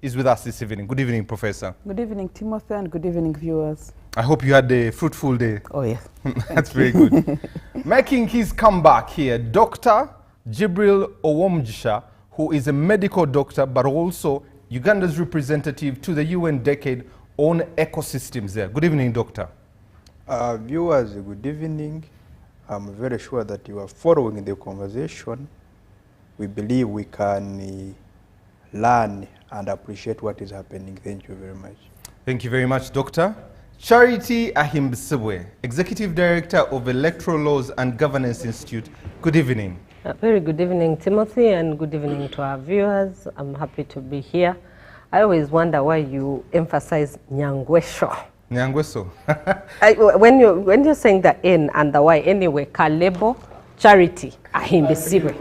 is with us this evening. Good evening, Professor. Good evening, Timothy, and good evening, viewers. I hope you had a fruitful day. Oh, yes. That's very good. Making his comeback here, Dr. Jibril Owomjisha, who is a medical doctor, but also Uganda's representative to the UN Decade on ecosystems there. Good evening, Doctor. Viewers, good evening. I'm very sure that you are following the conversation. We believe we can learn and appreciate what is happening. Thank you very much. Thank you very much, Doctor. Charity Ahimbisibwe, Executive Director of Electoral Laws and Governance Institute. Good evening. Very good evening, Timothy, and good evening to our viewers. I'm happy to be here. I always wonder why you emphasize Nyangwesho. Nyangweso. When you're saying the N and the Y, anyway, Kalebo, Charity Ahimbisibwe.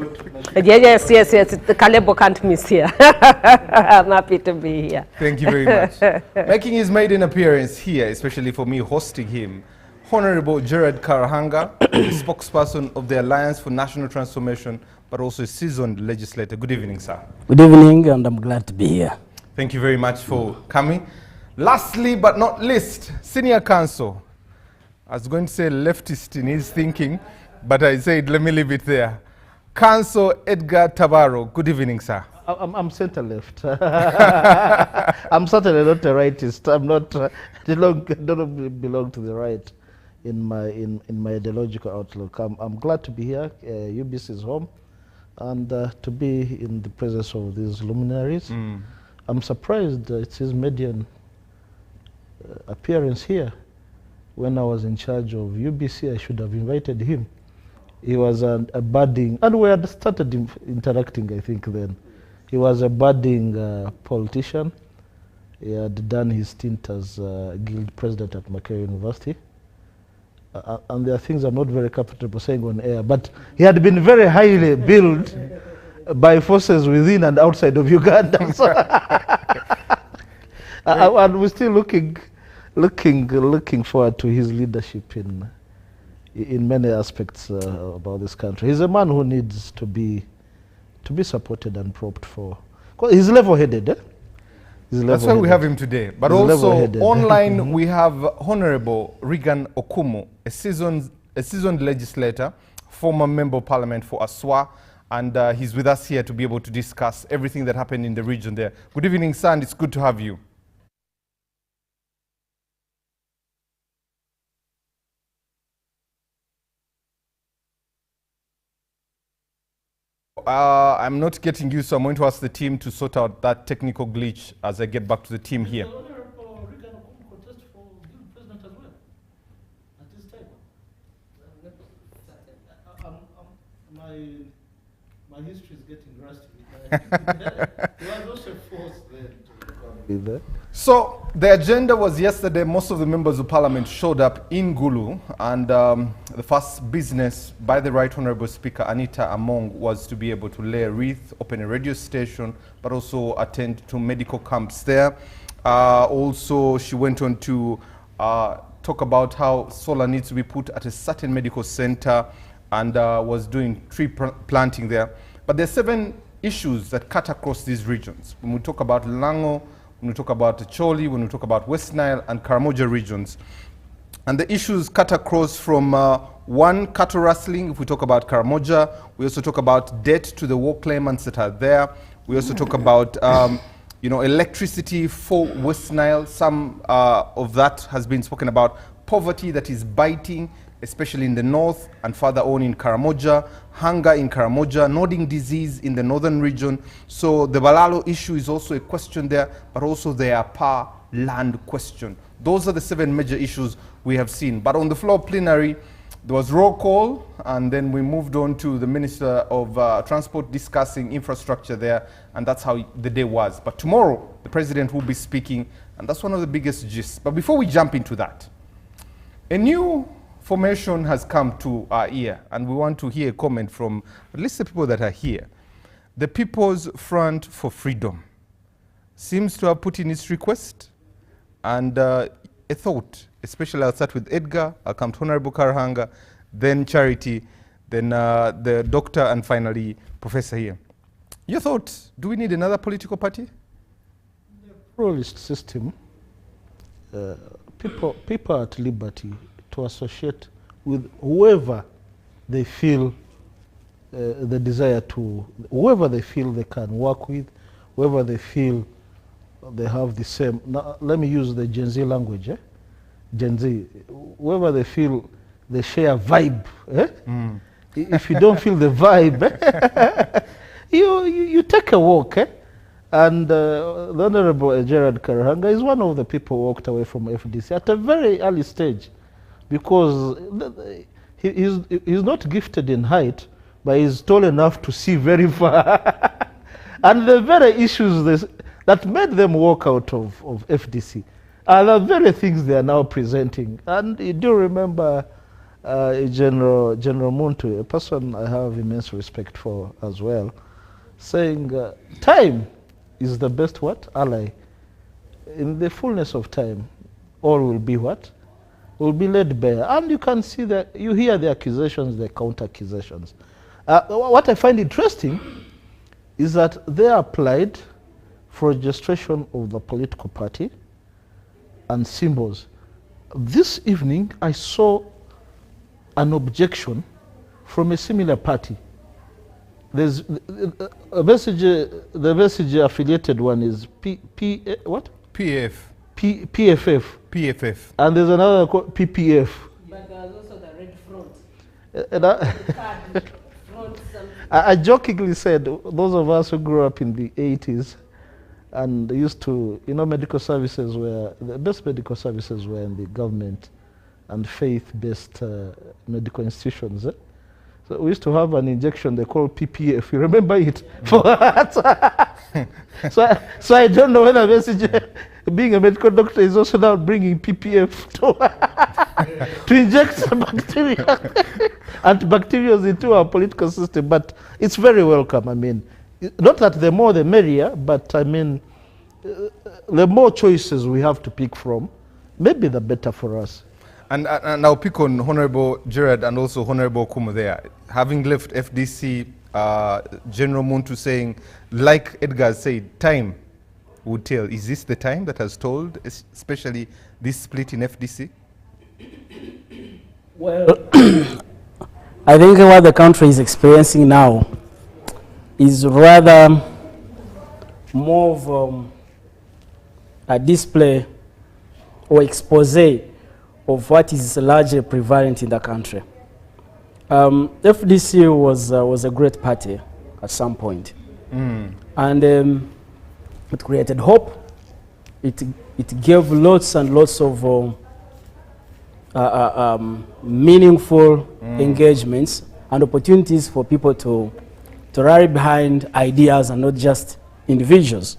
Yes. The Kalebo can't miss here. I'm happy to be here. Thank you very much. Making his maiden appearance here, especially for me hosting him, Honorable Gerard Karahanga, the spokesperson of the Alliance for National Transformation, but also a seasoned legislator. Good evening, sir. Good evening, and I'm glad to be here. Thank you very much for coming. Lastly, but not least, Senior Counsel. I was going to say leftist in his thinking, but I said, let me leave it there. Counsel Edgar Tabaro. Good evening, sir. I'm center left. I'm certainly not a rightist. I'm not. I don't belong to the right in my ideological outlook. I'm glad to be here. UBC is home, and to be in the presence of these luminaries. I'm surprised it's his median appearance here. When I was in charge of UBC, I should have invited him. He was a budding, and we had started interacting, I think, then. He was a budding politician. He had done his stint as guild president at Makerere University. And there are things I'm not very comfortable saying on air, but he had been very highly billed by forces within and outside of Uganda. So and we're still looking forward to his leadership in many aspects about this country. He's a man who needs to be supported and propped for. He's level-headed. Eh? That's why we have him today. But he's also online we have Honorable Regan Okumu, a seasoned legislator, former member of parliament for Aswa, and he's with us here to be able to discuss everything that happened in the region there. Good evening, sir, and it's good to have you. I'm not getting you, so I'm going to ask the team to sort out that technical glitch as I get back to the team here. My history is getting rusty. He was also forced there. So the agenda was yesterday. Most of the members of parliament showed up in Gulu, and the first business by the Right Honorable Speaker Anita Among was to be able to lay a wreath, open a radio station, but also attend to medical camps there. Also, she went on to talk about how solar needs to be put at a certain medical center, and was doing tree planting there. But there are 7 issues that cut across these regions. When we talk about Lango, when we talk about Choli, when we talk about West Nile and Karamoja regions. And the issues cut across from one, cattle rustling, if we talk about Karamoja. We also talk about debt to the war claimants that are there. We also talk about electricity for West Nile. Some of that has been spoken about. Poverty that is biting, especially in the north and further on in Karamoja, hunger in Karamoja, nodding disease in the northern region. So the Balalo issue is also a question there, but also the Apa land question. Those are the 7 major issues we have seen. But on the floor plenary, there was roll call, and then we moved on to the Minister of Transport discussing infrastructure there, and that's how the day was. But tomorrow, the President will be speaking, and that's one of the biggest gists. But before we jump into that, a new formation has come to our ear, and we want to hear a comment from at least the people that are here. The People's Front for Freedom seems to have put in its request, and a thought, especially I'll start with Edgar, I'll come to Honorable Karahanga, then Charity, then the doctor, and finally Professor here. Your thoughts, do we need another political party? pluralist system, people are at liberty to associate with whoever they feel the desire to, whoever they feel they can work with, whoever they feel they have the same. Now, let me use the Gen Z language. Gen Z, whoever they feel they share vibe. If you don't feel the vibe, you take a walk. And the Honorable Gerard Karahanga is one of the people who walked away from FDC at a very early stage, because he's not gifted in height, but he's tall enough to see very far. And the very issues that made them walk out of FDC are the very things they are now presenting. And you do remember General Muntu, a person I have immense respect for as well, saying time is the best what? Ally. In the fullness of time, all will be what? Will be laid bare. And you can see that, you hear the accusations, the counter accusations. What I find interesting is that they applied for registration of the political party and symbols. This evening, I saw an objection from a similar party. There's a message, the message affiliated one is what? PF. PFF. PFF. And there's another called PPF. But there's also the red front. I jokingly said, those of us who grew up in the 80s and used to, medical services were, the best medical services were in the government and faith-based medical institutions. So we used to have an injection they call PPF. You remember it? So I don't know whether message, being a medical doctor is also now bringing PPF to inject some bacteria, antibacterials into our political system. But it's very welcome. I mean, not that the more the merrier, but I mean, the more choices we have to pick from, maybe the better for us. And I'll pick on Honorable Gerard and also Honorable Kumu there. Having left FDC, General Muntu saying, like Edgar said, time would tell. Is this the time that has told, especially this split in FDC? Well, I think what the country is experiencing now is rather more of a display or expose of what is largely prevalent in the country. FDC was a great party at some point. And it created hope. It gave lots and lots of meaningful engagements and opportunities for people to rally behind ideas and not just individuals.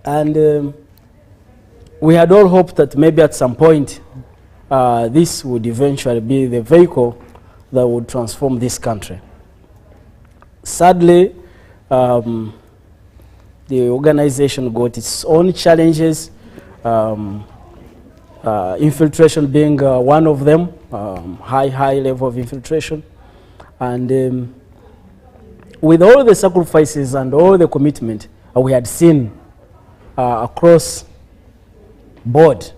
And we had all hoped that maybe at some point this would eventually be the vehicle that would transform this country. Sadly, the organization got its own challenges, infiltration being one of them, high level of infiltration. And with all the sacrifices and all the commitment we had seen across board,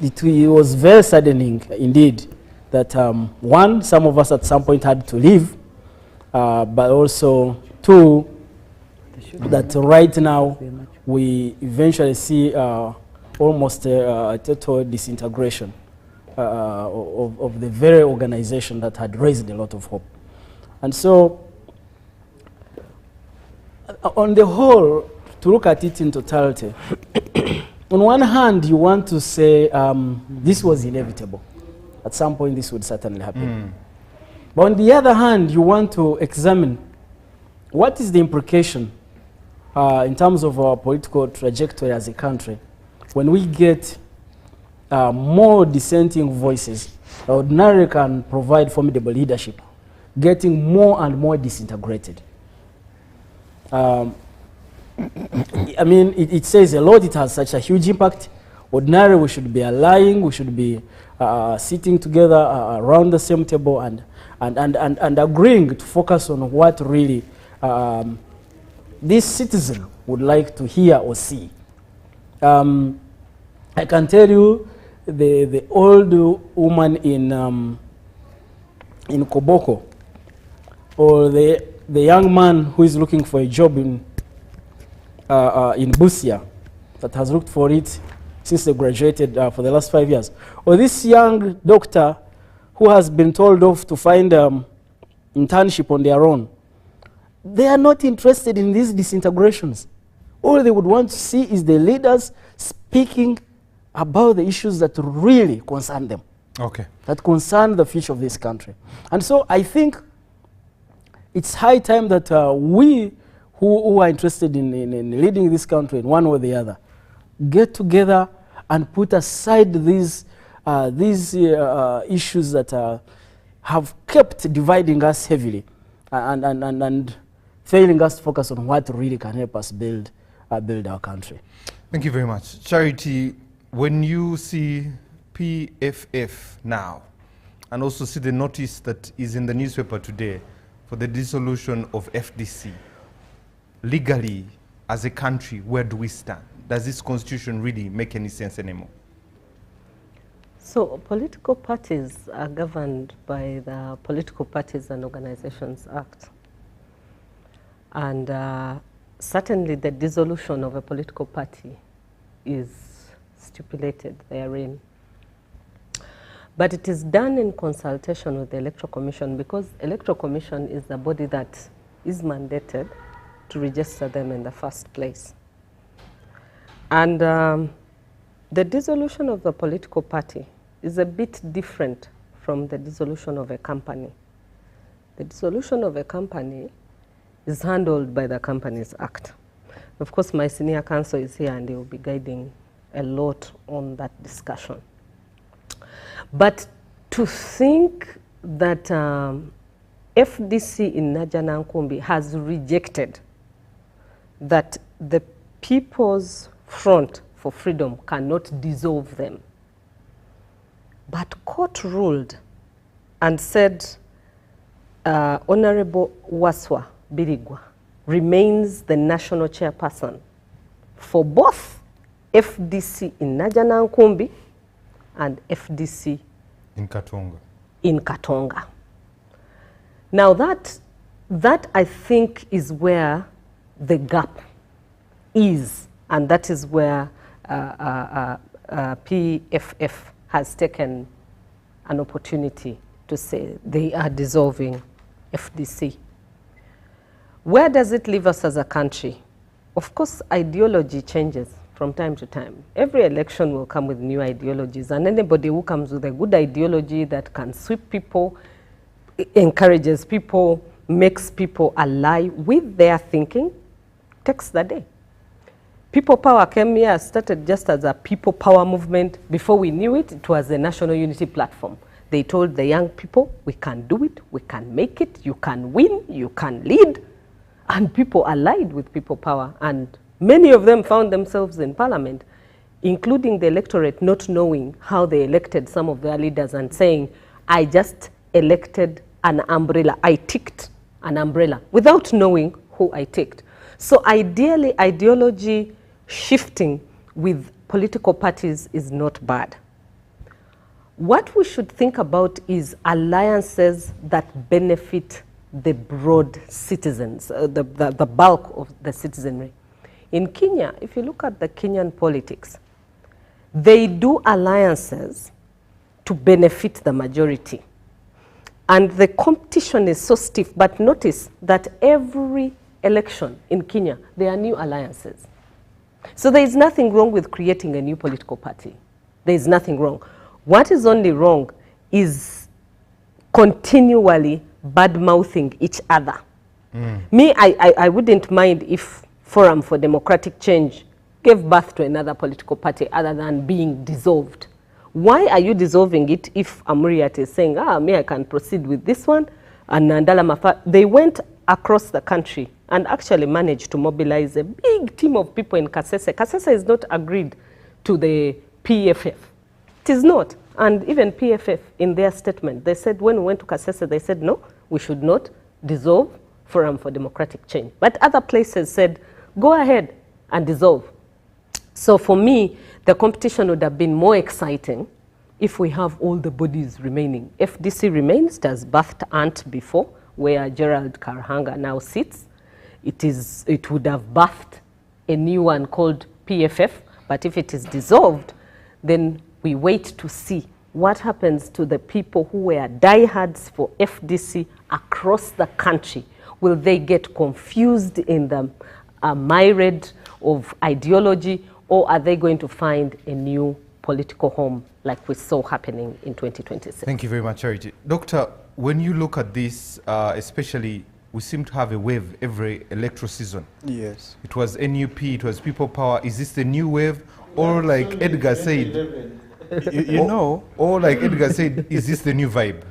it was very saddening indeed that one, some of us at some point had to leave, but also two, that right now we eventually see almost a total disintegration of the very organization that had raised a lot of hope. And so, on the whole, to look at it in totality, on one hand, you want to say this was inevitable. At some point, this would certainly happen. But on the other hand, you want to examine what is the implication in terms of our political trajectory as a country when we get more dissenting voices that ordinarily can provide formidable leadership, getting more and more disintegrated. I mean, it says a lot. It has such a huge impact. Ordinarily, we should be allying. We should be sitting together around the same table and agreeing to focus on what really this citizen would like to hear or see. I can tell you the old woman in Koboko, or the young man who is looking for a job in Busia, that has looked for it since they graduated for the last 5 years, or this young doctor who has been told off to find internship on their own. They are not interested in these disintegrations. All they would want to see is the leaders speaking about the issues that really concern them, Okay. that concern the future of this country. And so I think it's high time that we who are interested in leading this country in one or the other get together and put aside these issues that have kept dividing us heavily and failing us to focus on what really can help us build our country. Thank you very much. Charity, when you see PFF now, and also see the notice that is in the newspaper today for the dissolution of FDC, legally, as a country, where do we stand? Does this constitution really make any sense anymore? So political parties are governed by the Political Parties and Organizations Act. And certainly the dissolution of a political party is stipulated therein. But it is done in consultation with the Electoral Commission, because Electoral Commission is the body that is mandated to register them in the first place. And the dissolution of the political party is a bit different from the dissolution of a company. The dissolution of a company is handled by the Companies Act. Of course, my senior counsel is here and he will be guiding a lot on that discussion. But to think that FDC in Najja Nkumbi has rejected that the People's Front for Freedom cannot dissolve them. But court ruled and said Honorable Waswa Birigwa remains the national chairperson for both FDC in Najja Nkumbi and FDC in Katonga. Now that I think is where the gap is, and that is where PFF has taken an opportunity to say they are dissolving FDC. Where does it leave us as a country? Of course, ideology changes from time to time. Every election will come with new ideologies, and anybody who comes with a good ideology that can sweep people, encourages people, makes people ally with their thinking, takes the day. People Power came here, started just as a people power movement. Before we knew it, it was a national unity platform. They told the young people, we can do it, we can make it, you can win, you can lead. And people allied with People Power, and many of them found themselves in parliament, including the electorate not knowing how they elected some of their leaders and saying, I just elected an umbrella, I ticked an umbrella, without knowing who I ticked. So ideally, ideology shifting with political parties is not bad. What we should think about is alliances that benefit the broad citizens, the bulk of the citizenry. In Kenya, if you look at the Kenyan politics, they do alliances to benefit the majority. And the competition is so stiff, but notice that every election in Kenya, there are new alliances. So there is nothing wrong with creating a new political party. There is nothing wrong. What is only wrong is continually bad-mouthing each other. Me, I wouldn't mind if Forum for Democratic Change gave birth to another political party other than being dissolved. Why are you dissolving it if Amuriat is saying, me, I can proceed with this one, and Nandala Mafa? They went across the country and actually managed to mobilize a big team of people in Kasese. Kasese is not agreed to the PFF. It is not. And even PFF, in their statement, they said when we went to Kasese, they said, no, we should not dissolve Forum for Democratic Change. But other places said, go ahead and dissolve. So for me, the competition would have been more exciting if we have all the bodies remaining. FDC remains, it has birthed ANT before, where Gerald Karhanga now sits. It would have birthed a new one called PFF, but if it is dissolved, then we wait to see what happens to the people who were diehards for FDC across the country. Will they get confused in the myriad of ideology, or are they going to find a new political home like we saw happening in 2026? Thank you very much, Charity. Doctor, when you look at this, especially, we seem to have a wave every electoral season. Yes. It was NUP, it was People Power. Is this the new wave? Or like Edgar said, You know, or like Edgar said, is this the new vibe?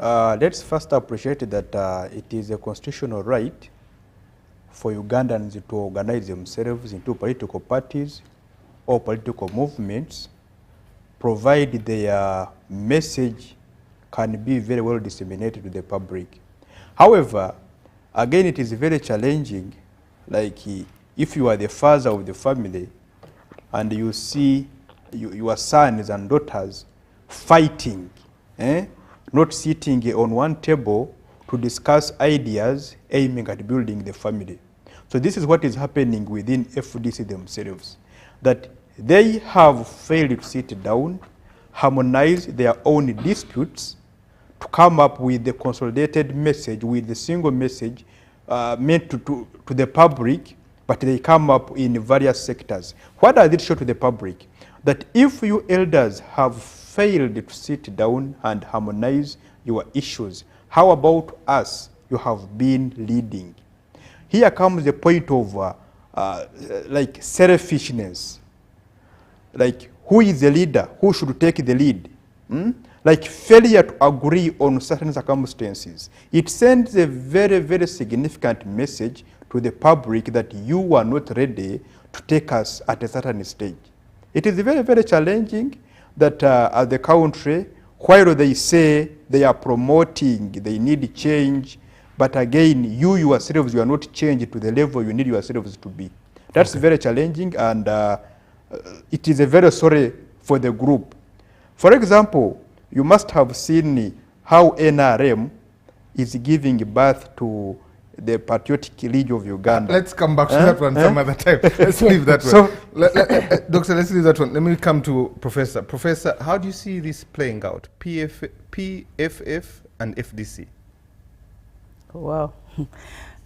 let's first appreciate that it is a constitutional right for Ugandans to organize themselves into political parties or political movements, provided their message can be very well disseminated to the public. However, again, it is very challenging, like if you are the father of the family and you see your sons and daughters fighting, not sitting on one table to discuss ideas aiming at building the family. So this is what is happening within FDC themselves, that they have failed to sit down, harmonize their own disputes, to come up with the consolidated message, with the single message meant to the public, but they come up in various sectors. What does it show to the public? That if you elders have failed to sit down and harmonize your issues, how about us? You have been leading. Here comes the point of like selfishness. Like, who is the leader? Who should take the lead? Like failure to agree on certain circumstances. It sends a very, very significant message to the public that you are not ready to take us at a certain stage. It is very, very challenging that as the country, while they say they are promoting, they need change, but again, you yourselves, you are not changed to the level you need yourselves to be. That's very challenging, and it is a very sorry for the group. For example, you must have seen how NRM is giving birth to the Patriotic League of Uganda. Let's come back to that one some other time. Let's leave that one. Doctor, let's leave that one. Let me come to Professor. Professor, how do you see this playing out? PFF and FDC? Wow,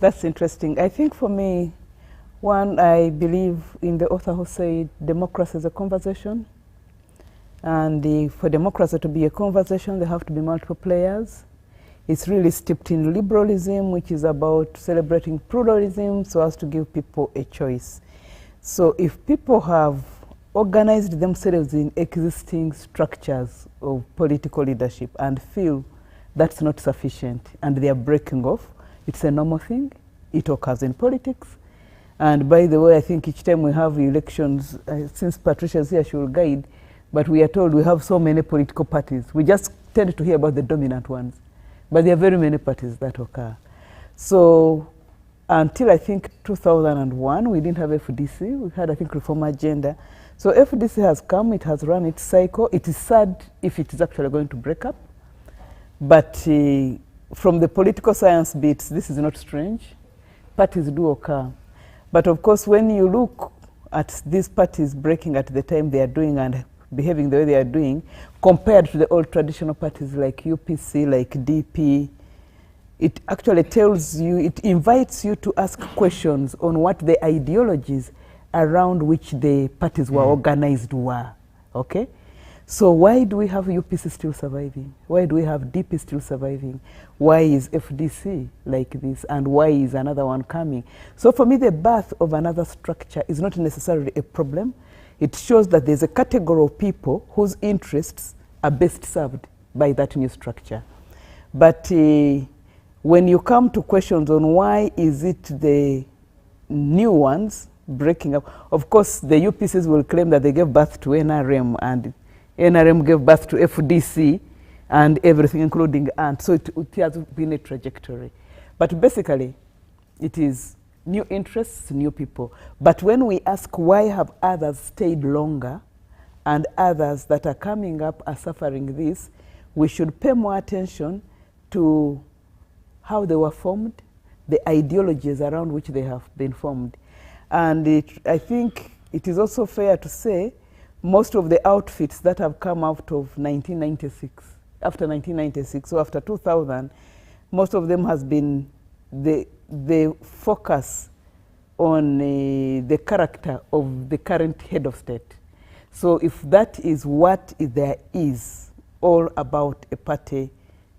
that's interesting. I think for me, one, I believe in the author who said democracy is a conversation. And for democracy to be a conversation, there have to be multiple players. It's really steeped in liberalism, which is about celebrating pluralism so as to give people a choice. So if people have organized themselves in existing structures of political leadership and feel that's not sufficient and they are breaking off, it's a normal thing. It occurs in politics. And by the way, I think each time we have elections, since Patricia is here, she will guide, but we are told we have so many political parties. We just tend to hear about the dominant ones. But there are very many parties that occur. So until I think 2001, we didn't have FDC. We had, I think, Reform Agenda. So FDC has come, it has run its cycle. It is sad if it is actually going to break up. But from the political science bits, this is not strange. Parties do occur. But of course, when you look at these parties breaking at the time they are doing and behaving the way they are doing, compared to the old traditional parties like UPC, like DP, it actually tells you, it invites you to ask questions on what the ideologies around which the parties were organized were, okay? So why do we have UPC still surviving? Why do we have DP still surviving? Why is FDC like this? And why is another one coming? So for me, the birth of another structure is not necessarily a problem. It shows that there's a category of people whose interests are best served by that new structure. But when you come to questions on why is it the new ones breaking up, of course the UPCs will claim that they gave birth to NRM and NRM gave birth to FDC and everything, including ANT. So it has been a trajectory. But basically, it is new interests, new people. But when we ask why have others stayed longer and others that are coming up are suffering this, we should pay more attention to how they were formed, the ideologies around which they have been formed. And I think it is also fair to say most of the outfits that have come out of 1996, after 1996, so after 2000, most of them has been the focus on the character of the current head of state. So if that is what there is all about a party,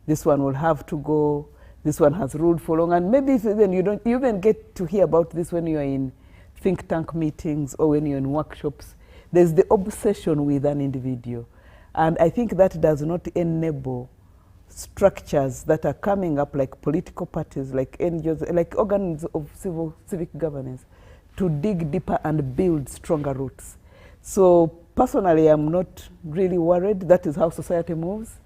this one will have to go, this one has ruled for long, and maybe if even you don't even get to hear about this when you're in think tank meetings or when you're in workshops. There's the obsession with an individual. And I think that does not enable structures that are coming up like political parties, like NGOs, like organs of civic governance, to dig deeper and build stronger roots. So personally, I'm not really worried. That is how society moves.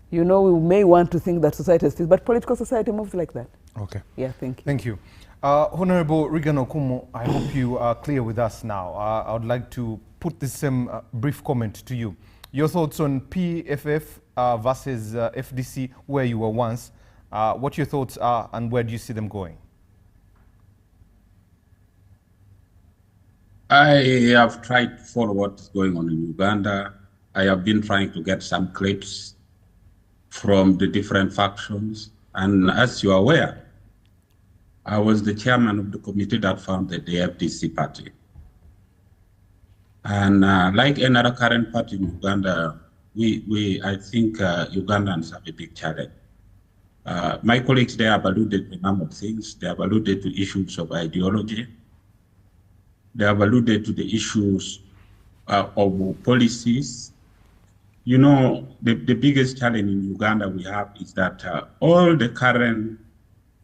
You know, we may want to think that society is fixed, but political society moves like that. Okay. Yeah, thank you. Thank you. Honorable Regan Okumu, I hope you are clear with us now. I would like to put this same brief comment to you. Your thoughts on PFF versus FDC, where you were once, what your thoughts are and where do you see them going? I have tried to follow what's going on in Uganda. I have been trying to get some clips from the different factions. And as you are aware, I was the chairman of the committee that founded the FDC party. And like another current party in Uganda, I think Ugandans have a big challenge. My colleagues there have alluded to a number of things. They have alluded to issues of ideology. They have alluded to the issues of policies. You know, the biggest challenge in Uganda we have is that all the current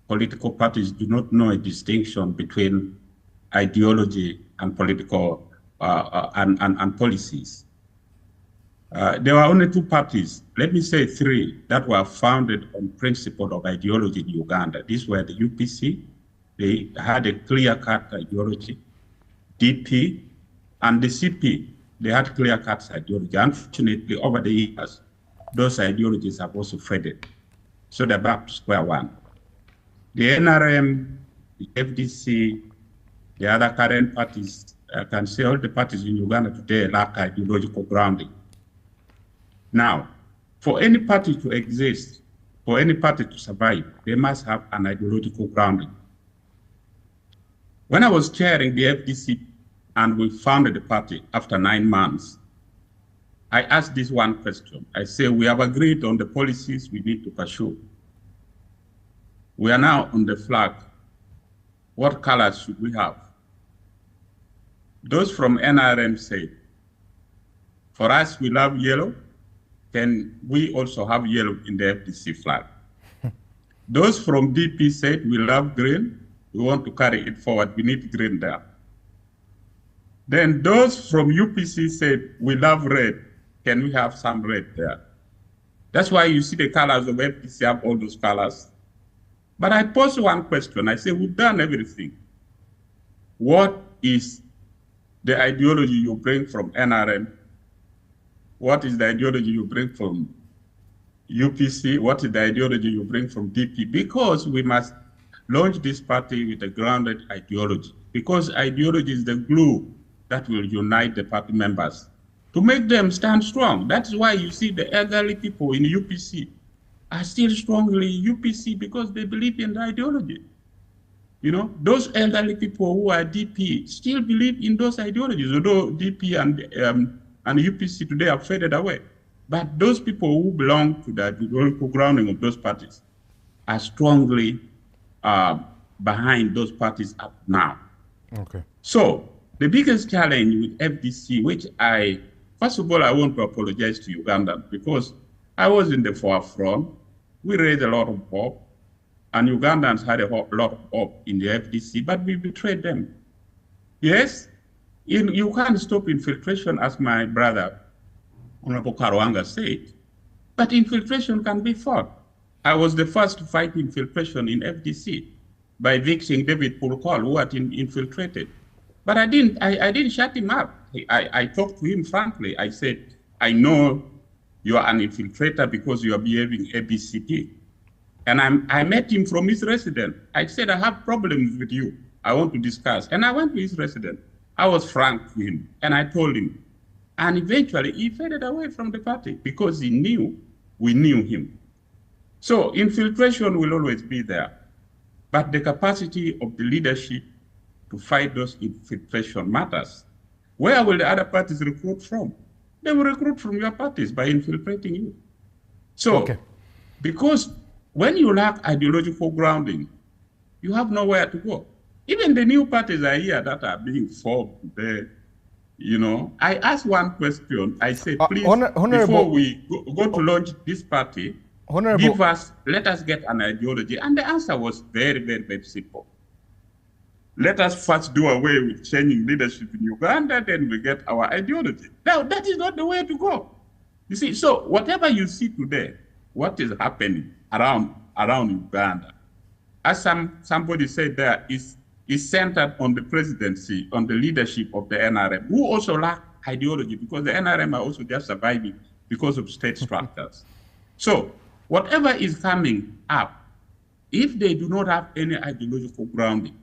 political parties do not know a distinction between ideology and political and policies. There were only two parties, let me say three, that were founded on principle of ideology in Uganda. These were the UPC, they had a clear-cut ideology, DP, and the CP, they had clear-cut ideology. Unfortunately, over the years, those ideologies have also faded. So they're back to square one. The NRM, the FDC, the other current parties, I can say all the parties in Uganda today lack ideological grounding. Now, for any party to exist, for any party to survive, they must have an ideological grounding. When I was chairing the FDC and we founded the party after 9 months, I asked this one question. I said, we have agreed on the policies we need to pursue. We are now on the flag. What colors should we have? Those from NRM said, for us, we love yellow. Can we also have yellow in the FDC flag? Those from DP said, we love green. We want to carry it forward. We need green there. Then those from UPC said, we love red. Can we have some red there? That's why you see the colors of FDC have all those colors. But I posed one question. I said, we've done everything. What is the ideology you bring from NRM? What is the ideology you bring from UPC? What is the ideology you bring from DP? Because we must launch this party with a grounded ideology. Because ideology is the glue that will unite the party members to make them stand strong. That's why you see the elderly people in UPC are still strongly UPC because they believe in the ideology. You know, those elderly people who are DP still believe in those ideologies, although DP and UPC today have faded away. But those people who belong to the ideological grounding of those parties are strongly behind those parties up now. Okay. So the biggest challenge with FDC, which first of all, I want to apologize to Uganda because I was in the forefront. We raised a lot of hope, and Ugandans had a lot of hope in the FDC, but we betrayed them. Yes, you can't stop infiltration, as my brother, Honorable Karwanga, said, but infiltration can be fought. I was the first to fight infiltration in FDC by evicting David Purcell, who had infiltrated. But I didn't shut him up. I talked to him frankly. I said, I know you are an infiltrator because you are behaving ABCD. And I met him from his residence. I said, I have problems with you. I want to discuss. And I went to his residence. I was frank with him, and I told him. And eventually, he faded away from the party because he knew we knew him. So infiltration will always be there. But the capacity of the leadership to fight those infiltration matters. Where will the other parties recruit from? They will recruit from your parties by infiltrating you. So, because when you lack ideological grounding, you have nowhere to go. Even the new parties are here that are being formed there. You know, I asked one question. I said, please, before we go to launch this party, let us get an ideology. And the answer was very, very, very simple. Let us first do away with changing leadership in Uganda, then we get our ideology. Now, that is not the way to go. You see, so whatever you see today, what is happening around Uganda, as somebody said there, is centered on the presidency, on the leadership of the NRM, who also lack ideology, because the NRM are also just surviving because of state structures. So whatever is coming up, if they do not have any ideological grounding,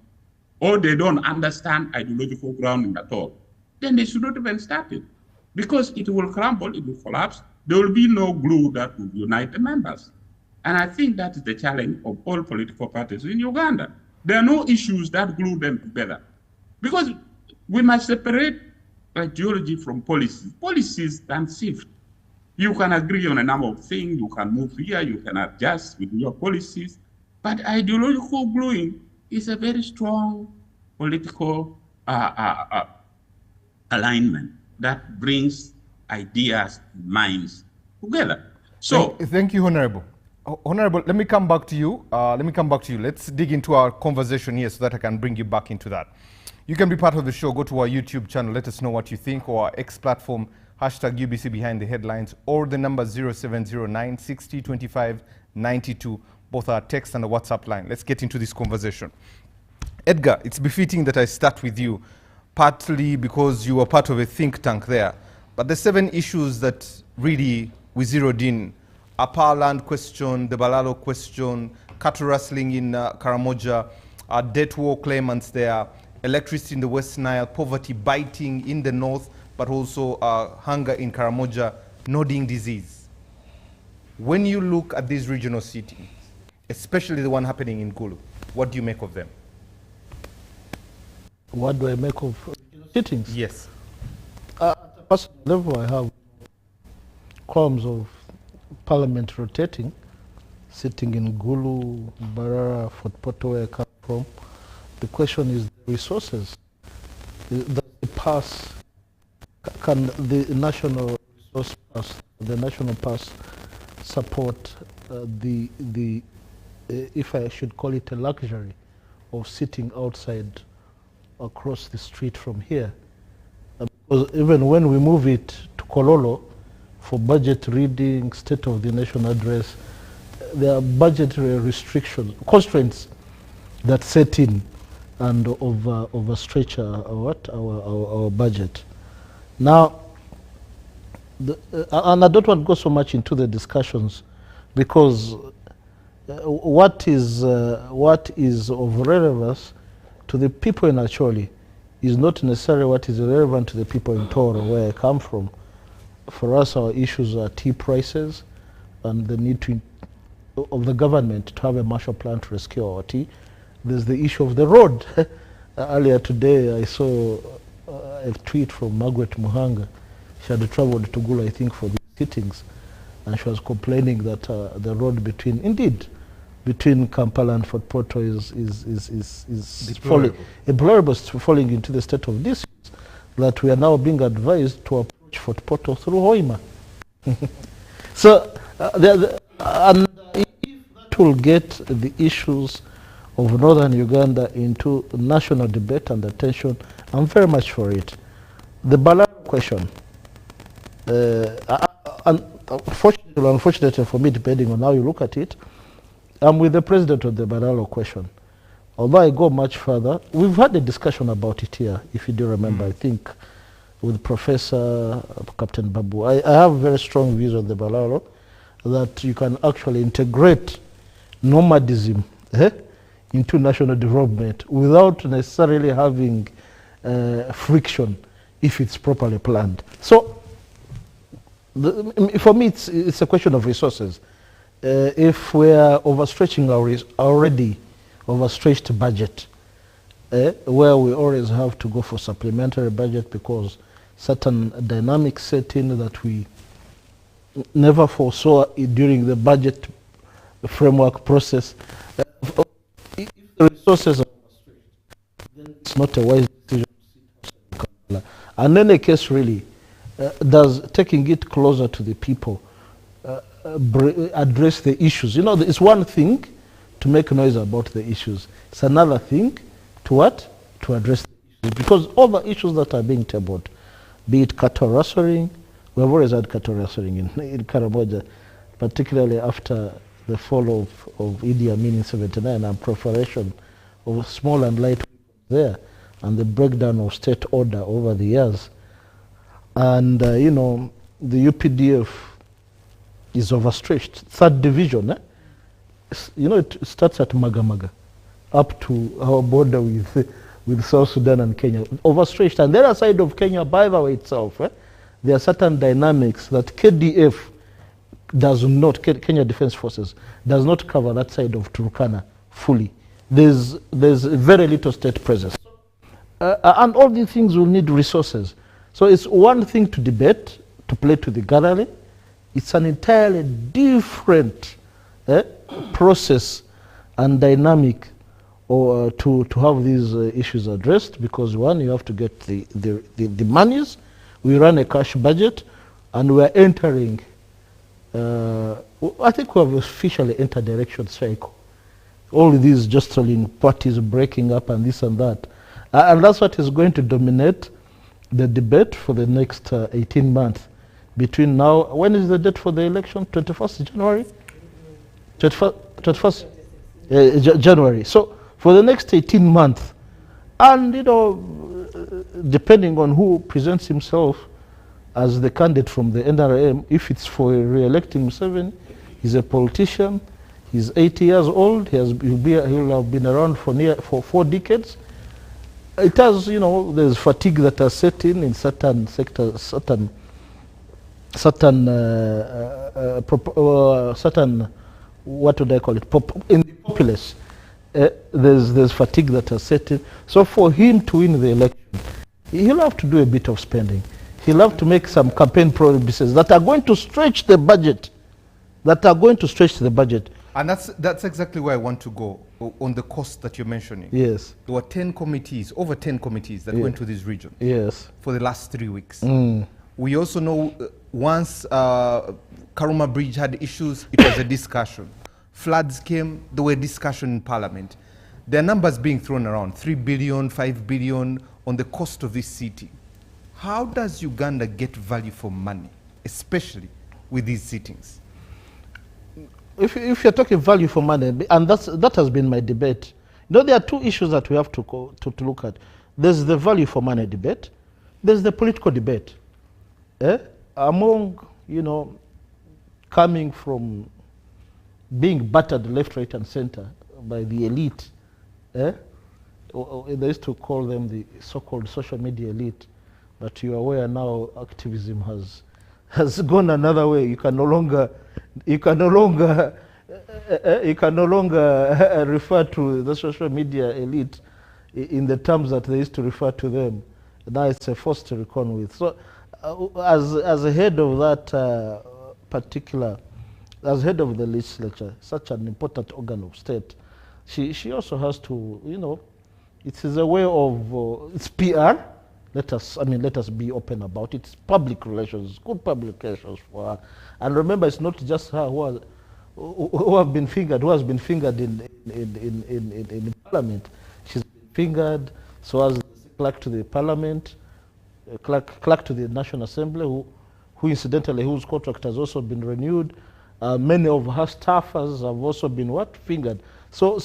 or they don't understand ideological grounding at all, then they should not even start it, because it will crumble, it will collapse. There will be no glue that will unite the members. And I think that is the challenge of all political parties in Uganda. There are no issues that glue them together, because we must separate ideology from policies. Policies can shift. You can agree on a number of things, you can move here, you can adjust with your policies, but ideological gluing is a very strong political alignment that brings ideas, minds together. So thank you, Honorable. Honorable, let me come back to you. Let's dig into our conversation here so that I can bring you back into that. You can be part of the show. Go to our YouTube channel. Let us know what you think, or our X platform, hashtag UBC Behind the Headlines, or the number 0709 60 25 92. Both our text and a WhatsApp line. Let's get into this conversation. Edgar, it's befitting that I start with you, partly because you were part of a think tank there. But the 7 issues that really we zeroed in: a power land question, the Balalo question, cattle rustling in Karamoja, debt war claimants there, electricity in the West Nile, poverty biting in the north, but also hunger in Karamoja, nodding disease. When you look at these regional cities, especially the one happening in Gulu, what do you make of them? What do I make of sittings? Yes. At a personal level, I have qualms of Parliament rotating, sitting in Gulu, Barara, Fort Porto, where I come from. The question is the resources. Does the pass, can the national resource pass, the national pass support if I should call it a luxury, of sitting outside across the street from here? Because even when we move it to Kololo for budget reading, State of the Nation address, there are budgetary restrictions, constraints that set in and overstretch our budget. Now, and I don't want to go so much into the discussions, because what is of relevance to the people in Acholi is not necessarily what is relevant to the people in Toro, where I come from. For us, our issues are tea prices and the need of the government to have a Marshall Plan to rescue our tea. There's the issue of the road. Earlier today, I saw a tweet from Margaret Muhanga. She had traveled to Gulu, I think, for the sittings, and she was complaining that the road between Kampala and Fort Porto is falling into the state of dispute, that we are now being advised to approach Fort Porto through Hoima. So, and if that will get the issues of northern Uganda into national debate and attention, I'm very much for it. The Balalo question, unfortunately for me, depending on how you look at it, I'm with the president on the Balalo question. Although I go much further, we've had a discussion about it here, if you do remember, I think, with Professor Captain Babu. I have very strong views on the Balalo that you can actually integrate nomadism into national development without necessarily having friction if it's properly planned. So, for me, it's a question of resources. If we are overstretching our already overstretched budget, where we always have to go for supplementary budget because certain dynamics set in that we never foresaw during the budget framework process. If the resources are overstretched, then it's not a wise decision to sit. And in any case, really, does taking it closer to the people address the issues? You know, it's one thing to make noise about the issues. It's another thing to what? To address the issues. Because all the issues that are being tabled, be it cattle rustling, we have always had cattle rustling in Karamoja, particularly after the fall of Idi Amin in 79 and proliferation of small and light there, and the breakdown of state order over the years. And, you know, the UPDF is overstretched. Third division, you know, it starts at Magamaga up to our border with South Sudan and Kenya. Overstretched. And the other side of Kenya, by the way itself, there are certain dynamics that KDF does not, Kenya Defense Forces, does not cover that side of Turkana fully. There's very little state presence. And all these things will need resources. So it's one thing to debate, to play to the gallery. It's an entirely different process and dynamic to have these issues addressed, because one, you have to get the monies. We run a cash budget, and we're entering, I think we have officially entered election cycle. All these jostling parties breaking up and this and that. And that's what is going to dominate the debate for the next 18 months. Between now, when is the date for the election? 21st January? 21st January. So for the next 18 months, and you know, depending on who presents himself as the candidate from the NRM, if it's for re-electing Museveni, he's a politician, he's 80 years old, he'll have been around for 4 decades. It has, you know, there's fatigue that has set in certain sectors, certain, what would I call it, in the populace, there's fatigue that has set in. So for him to win the election, he'll have to do a bit of spending. He'll have to make some campaign promises that are going to stretch the budget, And that's exactly where I want to go, on the cost that you're mentioning. Yes. There were 10 committees, over 10 committees that went to this region. Yes. For the last 3 weeks. We also know once Karuma Bridge had issues, it was a discussion. Floods came, there were discussion in Parliament. There are numbers being thrown around, 3 billion, 5 billion on the cost of this city. How does Uganda get value for money, especially with these sittings? If you're talking value for money, and that has been my debate, you know, there are 2 issues that we have to look at. There's the value for money debate, there's the political debate. Among, you know, coming from being battered left, right, and center by the elite, they used to call them the so-called social media elite, but you are aware now activism has gone another way. You can no longer refer to the social media elite in the terms that they used to refer to them. Now it's a force to reckon with. So as a head of that as head of the legislature, such an important organ of state, she also has to, you know, it is a way of, it's PR. Let us be open about it. It's public relations, good public relations for her. And remember, it's not just her who has been fingered in Parliament. She's been fingered, so as clerk to the Parliament, clerk to the National Assembly, who incidentally, whose contract has also been renewed, Many of her staffers have also been what? Fingered. So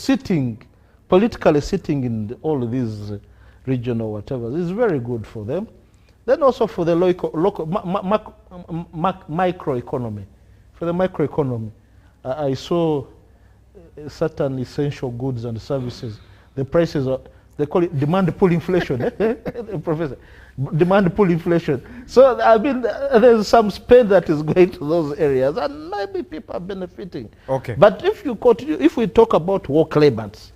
politically sitting in all of these regional whatever is very good for them. Then also for the local microeconomy. For the microeconomy, I saw certain essential goods and services. The prices are, they call it demand pull inflation, Professor. Demand pull inflation. So I mean, there's some spend that is going to those areas, and maybe people are benefiting. Okay. But if you continue, if we talk about war claimants,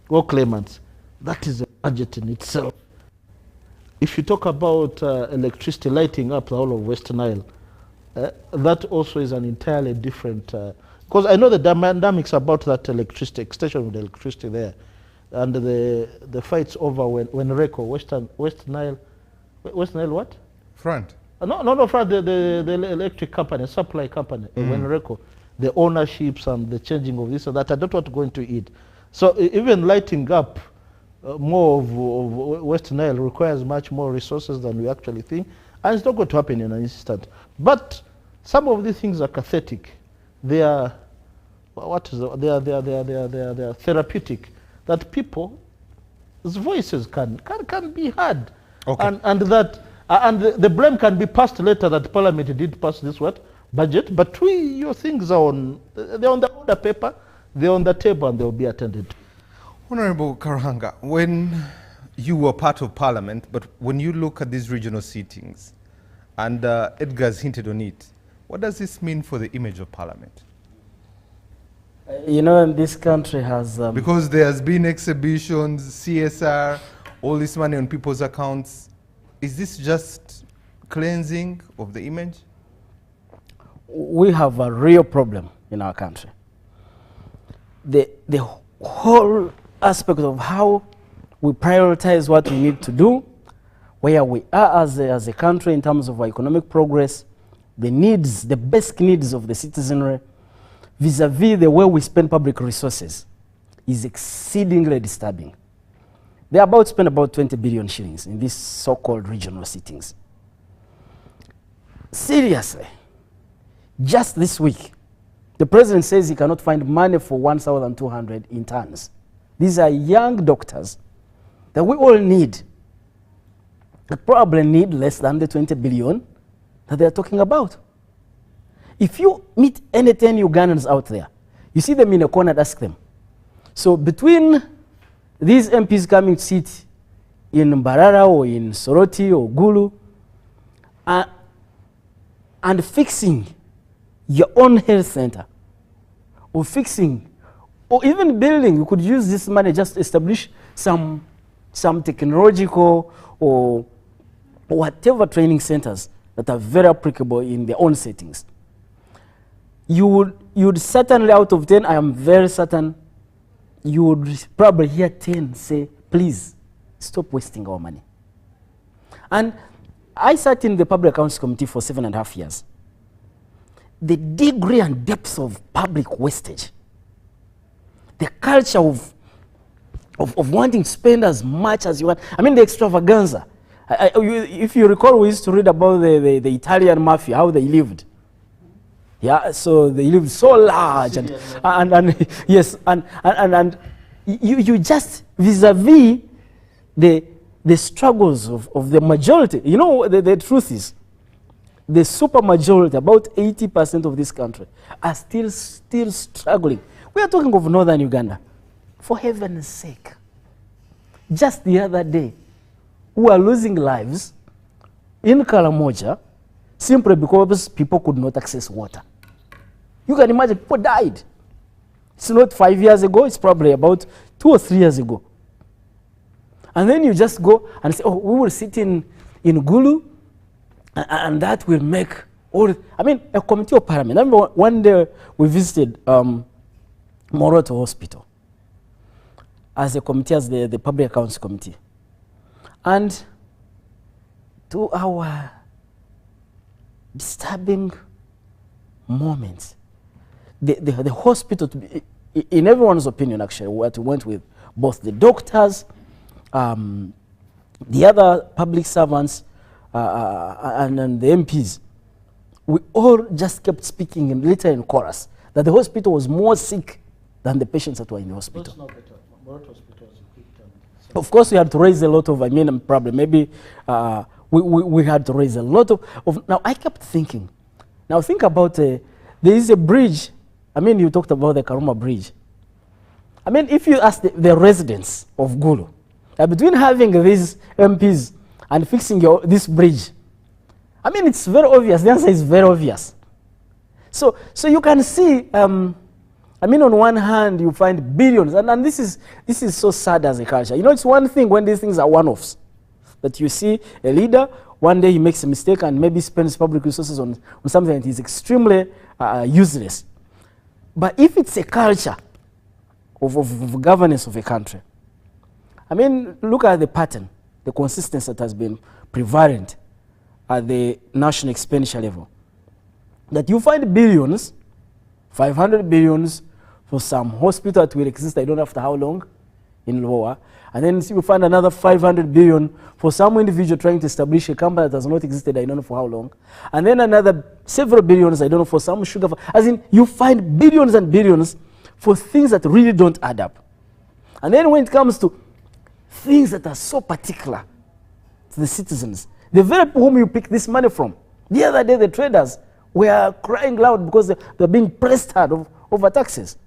that is a budget in itself. If you talk about electricity lighting up the whole of West Nile, that also is an entirely different, because I know the dynamics about that electricity, extension of the electricity there, and the fights over when RECO, West Nile what? Front. No, Front, the electric company, supply company, when RECO, the ownerships and the changing of this and that, I don't want to go into it. So even lighting up more of West Nile requires much more resources than we actually think, and it's not going to happen in an instant. But some of these things are cathartic. They are they are therapeutic. That people's voices can be heard, Okay. and the blame can be passed later that Parliament did pass this budget. But your things are they're on the order paper, they're on the table, and they'll be attended to. Honorable Karhanga, when you were part of Parliament, but when you look at these regional seatings, and Edgar's hinted on it, what does this mean for the image of Parliament? You know, this country has... because there has been exhibitions, CSR, all this money on people's accounts. Is this just cleansing of the image? We have a real problem in our country. The whole aspect of how we prioritize what we need to do, where we are as a country in terms of our economic progress, the needs, the basic needs of the citizenry, vis-a-vis the way we spend public resources, is exceedingly disturbing. They're about to spend about 20 billion shillings in these so-called regional sittings. Seriously, just this week, the president says he cannot find money for 1,200 interns. These are young doctors that we all need. They probably need less than the 20 billion that they're talking about. If you meet any 10 Ugandans out there, you see them in a corner and ask them. So between these MPs coming to sit in Mbarara or in Soroti or Gulu and fixing your own health center, or fixing, or even building, you could use this money just to establish some technological or whatever training centers that are very applicable in their own settings. You would certainly, out of 10, I am very certain, you would probably hear 10 say, please, stop wasting our money. And I sat in the Public Accounts Committee for 7.5 years. The degree and depth of public wastage, the culture of wanting to spend as much as you want. I mean, the extravaganza. If you recall, we used to read about the Italian mafia, how they lived. Yeah, so they lived so large, and yes, and you just vis-a-vis the struggles of the majority. You know, the truth is, the super majority, about 80% of this country, are still struggling. We are talking of northern Uganda. For heaven's sake, just the other day, we are losing lives in Karamoja simply because people could not access water. You can imagine, people died. It's not 5 years ago, it's probably about 2 or 3 years ago. And then you just go and say, oh, we will sit in Gulu, and that will make all, I mean, a committee of parliament. I remember one day we visited Moroto Hospital as a committee, as the Public Accounts Committee. And to our disturbing moments, the hospital, in everyone's opinion actually, we went with both the doctors, the other public servants, and the MPs, we all just kept speaking in liter and chorus that the hospital was more sick than the patients that were in the hospital. That's not better. What hospital was equipped and Of course, we had to raise a lot of, problem. Maybe we had to raise a lot of. Now, I kept thinking. Now, think about there is a bridge. You talked about the Karuma Bridge. If you ask the residents of Gulu, between having these MPs and fixing this bridge, it's very obvious. The answer is very obvious. So you can see. On one hand, you find billions, and this is so sad as a culture. It's one thing when these things are one-offs, that you see a leader, one day he makes a mistake and maybe spends public resources on something that is extremely useless. But if it's a culture of governance of a country, look at the pattern, the consistency that has been prevalent at the national expenditure level. That you find billions, 500 billions, for some hospital that will exist, I don't know after how long, in Loa. And then you find another 500 billion for some individual trying to establish a company that has not existed, I don't know for how long. And then another several billions, I don't know, for some sugar. As in, you find billions and billions for things that really don't add up. And then when it comes to things that are so particular to the citizens, the very people whom you pick this money from, the other day the traders were crying loud because they're being pressed hard over taxes.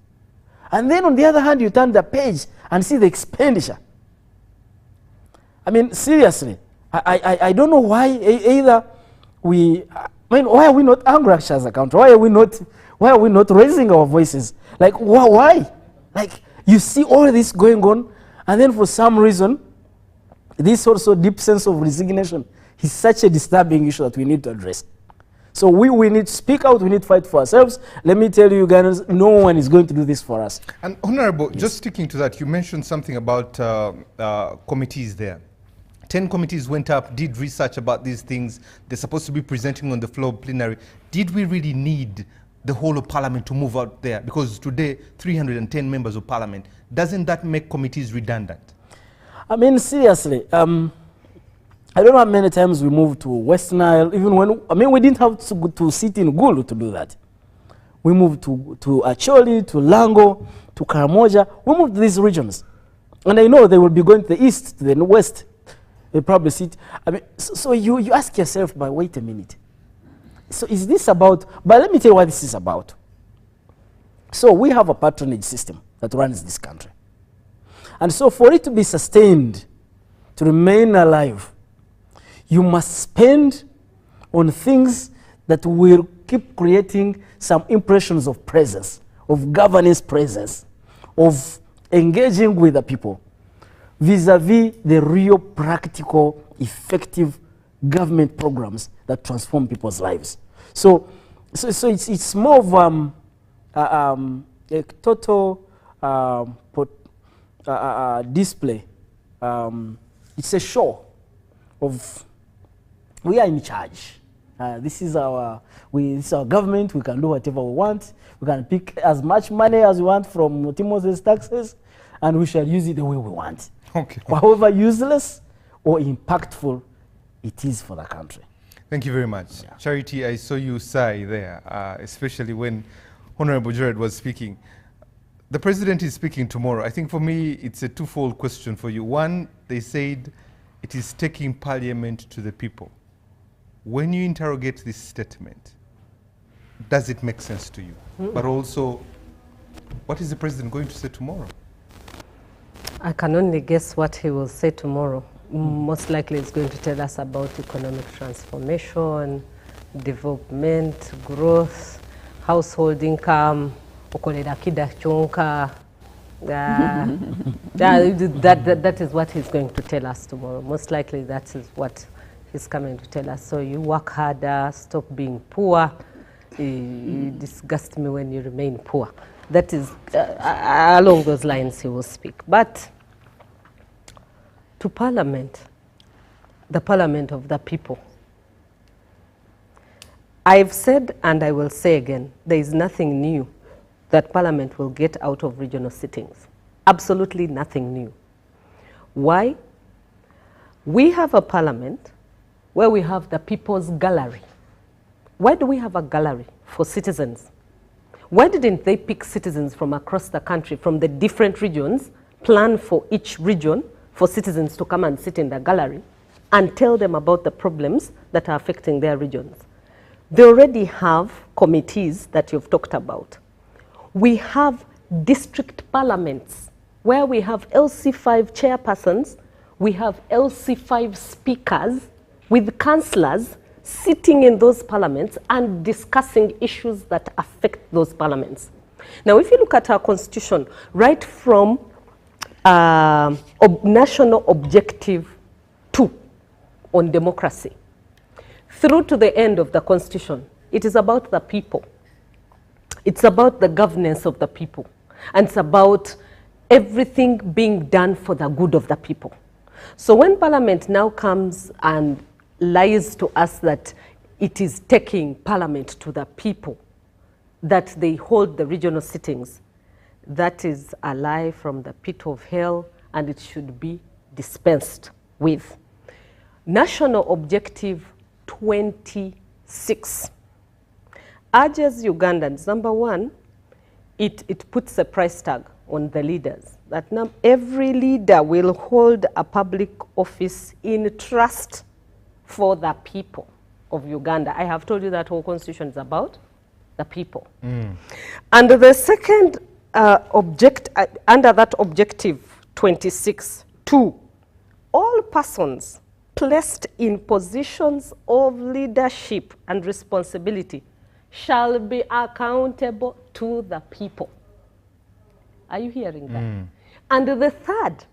And then on the other hand, you turn the page and see the expenditure. Seriously, I don't know why either why are we not angry as a country? Why are we not raising our voices? Like, why? Like, you see all this going on, and then for some reason, this also deep sense of resignation is such a disturbing issue that we need to address. So we need to speak out, we need to fight for ourselves. Let me tell you guys, no one is going to do this for us. And Honorable, just sticking to that, you mentioned something about committees there. 10 committees went up, did research about these things. They're supposed to be presenting on the floor of plenary. Did we really need the whole of Parliament to move out there? Because today, 310 members of Parliament. Doesn't that make committees redundant? Seriously. I don't know how many times we moved to West Nile, even when, we didn't have to sit in Gulu to do that. We moved to Acholi, to Lango, to Karamoja. We moved to these regions. And I know they will be going to the east, to the west. They probably sit. So you ask yourself, but wait a minute. So is this about, but let me tell you what this is about. So we have a patronage system that runs this country. And so for it to be sustained, to remain alive, you must spend on things that will keep creating some impressions of presence, of governance presence, of engaging with the people, vis-a-vis the real practical, effective government programs that transform people's lives. So it's more of a total display. It's a show of we are in charge. This is our government. We can do whatever we want. We can pick as much money as we want from Timothy's taxes, and we shall use it the way we want. Okay. However useless or impactful it is for the country. Thank you very much. Yeah. Charity, I saw you sigh there, especially when Honorable Jared was speaking. The President is speaking tomorrow. I think for me, it's a twofold question for you. One, they said it is taking Parliament to the people. When you interrogate this statement, does it make sense to you? But also, what is the President going to say tomorrow? I can only guess what he will say tomorrow. Most likely he's going to tell us about economic transformation, development, growth, household income, that is what he's going to tell us tomorrow. Most likely that is what he's coming to tell us. So you work harder, stop being poor. You disgust me when you remain poor. That is along those lines he will speak. But to Parliament, the Parliament of the people, I've said and I will say again, there is nothing new that Parliament will get out of regional sittings. Absolutely nothing new. Why? We have a Parliament where we have the People's Gallery. Why do we have a gallery for citizens? Why didn't they pick citizens from across the country, from the different regions, plan for each region for citizens to come and sit in the gallery and tell them about the problems that are affecting their regions? They already have committees that you've talked about. We have district parliaments where we have LC5 chairpersons, we have LC5 speakers with councillors sitting in those parliaments and discussing issues that affect those parliaments. Now, if you look at our constitution, right from National Objective 2 on democracy, through to the end of the constitution, it is about the people. It's about the governance of the people. And it's about everything being done for the good of the people. So when Parliament now comes and lies to us that it is taking Parliament to the people, that they hold the regional sittings, that is a lie from the pit of hell, and it should be dispensed with. National Objective 26 urges Ugandans, number one, it puts a price tag on the leaders, that every leader will hold a public office in trust for the people of Uganda. I have told you that whole constitution is about the people. And the second under that objective 26(2), all persons placed in positions of leadership and responsibility shall be accountable to the people. Are you hearing that? And the third,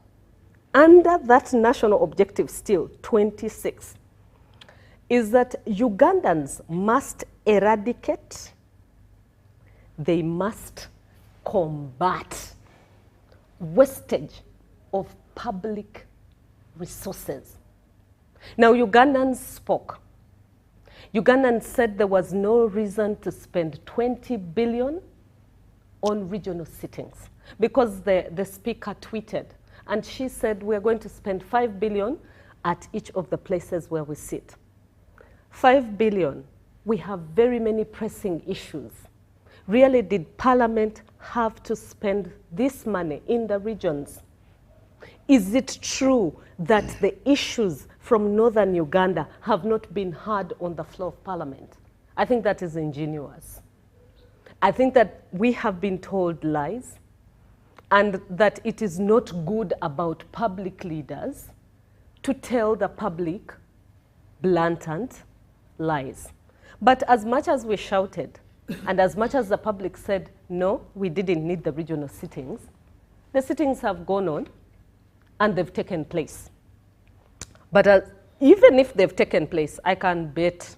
under that national objective still, 26, is that Ugandans must eradicate, they must combat wastage of public resources. Now, Ugandans spoke. Ugandans said there was no reason to spend 20 billion on regional sittings because the speaker tweeted and she said we're going to spend 5 billion at each of the places where we sit. 5 billion, we have very many pressing issues. Really, did Parliament have to spend this money in the regions? Is it true that the issues from northern Uganda have not been heard on the floor of Parliament? I think that is ingenuous. I think that we have been told lies and that it is not good about public leaders to tell the public blatant lies. But as much as we shouted and as much as the public said, no, we didn't need the regional sittings, the sittings have gone on and they've taken place. But even if they've taken place, I can bet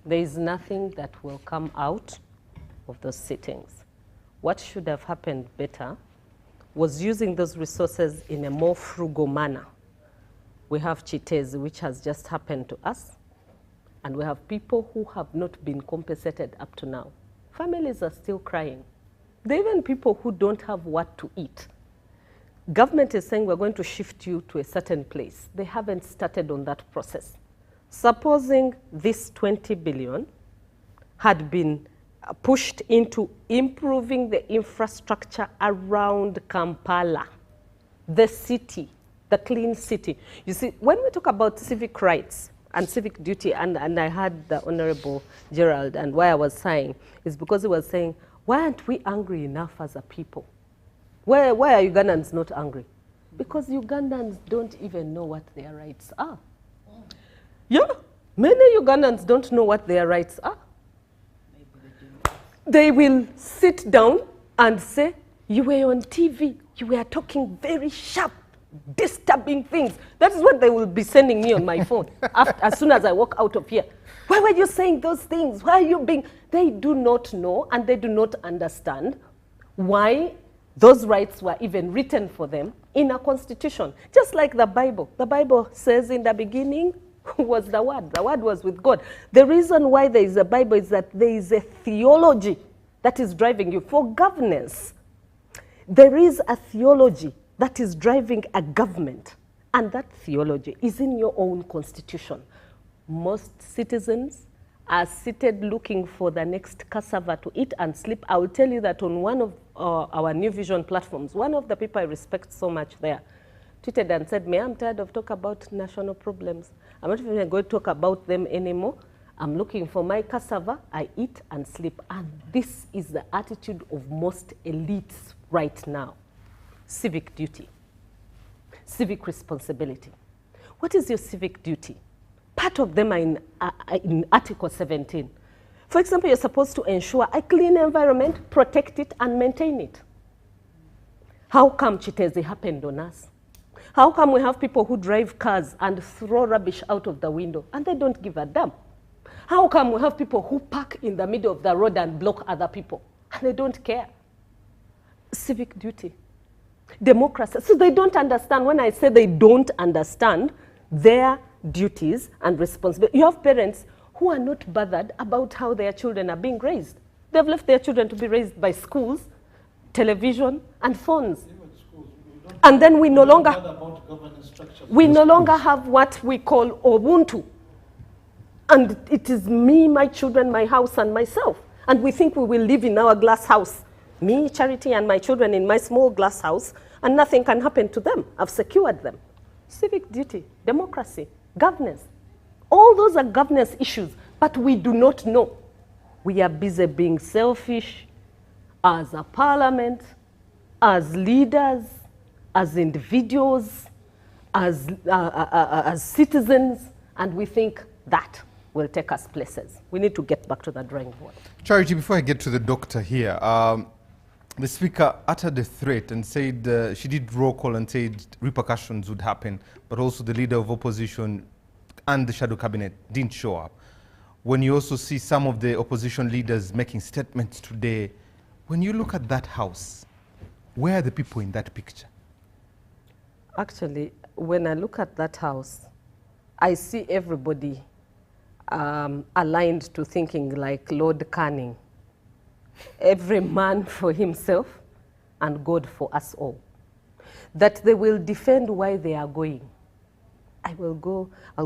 there is nothing that will come out of those sittings. What should have happened better was using those resources in a more frugal manner. We have Chitezi, which has just happened to us, and we have people who have not been compensated up to now. Families are still crying. There are even people who don't have what to eat. Government is saying we're going to shift you to a certain place. They haven't started on that process. Supposing this 20 billion had been pushed into improving the infrastructure around Kampala, the city, the clean city. You see, when we talk about civic rights and civic duty, and I heard the Honorable Gerald, and why I was saying is because he was saying, why aren't we angry enough as a people? Why are Ugandans not angry? Because Ugandans don't even know what their rights are. Yeah, many Ugandans don't know what their rights are. They will sit down and say, you were on TV, you were talking very sharp, disturbing things. That is what they will be sending me on my phone as soon as I walk out of here. Why were you saying those things? Why are you being... They do not know and they do not understand why those rights were even written for them in a constitution. Just like the Bible. The Bible says in the beginning was the Word. The Word was with God. The reason why there is a Bible is that there is a theology that is driving you. For governance, there is a theology that is driving a government. And that theology is in your own constitution. Most citizens are seated looking for the next cassava to eat and sleep. I will tell you that on one of our New Vision platforms, one of the people I respect so much there tweeted and said, I'm tired of talking about national problems. I'm not even going to talk about them anymore. I'm looking for my cassava, I eat and sleep. And this is the attitude of most elites right now. Civic duty, civic responsibility. What is your civic duty? Part of them are in Article 17. For example, you're supposed to ensure a clean environment, protect it, and maintain it. How come Chitezi happened on us? How come we have people who drive cars and throw rubbish out of the window and they don't give a damn? How come we have people who park in the middle of the road and block other people and they don't care? Civic duty, democracy. So they don't understand. When I say they don't understand their duties and responsibilities, you have parents who are not bothered about how their children are being raised. They've left their children to be raised by schools, television, and phones. And then we no longer have what we call Ubuntu. And it is me, my children, my house, and myself. And we think we will live in our glass house. Me, Charity, and my children in my small glass house, and nothing can happen to them. I've secured them. Civic duty, democracy, governance. All those are governance issues, but we do not know. We are busy being selfish as a parliament, as leaders, as individuals, as citizens, and we think that will take us places. We need to get back to the drawing board. Charity, before I get to the doctor here, the speaker uttered a threat and said, she did roll call and said repercussions would happen, but also the leader of opposition and the shadow cabinet didn't show up. When you also see some of the opposition leaders making statements today, when you look at that house, where are the people in that picture? Actually, when I look at that house, I see everybody aligned to thinking like Lord Canning. Every man for himself and God for us all. That they will defend why they are going. I'll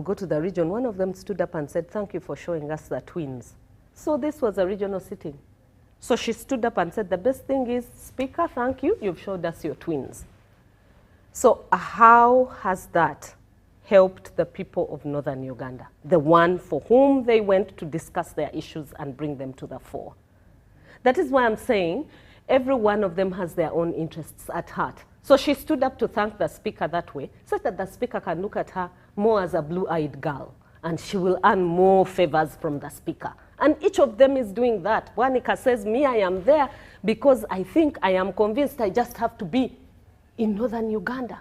go to the region. One of them stood up and said, thank you for showing us the twins. So this was a regional sitting. So she stood up and said, the best thing is, Speaker, thank you, you've showed us your twins. So how has that helped the people of northern Uganda, the one for whom they went to discuss their issues and bring them to the fore? That is why I'm saying every one of them has their own interests at heart. So she stood up to thank the speaker that way, so that the speaker can look at her more as a blue-eyed girl, and she will earn more favors from the speaker. And each of them is doing that. Wanika says, me, I am there because I think, I am convinced I just have to be in northern Uganda.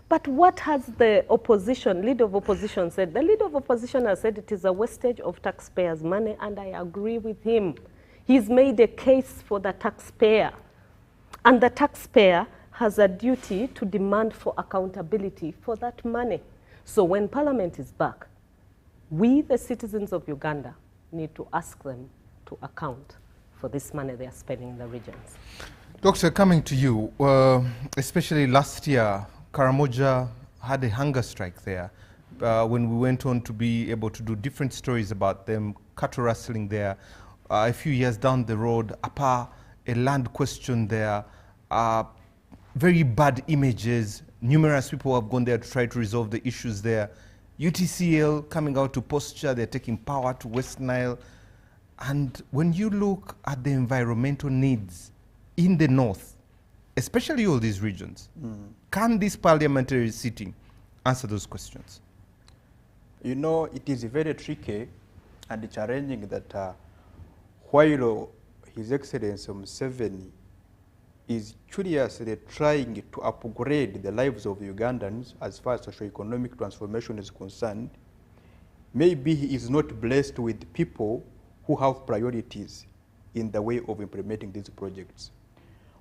But what has the opposition, leader of opposition said? The leader of opposition has said it is a wastage of taxpayers' money, and I agree with him. He's made a case for the taxpayer. And the taxpayer has a duty to demand for accountability for that money. So when Parliament is back, we, the citizens of Uganda, need to ask them to account for this money they are spending in the regions. Doctor, coming to you, especially last year, Karamoja had a hunger strike there when we went on to be able to do different stories about them, cattle rustling there. A few years down the road, a land question there, very bad images. Numerous people have gone there to try to resolve the issues there. UTCL coming out to posture, they're taking power to West Nile. And when you look at the environmental needs in the north, especially all these regions, can this parliamentary sitting answer those questions? You know, it is very tricky and challenging that while His Excellency Museveni is curiously trying to upgrade the lives of Ugandans as far as socio-economic transformation is concerned, maybe he is not blessed with people who have priorities in the way of implementing these projects.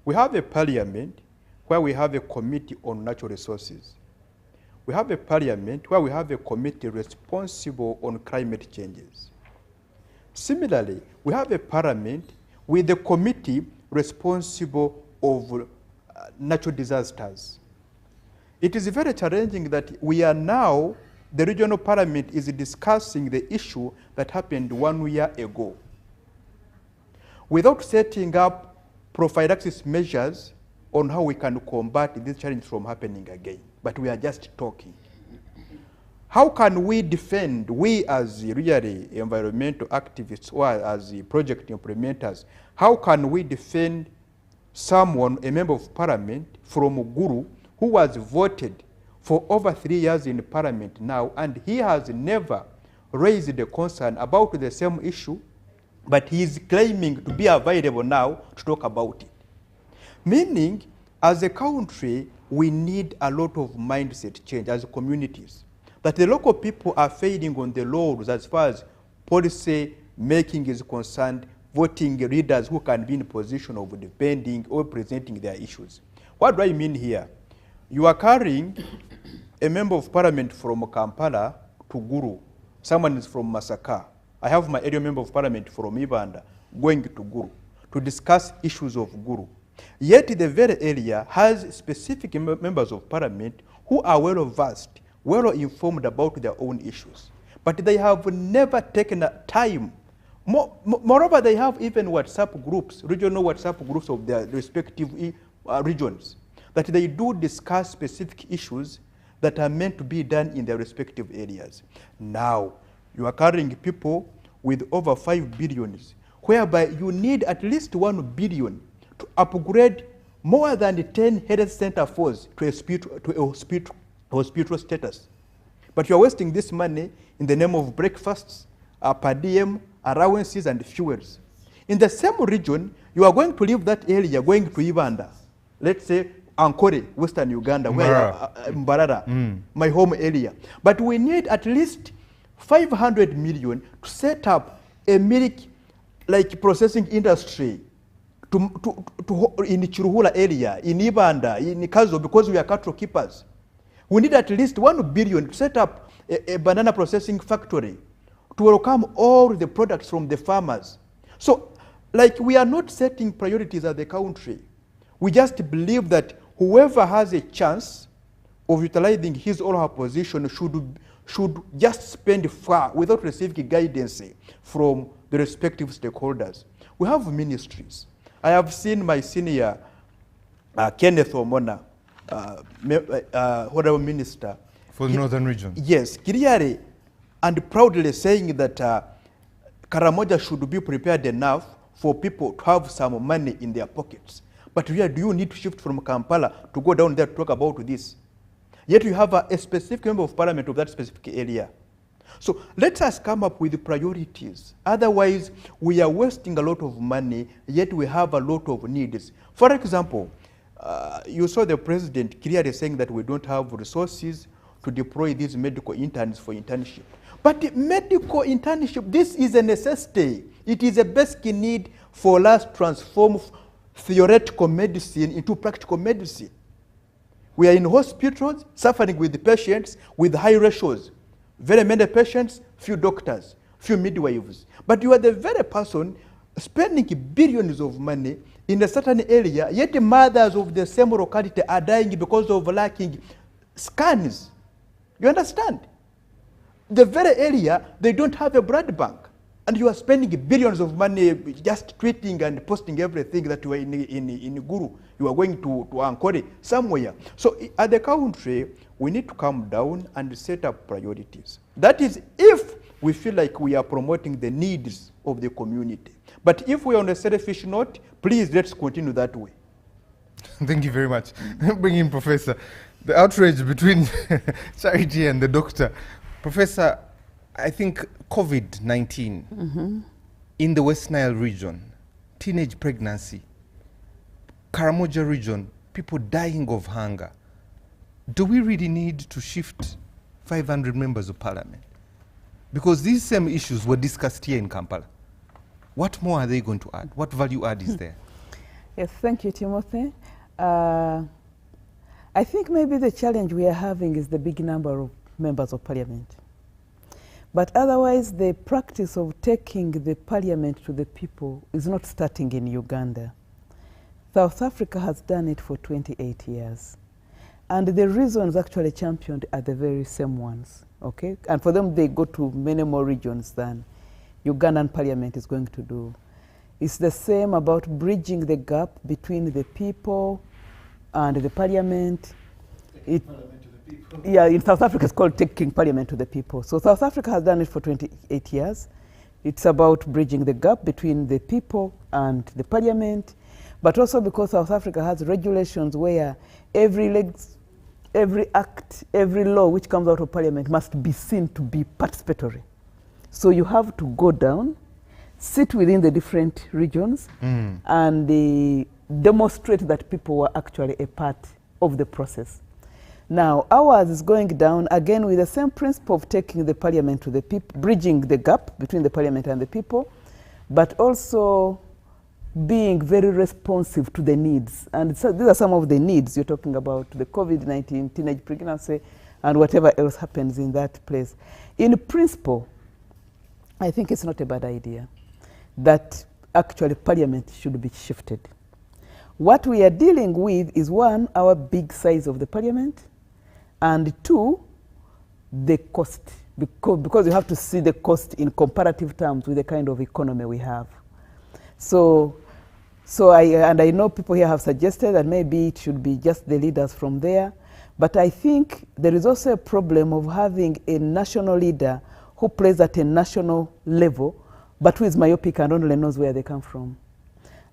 We have a parliament where we have a committee on natural resources. We have a parliament where we have a committee responsible on climate changes. Similarly, we have a parliament with a committee responsible of natural disasters. It is very challenging that we are now the regional parliament is discussing the issue that happened 1 year ago, without setting up prophylaxis measures on how we can combat this challenge from happening again. But we are just talking. How can we defend, we as really environmental activists or as the project implementers, how can we defend someone, a member of parliament from Gulu, who was voted for over 3 years in parliament now, and he has never raised a concern about the same issue, but he is claiming to be available now to talk about it? Meaning, as a country, we need a lot of mindset change as communities. That the local people are failing on the roads as far as policy making is concerned, voting leaders who can be in a position of defending or presenting their issues. What do I mean here? You are carrying a member of parliament from Kampala to Gulu. Someone is from Masaka. I have my area member of parliament from Ibanda going to Gulu to discuss issues of Gulu. Yet the very area has specific members of parliament who are well versed, well informed about their own issues. But they have never taken time. Moreover, they have even WhatsApp groups, regional WhatsApp groups of their respective regions, that they do discuss specific issues that are meant to be done in their respective areas. Now, you are carrying people with over 5 billion, whereby you need at least 1 billion to upgrade more than 10 health center force to a hospital status. But you are wasting this money in the name of breakfasts, per diem, allowances, and fuels. In the same region, you are going to leave that area, going to Ibanda, let's say Ankore, Western Uganda, where Mbarara, my home area. But we need at least 500 million to set up a milk processing industry in Chiruhula area, in Ibanda, in Kazo, because we are cattle keepers. We need at least 1 billion to set up a banana processing factory to welcome all the products from the farmers. So, we are not setting priorities as the country. We just believe that whoever has a chance of utilizing his or her position should just spend far without receiving guidance from the respective stakeholders. We have ministries. I have seen my senior, Kenneth Omona, whatever minister. For the northern region. Yes, clearly and proudly saying that Karamoja should be prepared enough for people to have some money in their pockets. But really, do you need to shift from Kampala to go down there to talk about this? Yet you have a specific member of parliament of that specific area. So let us come up with priorities. Otherwise, we are wasting a lot of money, yet we have a lot of needs. For example, you saw the president clearly saying that we don't have resources to deploy these medical interns for internship. But medical internship, this is a necessity. It is a basic need for us to transform theoretical medicine into practical medicine. We are in hospitals suffering with the patients with high ratios. Very many patients, few doctors, few midwives. But you are the very person spending billions of money in a certain area, yet the mothers of the same locality are dying because of lacking scans. You understand? The very area, they don't have a blood bank. And you are spending billions of money just tweeting and posting everything that you are in Gulu. You are going to Ankore, somewhere. So at the country, we need to come down and set up priorities. That is if we feel like we are promoting the needs of the community. But if we are on a selfish note, please let's continue that way. Thank you very much. Bring in Professor. The outrage between Charity and the doctor. Professor, I think COVID-19 in the West Nile region, teenage pregnancy, Karamoja region, people dying of hunger. Do we really need to shift 500 members of parliament? Because these same issues were discussed here in Kampala. What more are they going to add? What value add is there? Yes, thank you, Timothy. I think maybe the challenge we are having is the big number of members of parliament. But otherwise, the practice of taking the parliament to the people is not starting in Uganda. South Africa has done it for 28 years. And the reasons actually championed are the very same ones okay? And for them, they go to many more regions than Ugandan parliament is going to do. It's the same about bridging the gap between the people and the parliament. Yeah, in South Africa, it's called taking parliament to the people. So South Africa has done it for 28 years. It's about bridging the gap between the people and the parliament, but also because South Africa has regulations where every act, every law which comes out of parliament must be seen to be participatory. So you have to go down, sit within the different regions, and demonstrate that people were actually a part of the process. Now, ours is going down again with the same principle of taking the parliament to the people, bridging the gap between the parliament and the people, but also being very responsive to the needs. And so these are some of the needs you're talking about, the COVID-19, teenage pregnancy, and whatever else happens in that place. In principle, I think it's not a bad idea that actually parliament should be shifted. What we are dealing with is, one, our big size of the parliament, and two, the cost, because you have to see the cost in comparative terms with the kind of economy we have. So I know people here have suggested that maybe it should be just the leaders from there, but I think there is also a problem of having a national leader who plays at a national level, but who is myopic and only knows where they come from.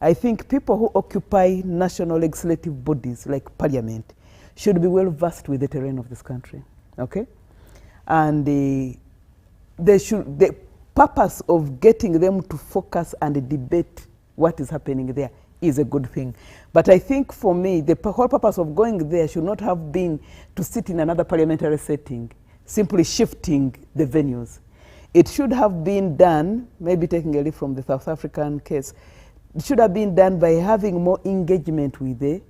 I think people who occupy national legislative bodies like parliament should be well versed with the terrain of this country, okay? And the purpose of getting them to focus and debate what is happening there is a good thing. But I think for me, the whole purpose of going there should not have been to sit in another parliamentary setting, simply shifting the venues. It should have been done, maybe taking a leaf from the South African case, it should have been done by having more engagement with the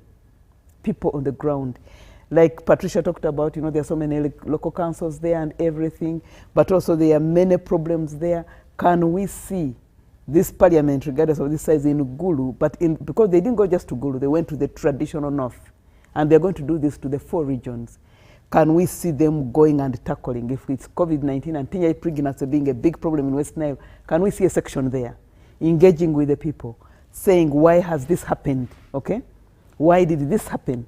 people on the ground. Like Patricia talked about, you know, there are so many local councils there and everything, but also there are many problems there. Can we see this parliament, regardless of this size, in Gulu, but because they didn't go just to Gulu, they went to the traditional north, and they're going to do this to the 4 regions. Can we see them going and tackling, if it's COVID-19 and teenage pregnancy being a big problem in West Nile, can we see a section there, engaging with the people, saying, why has this happened, okay? Why did this happen?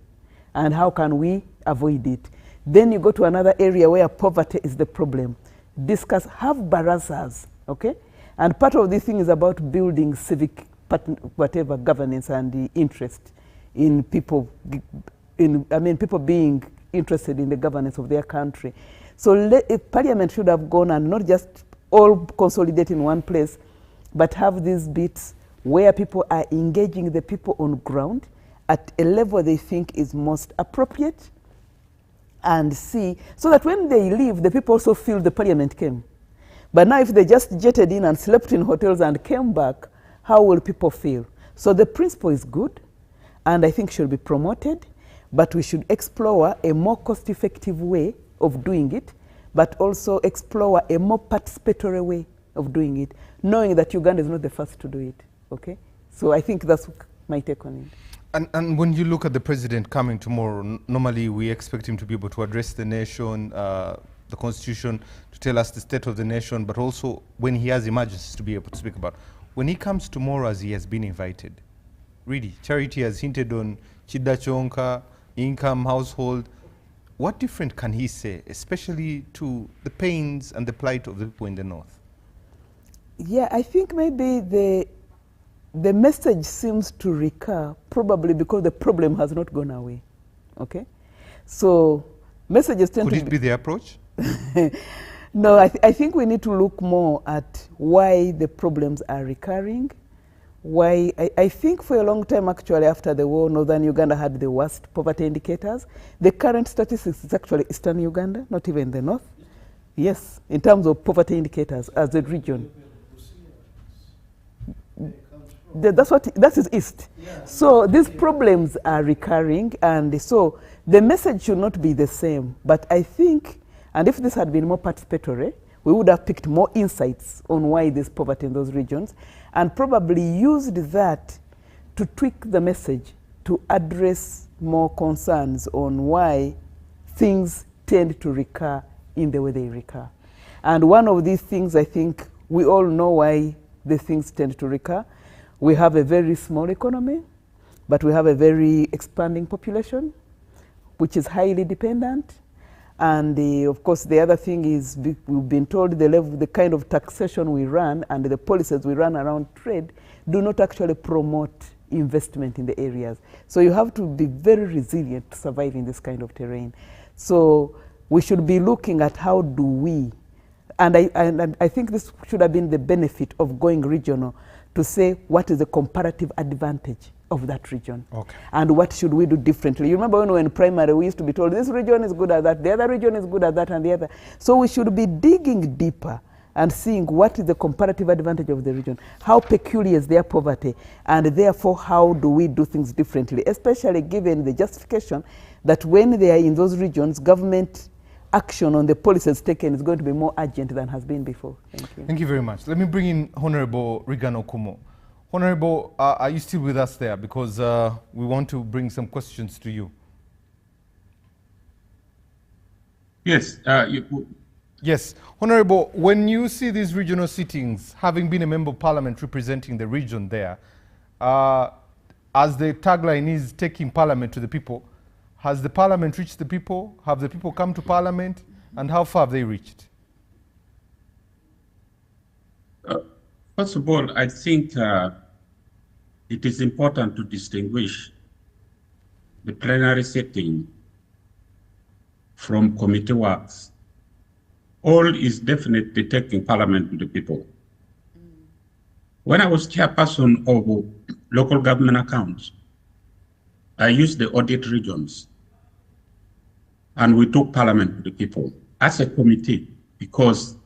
And how can we avoid it? Then you go to another area where poverty is the problem. Discuss, have barazas, okay? And part of this thing is about building civic, whatever, governance and the interest in people, people being interested in the governance of their country. So parliament should have gone and not just all consolidate in one place, but have these bits where people are engaging the people on ground at a level they think is most appropriate, and see, so that when they leave, the people also feel the parliament came. But now if they just jetted in and slept in hotels and came back, how will people feel? So the principle is good, and I think should be promoted, but we should explore a more cost-effective way of doing it, but also explore a more participatory way of doing it, knowing that Uganda is not the first to do it, okay? So I think that's my take on it. And when you look at the president coming tomorrow, normally we expect him to be able to address the nation, the constitution, to tell us the state of the nation, but also when he has emergencies to be able to speak about. When he comes tomorrow, as he has been invited, really, Charity has hinted on Chida Chonka, income, household. What different can he say, especially to the pains and the plight of the people in the north? Yeah, I think maybe the message seems to recur, probably because the problem has not gone away, okay? So messages tend to Could it be the approach? No, I think we need to look more at why the problems are recurring. Why I think for a long time, actually, after the war, northern Uganda had the worst poverty indicators. The current statistics is actually eastern Uganda, not even the north. Yes, in terms of poverty indicators as a region. That is east. Yeah. So these problems are recurring, and so the message should not be the same. But I think, and if this had been more participatory, we would have picked more insights on why there's poverty in those regions, and probably used that to tweak the message to address more concerns on why things tend to recur in the way they recur. And one of these things, I think we all know why the things tend to recur. We have a very small economy, but we have a very expanding population, which is highly dependent. And of course, the other thing is we've been told the kind of taxation we run and the policies we run around trade do not actually promote investment in the areas. So you have to be very resilient to survive in this kind of terrain. So we should be looking at how do we, and I think this should have been the benefit of going regional, to say what is the comparative advantage of that region. Okay. And what should we do differently? You remember when we were in primary, we used to be told this region is good at that, the other region is good at that, and the other. So we should be digging deeper and seeing what is the comparative advantage of the region, how peculiar is their poverty, and therefore how do we do things differently, especially given the justification that when they are in those regions, government action on the policies taken is going to be more urgent than has been before. Thank you. Thank you very much. Let me bring in Honorable Regan Okumo. Honorable, are you still with us there? Because we want to bring some questions to you. Yes. Yes. Honorable, when you see these regional sittings, having been a member of parliament representing the region there, as the tagline is taking parliament to the people, has the parliament reached the people? Have the people come to parliament? And how far have they reached? First of all, I think it is important to distinguish the plenary sitting from committee works. All is definitely taking parliament to the people. When I was chairperson of local government accounts, I used the audit regions, and we took parliament to the people as a committee, because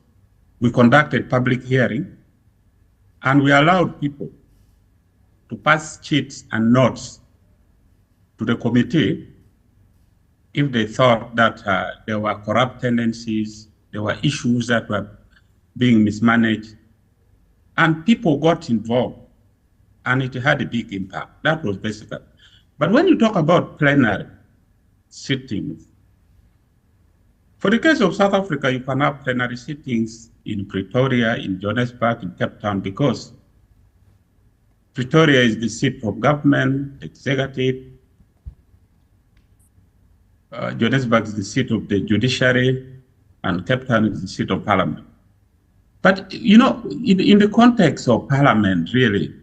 we conducted public hearing and we allowed people to pass sheets and notes to the committee if they thought that there were corrupt tendencies, there were issues that were being mismanaged, and people got involved, and it had a big impact. That was basically. But when you talk about plenary sittings, for the case of South Africa, you can have plenary sittings in Pretoria, in Johannesburg, in Cape Town, because Pretoria is the seat of government, executive. Johannesburg is the seat of the judiciary, and Cape Town is the seat of parliament. But, you know, in the context of parliament, really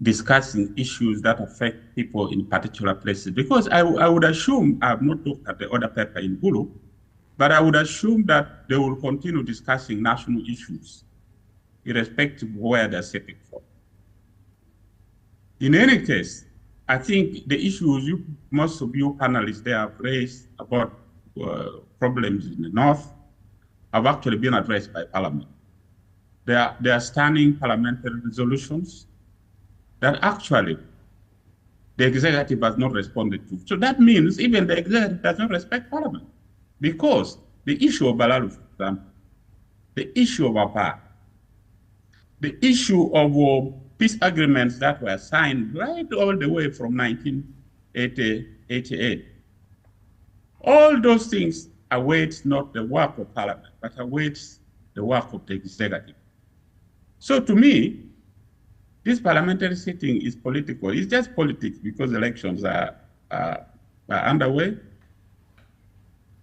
discussing issues that affect people in particular places, because I would assume, I have not looked at the other paper in Gulu, but I would assume that they will continue discussing national issues, irrespective of where they're sitting from. In any case, I think the issues most of you panelists there have raised about problems in the North have actually been addressed by Parliament. There are standing parliamentary resolutions that actually the executive has not responded to. So that means even the executive does not respect Parliament, because the issue of Balalu, for example, the issue of APA, the issue of peace agreements that were signed right all the way from 1988, all those things await not the work of Parliament, but awaits the work of the executive. So to me, this parliamentary sitting is political. It's just politics because elections are underway.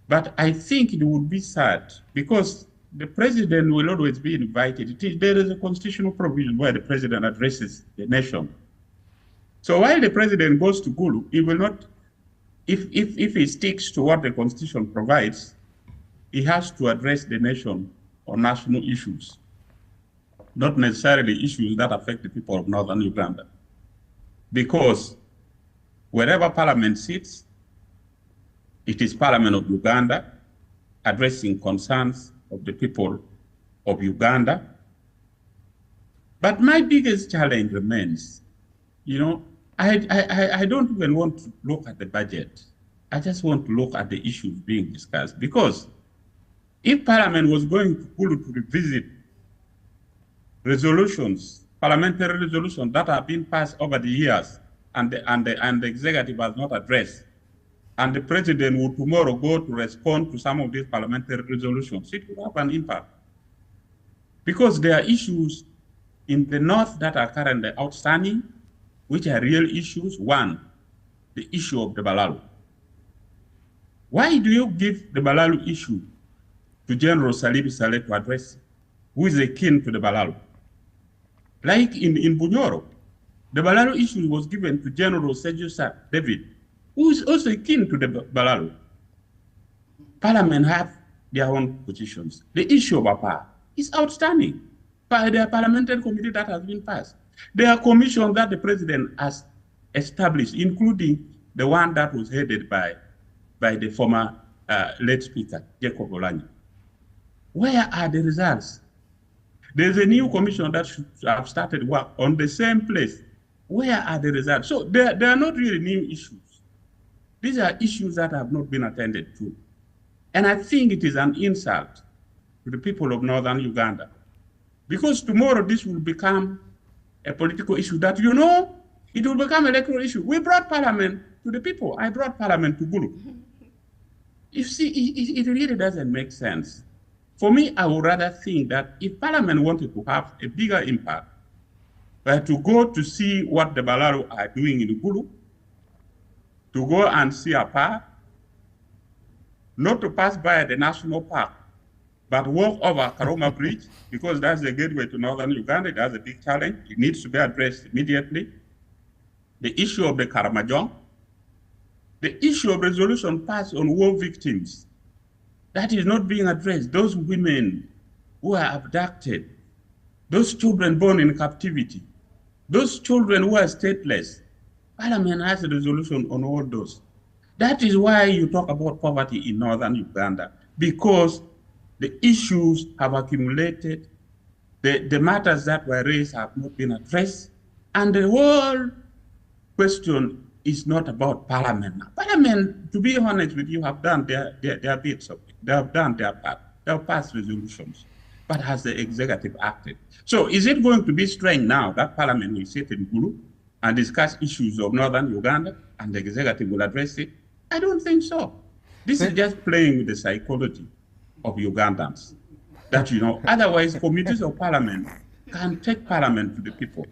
But I think it would be sad, because the president will always be invited. There is a constitutional provision where the president addresses the nation. So while the president goes to Gulu, he will not, if he sticks to what the constitution provides, he has to address the nation on national issues, not necessarily issues that affect the people of Northern Uganda. Because wherever Parliament sits, it is Parliament of Uganda addressing concerns of the people of Uganda. But my biggest challenge remains, you know, I don't even want to look at the budget. I just want to look at the issues being discussed, because if Parliament was going to Gulu to revisit resolutions, parliamentary resolutions that have been passed over the years, and the executive has not addressed, and the president would tomorrow go to respond to some of these parliamentary resolutions, it will have an impact. Because there are issues in the north that are currently outstanding, which are real issues. One, the issue of the Balalu. Why do you give the Balalu issue to General Salibi Saleh to address, who is akin to the Balalu? Like in Bunyoro, the Balalu issue was given to General Sergio David, who is also akin to the Balalu. Parliament have their own positions. The issue of APA is outstanding by the parliamentary committee that has been passed. There are commissions that the president has established, including the one that was headed by the former late speaker, Jacob Olanyi. Where are the results? There's a new commission that should have started work on the same place. Where are the results? So they are not really new issues. These are issues that have not been attended to. And I think it is an insult to the people of northern Uganda, because tomorrow this will become a political issue that, you know, it will become an electoral issue. We brought parliament to the people. I brought parliament to Gulu. You see, it really doesn't make sense. For me, I would rather think that if parliament wanted to have a bigger impact, to go to see what the Balaru are doing in Gulu, to go and see a park, not to pass by the national park, but walk over Karoma Bridge, because that's the gateway to northern Uganda. That's a big challenge. It needs to be addressed immediately. The issue of the Karamajong, the issue of resolution passed on war victims, that is not being addressed. Those women who are abducted, those children born in captivity, those children who are stateless, Parliament has a resolution on all those. That is why you talk about poverty in northern Uganda, because the issues have accumulated, the matters that were raised have not been addressed, and the whole question is not about Parliament. Parliament, to be honest with you, have done their bits of it. They have done their part. They have passed resolutions. But has the executive acted? So is it going to be strange now that Parliament will sit in Gulu and discuss issues of northern Uganda and the executive will address it? I don't think so. This is just playing with the psychology of Ugandans. That, you know, otherwise committees of Parliament can take Parliament to the people.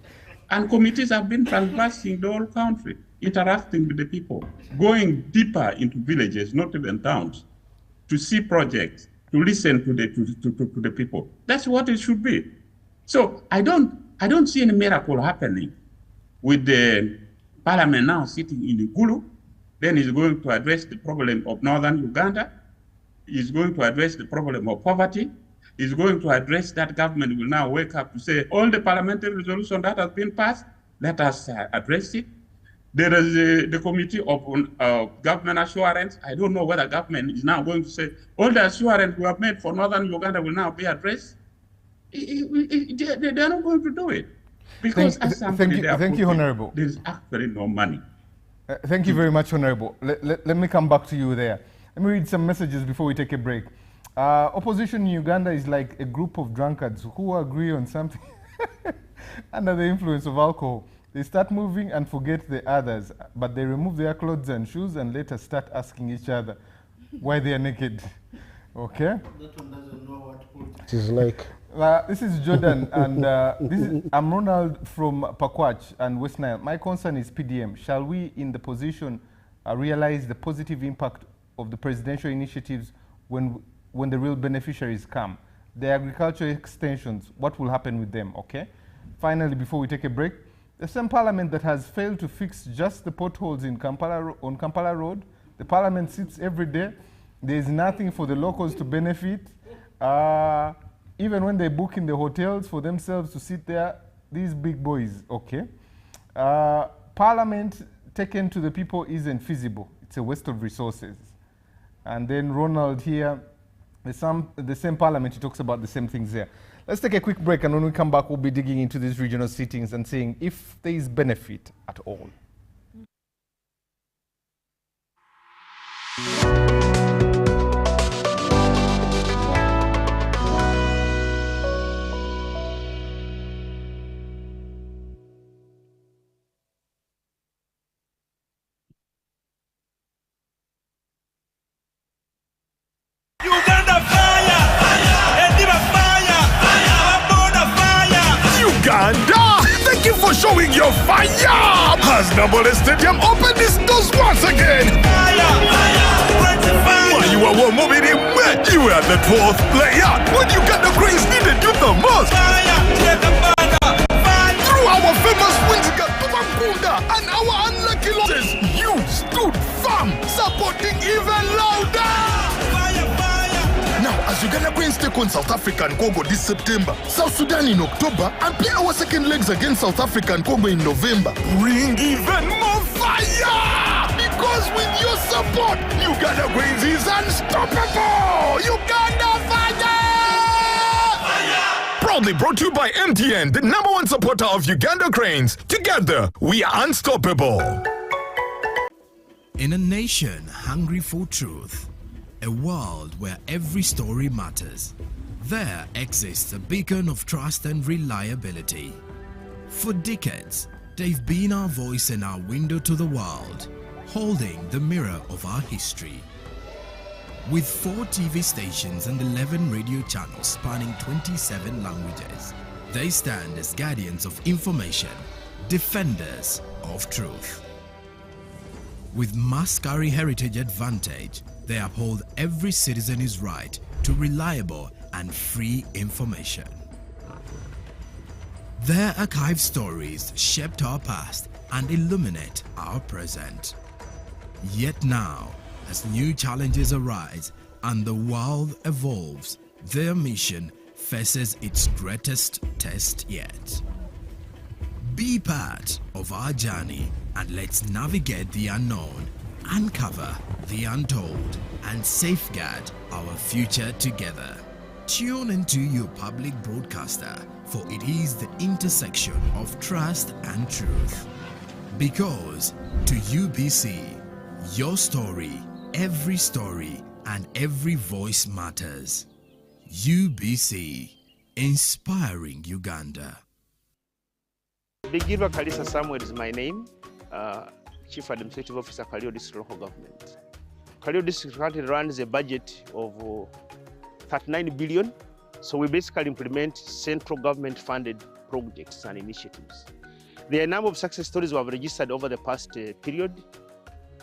And committees have been traversing the whole country, interacting with the people, going deeper into villages, not even towns, to see projects, to listen to the people. That's what it should be. So I don't see any miracle happening with the Parliament now sitting in the Gulu. Then he's going to address the problem of northern Uganda. He's going to address the problem of poverty. He's going to address that government will now wake up to say, all the parliamentary resolution that has been passed, let us address it. There is the committee of government assurance. I don't know whether government is now going to say, all the assurance we have made for northern Uganda will now be addressed. They're not going to do it. Because thank you, Honorable. There is actually no money. Thank you very much, Honorable. Let me come back to you there. Let me read some messages before we take a break. Opposition in Uganda is like a group of drunkards who agree on something under the influence of alcohol. They start moving and forget the others, but they remove their clothes and shoes and later start asking each other why they are naked. Okay? That one doesn't know what politics is like. This is Jordan, and I'm Ronald from Pakwach and West Nile. My concern is PDM. Shall we, in the position, realize the positive impact of the presidential initiatives when the real beneficiaries come? The agricultural extensions, what will happen with them, okay? Finally, before we take a break, the same parliament that has failed to fix just the potholes in on Kampala Road, the parliament sits every day. There is nothing for the locals to benefit. Even when they book in the hotels for themselves to sit there, these big boys, okay? Parliament taken to the people isn't feasible. It's a waste of resources. And then Ronald here, the same parliament, he talks about the same things there. Let's take a quick break, and when we come back, we'll be digging into these regional sittings and seeing if there is benefit at all. fire! Has Nambole Stadium opened its doors once again? While you were moving in wet, you were the 12th player when Uganda Cranes needed you the most. Through our famous wins against Tubakunda and our unlucky losses, you stood firm, supporting even louder. Now, as Uganda Cranes take on South Africa and Congo this September, South Sudan in October, and play our second legs against South Africa and Congo in November, bring even more fire! Because with your support, Uganda Cranes is unstoppable! Uganda Fire! Proudly brought to you by MTN, the #1 supporter of Uganda Cranes. Together, we are unstoppable. In a nation hungry for truth, a world where every story matters, there exists a beacon of trust and reliability. For decades, they've been our voice and our window to the world, holding the mirror of our history. With 4 TV stations and 11 radio channels spanning 27 languages, they stand as guardians of information, defenders of truth. With Mascari Heritage Advantage, they uphold every citizen's right to reliable and free information. Their archived stories shaped our past and illuminate our present. Yet now, as new challenges arise and the world evolves, their mission faces its greatest test yet. Be part of our journey and let's navigate the unknown, uncover the untold, and safeguard our future together. Tune into your public broadcaster, for it is the intersection of trust and truth. Because to UBC, your story, and every voice matters. UBC, inspiring Uganda. Bigirwa Kalisa Samuel is my name, Chief Administrative Officer, Kalio District Local Government. Kalio District currently runs a budget of 39 billion, so we basically implement central government funded projects and initiatives. There are a number of success stories we have registered over the past period,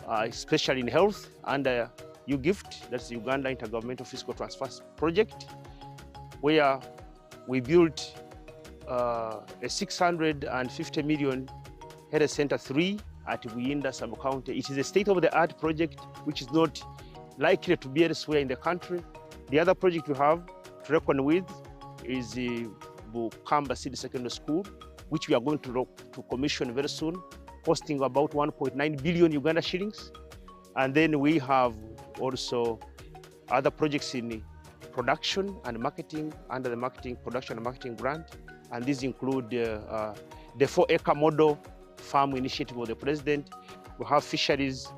especially in health under UGIFT, that's the Uganda Intergovernmental Fiscal Transfers Project, where we built a 650 million health center 3 at Buyinda sub-county. It is a state-of-the-art project which is not likely to be elsewhere in the country. The other project we have to reckon with is the Bukamba City Secondary School, which we are going to commission very soon, costing about 1.9 billion Uganda shillings. And then we have also other projects in production and marketing under the Marketing Production and Marketing Grant. And these include the 4-acre model farm initiative of the president. We have fisheries,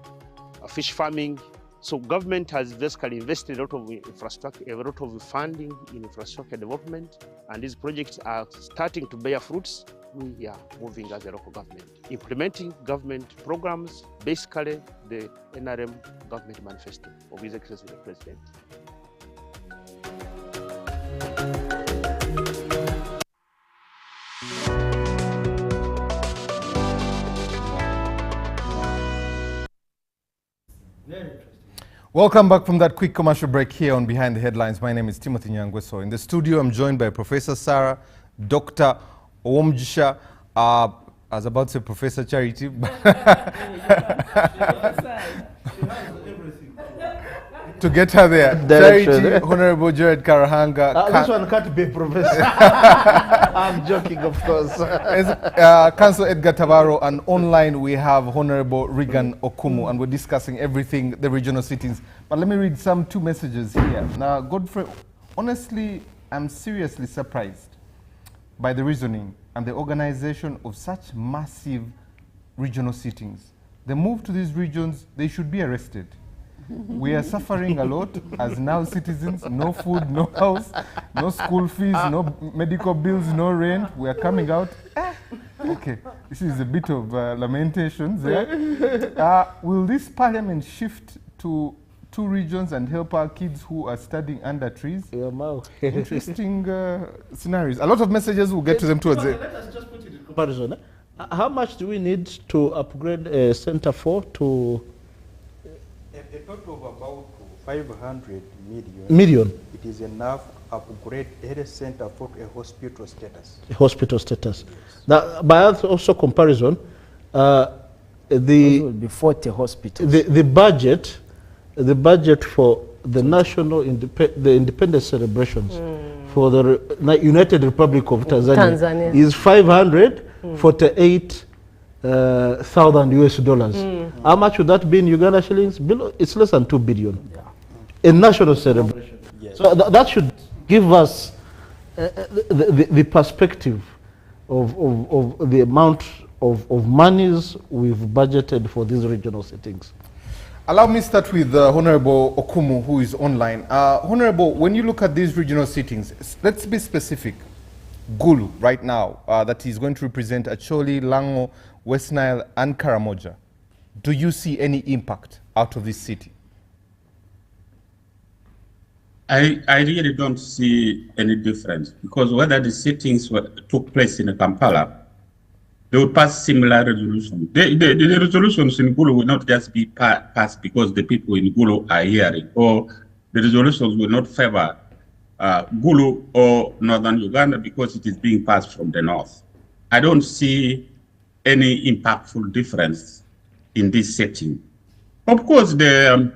fish farming. So government has basically invested a lot of infrastructure, a lot of funding in infrastructure development, and these projects are starting to bear fruits. We are moving as a local government, implementing government programs, basically the NRM government manifesto of His Excellency the President. Welcome back from that quick commercial break here on Behind the Headlines. My name is Timothy Nyangweso. In the studio, I'm joined by Professor Sarah, Dr. Owomujisha, I was about to say Professor Charity. To get her there, Charity, Honorable Jared Karahanga. This one can't be a professor. I'm joking, of course. Councillor Edgar Tabaro, and online we have Honorable Regan Okumu, and we're discussing everything, the regional sittings. But let me read some 2 messages here. Now, Godfrey, honestly, I'm seriously surprised by the reasoning and the organization of such massive regional sittings. The move to these regions, they should be arrested. We are suffering a lot as now citizens, no food, no house, no school fees, no medical bills, no rent. We are coming out. Okay, this is a bit of lamentations there. Will this parliament shift to 2 regions and help our kids who are studying under trees? Interesting scenarios. A lot of messages, we'll get to them towards it. Let us just put it in comparison. How much do we need to upgrade Center 4 to? A total of about 500 million. Million. It is enough to upgrade Health Center 4 to a hospital status. Hospital status. Now, by also comparison, Those will be 40 hospitals. the budget for the national independence celebrations for the United Republic of Tanzania, is 548,000 US dollars. How much would that be in Uganda shillings? Below, it's less than 2 billion. A national celebration. Yes. So that should give us the perspective of the amount of monies we've budgeted for these regional settings. Allow me to start with Honorable Okumu, who is online. Honorable, when you look at these regional settings, let's be specific. Gulu, right now, that is going to represent Acholi, Lango, West Nile, and Karamoja. Do you see any impact out of this city? I really don't see any difference, because whether the sittings took place in Kampala, they would pass similar resolutions. The resolutions in Gulu will not just be passed because the people in Gulu are hearing, or the resolutions will not favor Gulu or northern Uganda because it is being passed from the north. I don't see any impactful difference in this setting. Of course, the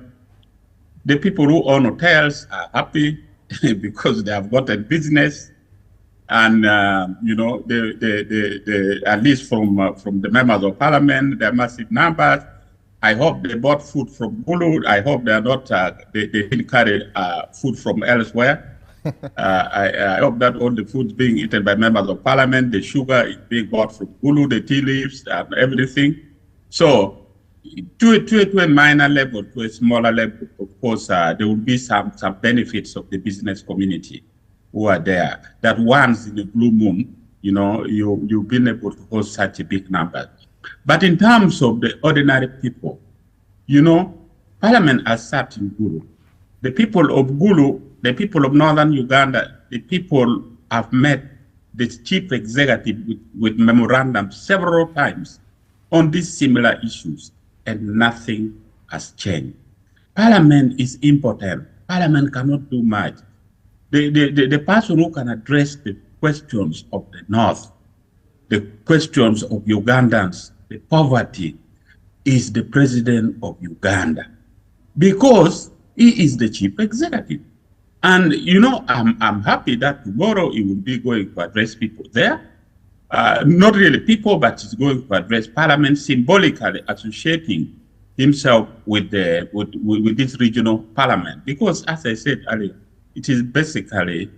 people who own hotels are happy because they have got a business, and you know, at least from the members of parliament, there are massive numbers. I hope they bought food from Gulu. I hope they are not they didn't carry food from elsewhere. I hope that all the food being eaten by members of parliament, the sugar is being bought from Gulu, the tea leaves, and everything. So, to a minor level, to a smaller level, of course, there will be some benefits of the business community who are there. That once in a blue moon, you know, you've been able to host such a big number. But in terms of the ordinary people, you know, parliament has sat in Gulu. The people of Gulu, the people of northern Uganda, the people have met the chief executive with memorandum several times on these similar issues, and nothing has changed. Parliament is impotent. Parliament cannot do much. The person who can address the questions of the North, the questions of Ugandans, the poverty, is the president of Uganda, because he is the chief executive. And, you know, I'm happy that tomorrow he will be going to address people there. Not really people, but he's going to address parliament, symbolically associating himself with this regional parliament. Because, as I said earlier, it is basically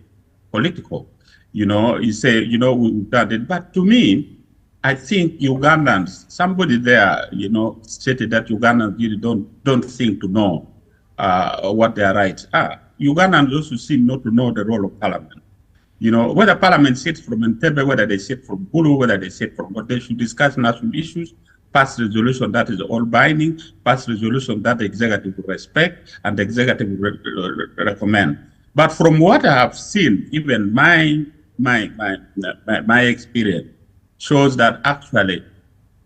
political. You know, you say, you know, we've done it. But to me, I think Ugandans, somebody there, you know, stated that Ugandans really don't think to know what their rights are. Ugandans also seem not to know the role of parliament. You know, whether parliament sits from Entebbe, whether they sit from Gulu, whether they sit from what, they should discuss national issues, pass resolution that is all binding, pass resolution that the executive will respect and the executive will recommend. But from what I have seen, even my experience shows that actually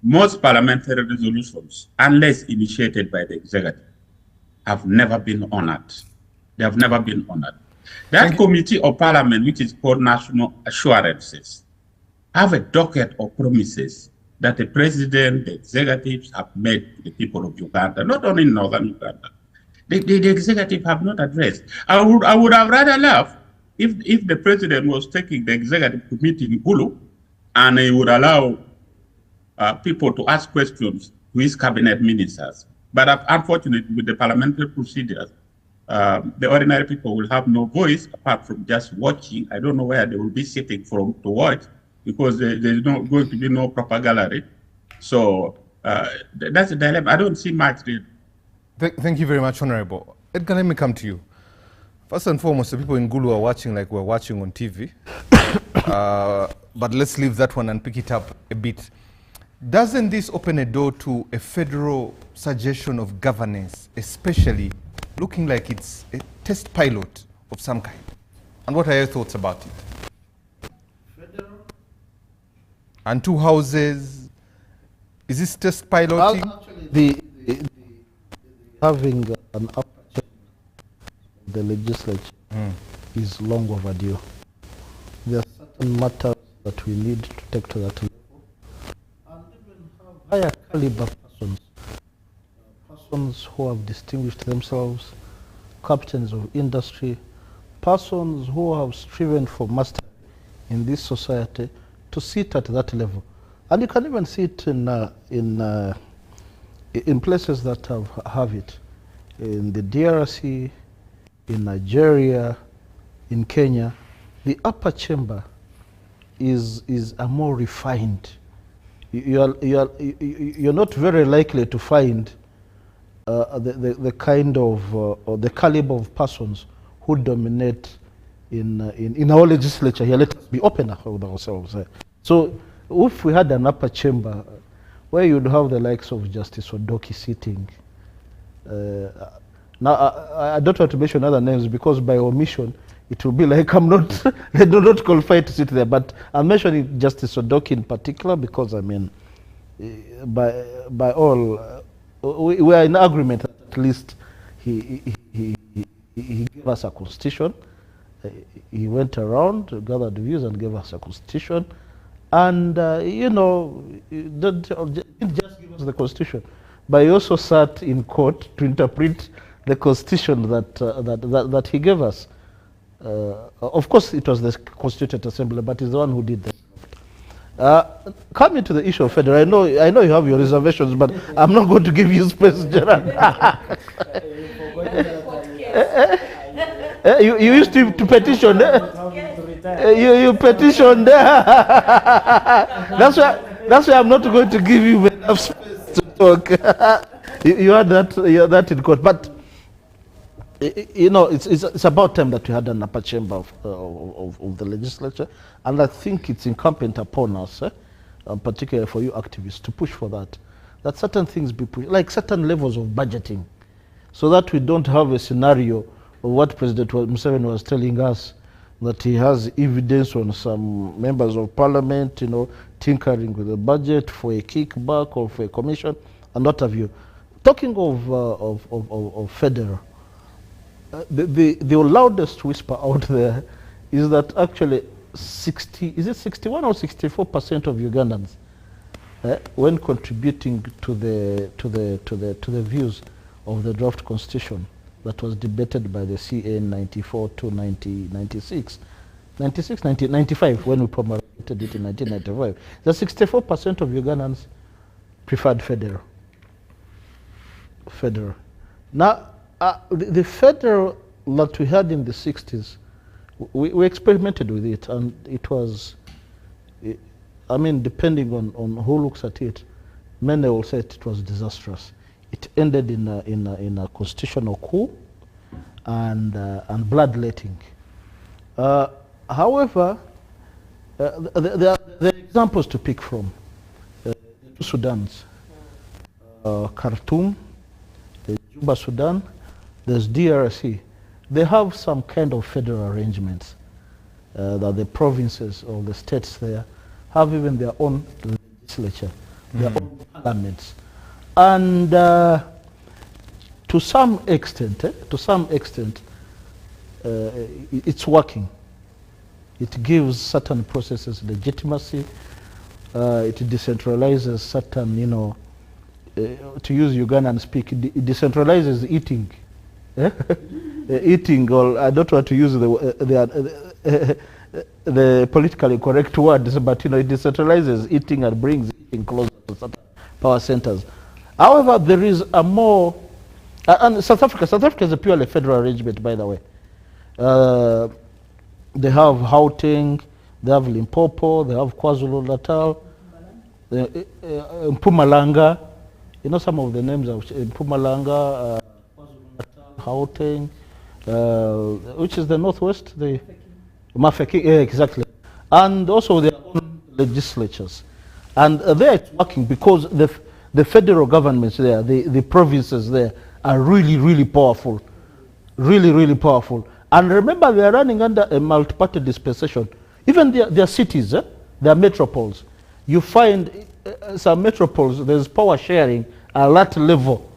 most parliamentary resolutions, unless initiated by the executive, have never been honored. They have never been honored. That committee of parliament, which is called National Assurances, have a docket of promises that the president, the executives have made to the people of Uganda, not only in northern Uganda. The executive have not addressed. I would have rather loved if the president was taking the executive committee in Gulu and he would allow people to ask questions to his cabinet ministers. But unfortunately, with the parliamentary procedures, the ordinary people will have no voice apart from just watching. I don't know where they will be sitting to watch, because there's not going to be no proper gallery. So that's the dilemma. I don't see much there. Thank you very much, Honorable. Edgar, let me come to you. First and foremost, the people in Gulu are watching like we're watching on TV. But let's leave that one and pick it up a bit. Doesn't this open a door to a federal suggestion of governance, especially looking like it's a test pilot of some kind? And what are your thoughts about it? Federal? And two houses, Is this test piloting? The having an upper chamber of the legislature is long overdue. There are certain matters that we need to take to that level, and even have higher caliber persons, persons who have distinguished themselves, captains of industry, persons who have striven for mastery in this society, to sit at that level. And you can even see it in places that have it, in the DRC, in Nigeria, in Kenya. The upper chamber is a more refined. You're not very likely to find the kind of or the caliber of persons who dominate in our legislature here. Let us be open with ourselves. So if we had an upper chamber where you'd have the likes of Justice Odoki sitting, now I don't want to mention other names because by omission it will be like I'm not, they do not qualify to sit there, but I'm mentioning Justice Odoki in particular because, I mean, by all, we are in agreement that at least he gave us a constitution. He went around, gathered views and gave us a constitution. And, you know, he didn't just give us the constitution, but he also sat in court to interpret the constitution that he gave us. Of course, it was the Constituent Assembly, but he's the one who did that. Coming to the issue of federal, I know you have your reservations, but I'm not going to give you space, Gerard. You used to petition. You petitioned. That's why I'm not going to give you enough space to talk. You had that in court, but you know, it's about time that we had an upper chamber of the legislature, and I think it's incumbent upon us, particularly for you activists, to push for that certain things be pushed, like certain levels of budgeting, so that we don't have a scenario of what President Museveni was telling us, that he has evidence on some members of parliament, you know, tinkering with the budget for a kickback or for a commission, and what have you. Talking of federal, the loudest whisper out there is that actually 61 or 64% of Ugandans, when contributing to the views of the draft constitution that was debated by the CA in 94 to 96, 95 when we promulgated it in 1995, the 64% of Ugandans preferred federal. Now, the federal that we had in the 60s, we experimented with it, and it was, I mean, depending on who looks at it, many will say it was disastrous. It ended in a constitutional coup and bloodletting. However, there are examples to pick from. The two Sudans, Khartoum, Juba, Sudan, there's DRC. They have some kind of federal arrangements that the provinces or the states there have even their own legislature, their own parliaments. And to some extent, it's working. It gives certain processes legitimacy. It decentralizes certain, you know, to use Ugandan speak, it decentralizes eating. Eating, or I don't want to use the politically correct words, but you know, it decentralizes eating and brings eating closer to certain power centers. However, there is a more, and South Africa is a purely federal arrangement, by the way. They have Gauteng, they have Limpopo, they have KwaZulu-Natal, Mpumalanga. You know some of the names of Mpumalanga, KwaZulu-Natal, Gauteng, which is the northwest, the Mafeking, exactly, and also their own legislatures, and there it's working because the federal governments there, the provinces there are really powerful, really powerful. And remember, they are running under a multi-party dispensation. Even their cities, their metropoles, you find some metropoles, there's power sharing at that level,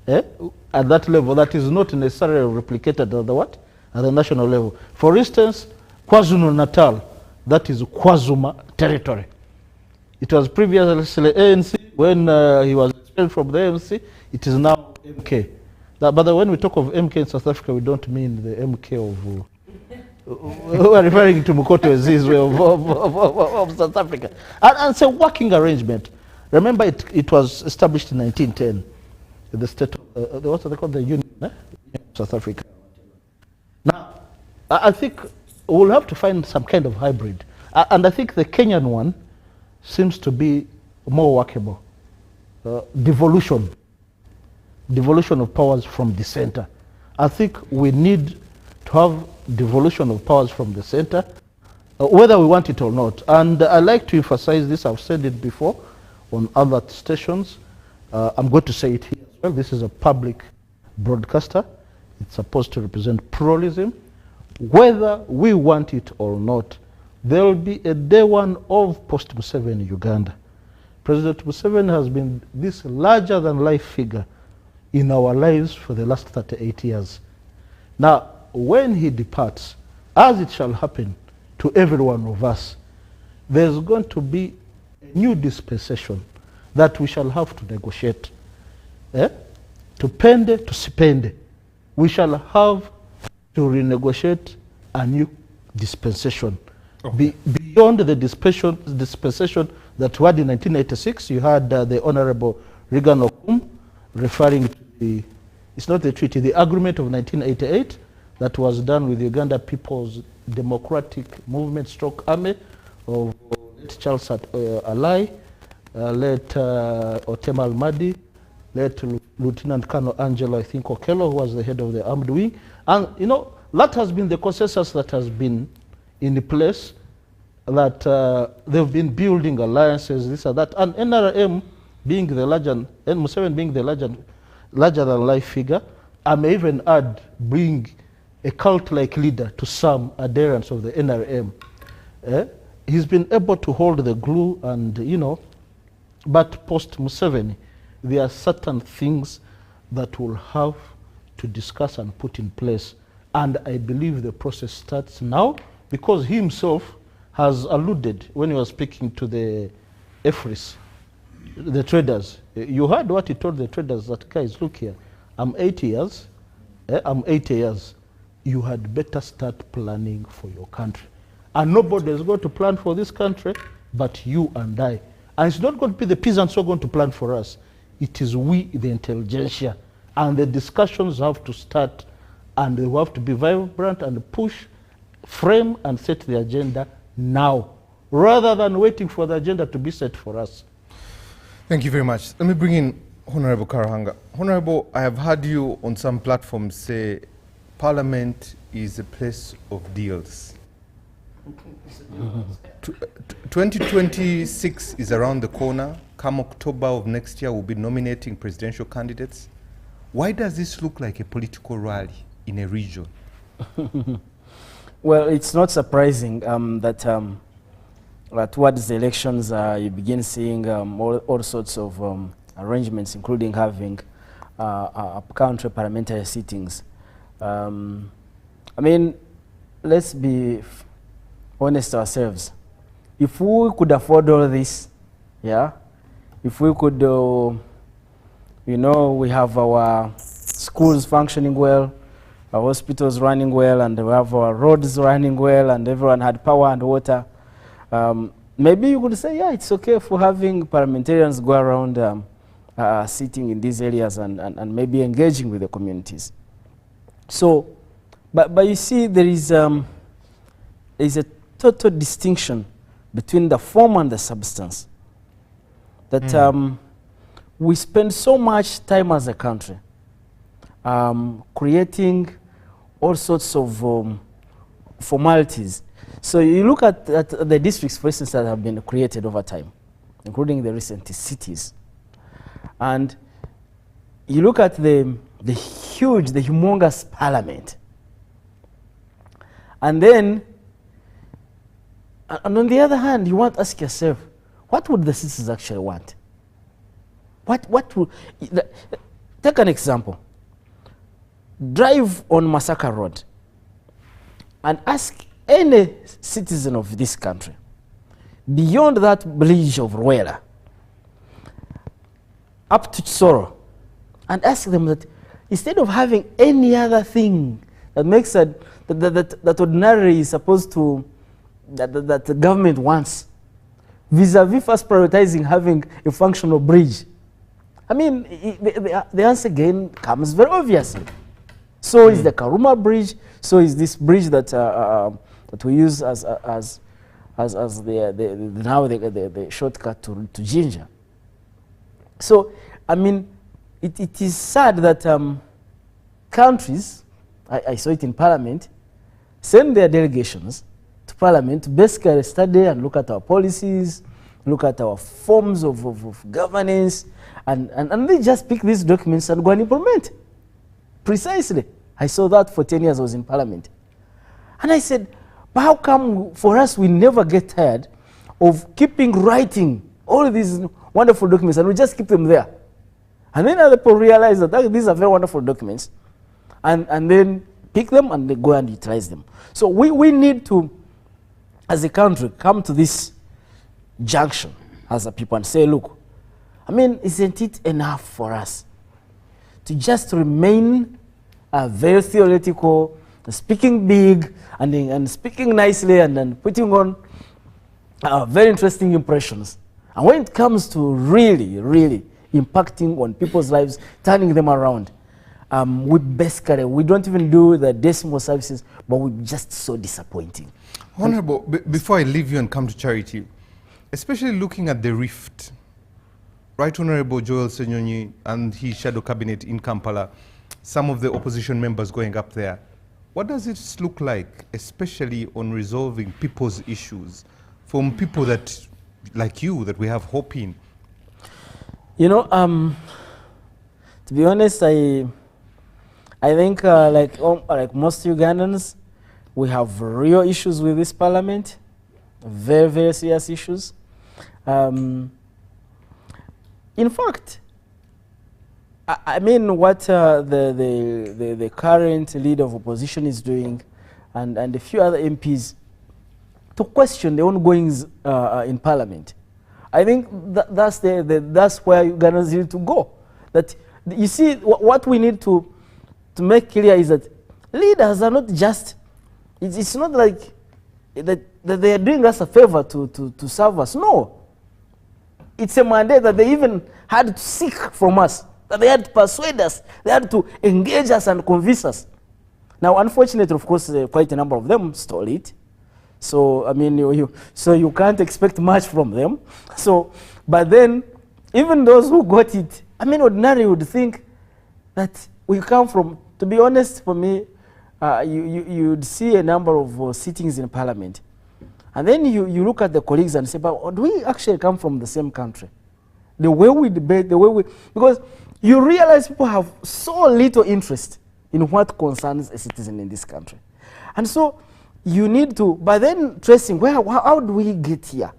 at that level that is not necessarily replicated at the what? At the national level. For instance, KwaZulu-Natal, that is Kwazuma territory. It was previously ANC. When he was expelled from the ANC, it is now MK. But when we talk of MK in South Africa, we don't mean the MK of... we are referring to Mokotwe Zizwe of South Africa. And it's a working arrangement. Remember, it was established in 1910. The state, what are they called? The Union of South Africa. Now, I think we'll have to find some kind of hybrid. And I think the Kenyan one seems to be more workable. Devolution of powers from the center. I think we need to have devolution of powers from the center, whether we want it or not. And I like to emphasize this, I've said it before on other stations. I'm going to say it here as well. This is a public broadcaster. It's supposed to represent pluralism. Whether we want it or not, there will be a day one of post-Museveni Uganda. President Museveni has been this larger-than-life figure in our lives for the last 38 years. Now, when he departs, as it shall happen to every one of us, there's going to be a new dispensation that we shall have to negotiate. Tupende, tusipende. We shall have to renegotiate a new dispensation. Okay. Beyond the dispensation that we had in 1986, you had the Honorable Regan Okum referring to the, it's not the treaty, the agreement of 1988 that was done with Uganda People's Democratic Movement stroke army of late Charles Alai, late Otema Almadi, late Lieutenant Colonel Angelo, I think, Okello, who was the head of the armed wing. And, you know, that has been the consensus that has been in place, that they've been building alliances, this or that. And NRM being the larger, and Museveni being the larger-than-life figure, I may even add, being a cult-like leader to some adherents of the NRM. He's been able to hold the glue and, you know, but post-Museveni, there are certain things that we'll have to discuss and put in place. And I believe the process starts now, because he himself has alluded when he was speaking to the EFRIS, the traders. You heard what he told the traders, that guys, look here, I'm 80 years, I'm 80 years. You had better start planning for your country. And nobody is going to plan for this country but you and I. And it's not going to be the peasants who are going to plan for us. It is we, the intelligentsia. And the discussions have to start, and they have to be vibrant and push, frame and set the agenda now, rather than waiting for the agenda to be set for us. Thank you very much. Let me bring in Honorable Karahanga. Honorable, I have heard you on some platforms say Parliament is a place of deals. 2026 is around the corner. Come October of next year, we'll be nominating presidential candidates. Why does this look like a political rally in a region? Well, it's not surprising that towards the elections, you begin seeing all sorts of arrangements, including having up-country parliamentary sittings. I mean, let's be honest ourselves. If we could afford all this, yeah, if we could, you know, we have our schools functioning well, our hospitals running well, and we have our roads running well, and everyone had power and water, maybe you could say, yeah, it's okay for having parliamentarians go around sitting in these areas and maybe engaging with the communities. So, but you see, there is a total distinction between the form and the substance. That we spend so much time as a country creating all sorts of formalities. So you look at the districts, for instance, that have been created over time, including the recent cities, and you look at the humongous parliament, and then, and on the other hand, you want to ask yourself, what would the citizens actually want? What would, take an example. Drive on Masaka Road and ask any citizen of this country, beyond that bridge of Ruela, up to Tsoro, and ask them that instead of having any other thing that makes that ordinarily is supposed to, that the government wants, vis-a-vis first prioritizing having a functional bridge, I mean, the answer again comes very obviously. So is the Karuma Bridge, so is this bridge that that we use as the shortcut to Jinja. So, I mean, it is sad that countries, I saw it in Parliament, send their delegations to Parliament to basically study and look at our policies, look at our forms of governance, and they just pick these documents and go and implement. Precisely. I saw that for 10 years I was in Parliament. And I said, but how come for us we never get tired of keeping writing all of these wonderful documents and we just keep them there? And then other people realize that these are very wonderful documents and then pick them and they go and utilize them. So we need to, as a country, come to this junction as a people and say, look, I mean, isn't it enough for us to just remain very theoretical, speaking big and speaking nicely and then putting on very interesting impressions? And when it comes to really, really impacting on people's lives, turning them around, we don't even do the decimal services, but we're just so disappointing. Honorable, before I leave you and come to Charity, especially looking at the rift, Right Honorable Joel Senyonyi and his shadow cabinet in Kampala, some of the opposition members going up there, what does it look like, especially on resolving people's issues from people that, like you, that we have hope in? You know, to be honest, I think like most Ugandans, we have real issues with this parliament, very, very serious issues. In fact, I mean what the current leader of opposition is doing and a few other MPs to question the ongoings in parliament. I think that's where Ugandans need to go. That you see, what we need to make clear is that leaders are not just, it's not like that they are doing us a favor to serve us. No. It's a mandate that they even had to seek from us, that they had to persuade us, they had to engage us and convince us. Now, unfortunately, of course, quite a number of them stole it. So, I mean, so you can't expect much from them. So, but then, even those who got it, I mean, ordinarily would think that we come from, to be honest, for me, you'd see a number of sittings in parliament. And then you look at the colleagues and say, but do we actually come from the same country? The way we debate, the way we, because you realize people have so little interest in what concerns a citizen in this country. And so you need to, by then tracing, how do we get here?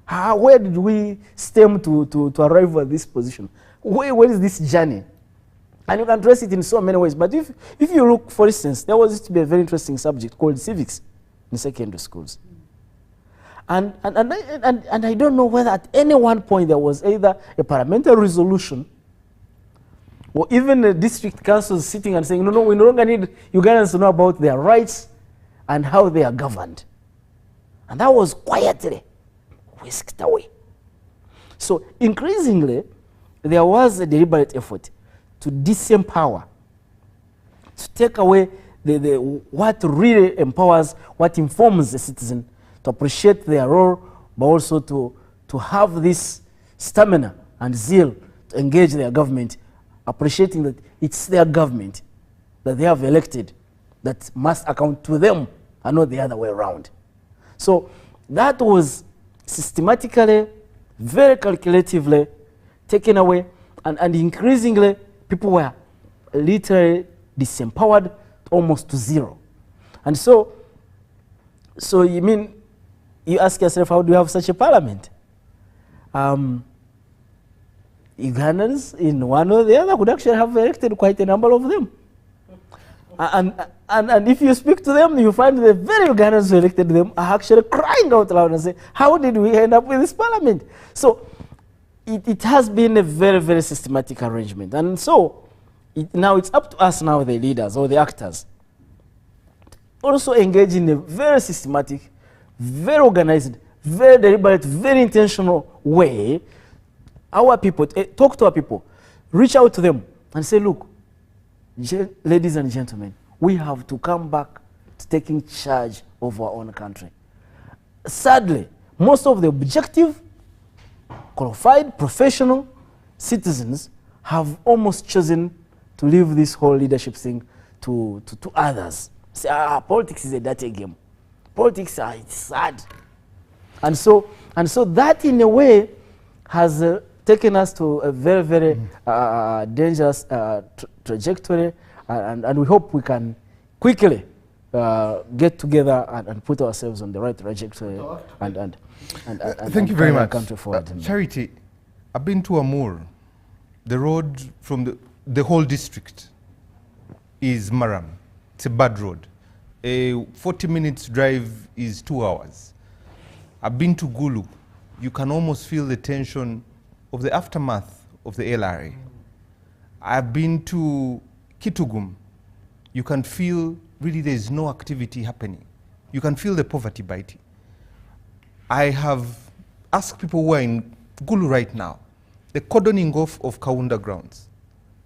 Where did we stem to arrive at this position? Where is this journey? And you can trace it in so many ways. But if you look, for instance, there was to be a very interesting subject called civics in secondary schools. And I don't know whether at any one point there was either a parliamentary resolution or even the district councils sitting and saying, no, we no longer need Ugandans to know about their rights and how they are governed. And that was quietly whisked away. So increasingly, there was a deliberate effort to disempower, to take away what really empowers, what informs the citizen, to appreciate their role, but also to have this stamina and zeal to engage their government, appreciating that it's their government that they have elected that must account to them and not the other way around. So that was systematically, very calculatively taken away, and increasingly people were literally disempowered almost to zero. And so you mean, you ask yourself, how do you have such a parliament? Ugandans in one or the other could actually have elected quite a number of them. And if you speak to them, you find the very Ugandans who elected them are actually crying out loud and say, how did we end up with this parliament? So it has been a very, very systematic arrangement. And so now it's up to us now, the leaders or the actors, also engage in a very systematic, very organized, very deliberate, very intentional way. Our people, talk to our people, reach out to them and say, look, ladies and gentlemen, we have to come back to taking charge of our own country. Sadly, most of the objective, qualified, professional citizens have almost chosen to leave this whole leadership thing to others. Say, politics is a dirty game. Politics, it's sad. And so that in a way has taken us to a very, very dangerous trajectory, and we hope we can quickly get together and put ourselves on the right trajectory and thank you very much. Country forward. Charity, I've been to Amur. The road from the whole district is Maram. It's a bad road. A 40 minutes drive is 2 hours. I've been to Gulu. You can almost feel the tension of the aftermath of the LRA. I've been to Kitugum. You can feel really there's no activity happening. You can feel the poverty biting. I have asked people who are in Gulu right now, the cordoning off of Kaunda grounds.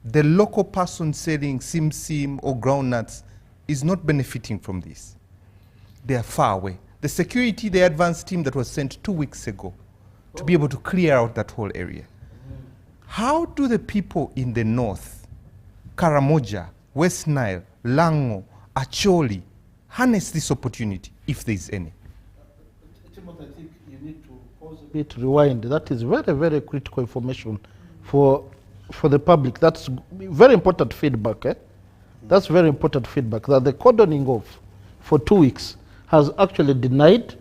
The local person selling sim or groundnuts is not benefiting from this. They are far away. The security, the advance team that was sent 2 weeks ago to be able to clear out that whole area. How do the people in the north, Karamoja, West Nile, Lango, Acholi, harness this opportunity, if there is any? Timothy, I think you need to pause a bit, rewind. That is very, very critical information for the public. That's very important feedback. That's very important feedback, that the cordoning off for 2 weeks has actually denied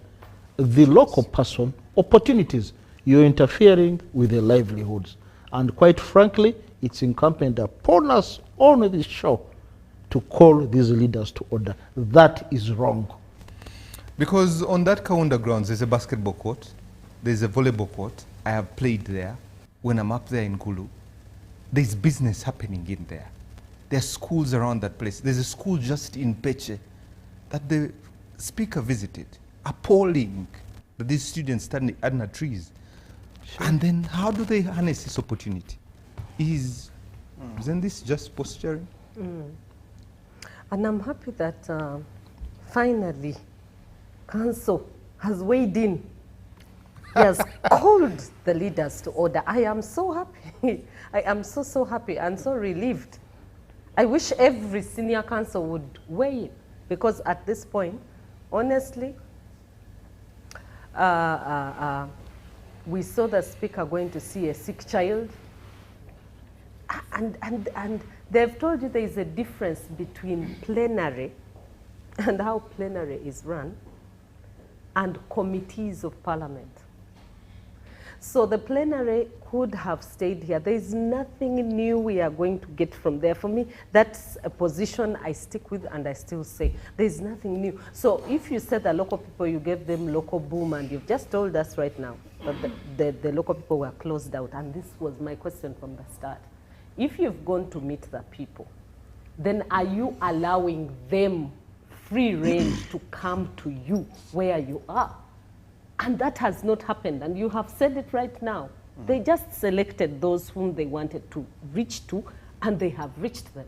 the local person opportunities. You're interfering with their livelihoods. And quite frankly, it's incumbent upon us on this show to call these leaders to order. That is wrong. Because on that Kaunda grounds, there's a basketball court, there's a volleyball court. I have played there when I'm up there in Gulu. There's business happening in there. There's schools around that place. There's a school just in Peche that the speaker visited. Appalling that these students stand under trees. Sure. And then how do they harness this opportunity? Isn't this just posturing? And I'm happy that finally Council has weighed in. He has called the leaders to order. I am so happy. I am so happy and so relieved. I wish every senior council would weigh in, because at this point, honestly, we saw the speaker going to see a sick child, and they've told you there is a difference between plenary and how plenary is run and committees of parliament. So the plenary could have stayed here. There is nothing new we are going to get from there. For me, that's a position I stick with, and I still say there is nothing new. So if you said the local people, you gave them local boom, and you've just told us right now that the local people were closed out, and this was my question from the start. If you've gone to meet the people, then are you allowing them free rein to come to you where you are? And that has not happened, and you have said it right now. They just selected those whom they wanted to reach to, and they have reached them.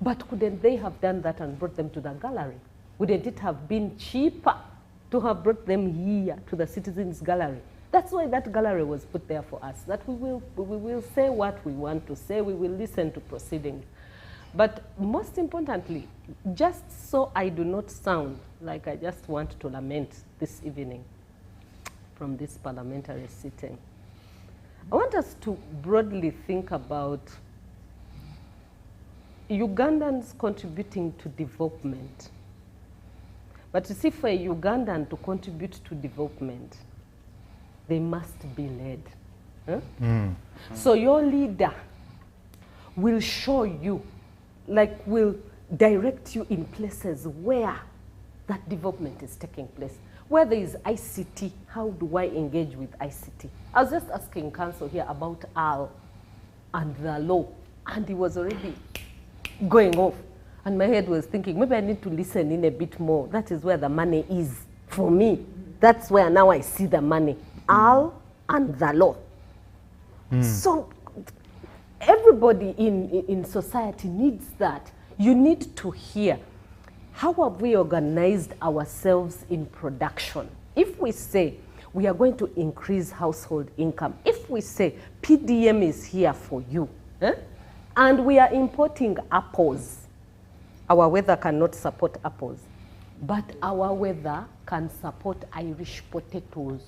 But couldn't they have done that and brought them to the gallery? Wouldn't it have been cheaper to have brought them here to the Citizens Gallery? That's why that gallery was put there for us, that we will say what we want to say, we will listen to proceedings. But most importantly, just so I do not sound like I just want to lament this evening from this parliamentary sitting, I want us to broadly think about Ugandans contributing to development. But you see, for a Ugandan to contribute to development, they must be led. Huh? So your leader will show you, like will direct you in places where that development is taking place. Where there is ICT, how do I engage with ICT? I was just asking council here about AL and the law, and he was already going off. And my head was thinking, maybe I need to listen in a bit more. That is where the money is for me. That's where now I see the money. AL and the law. So everybody in society needs that. You need to hear, how have we organized ourselves in production? If we say we are going to increase household income, if we say PDM is here for you, and we are importing apples, our weather cannot support apples, but our weather can support Irish potatoes.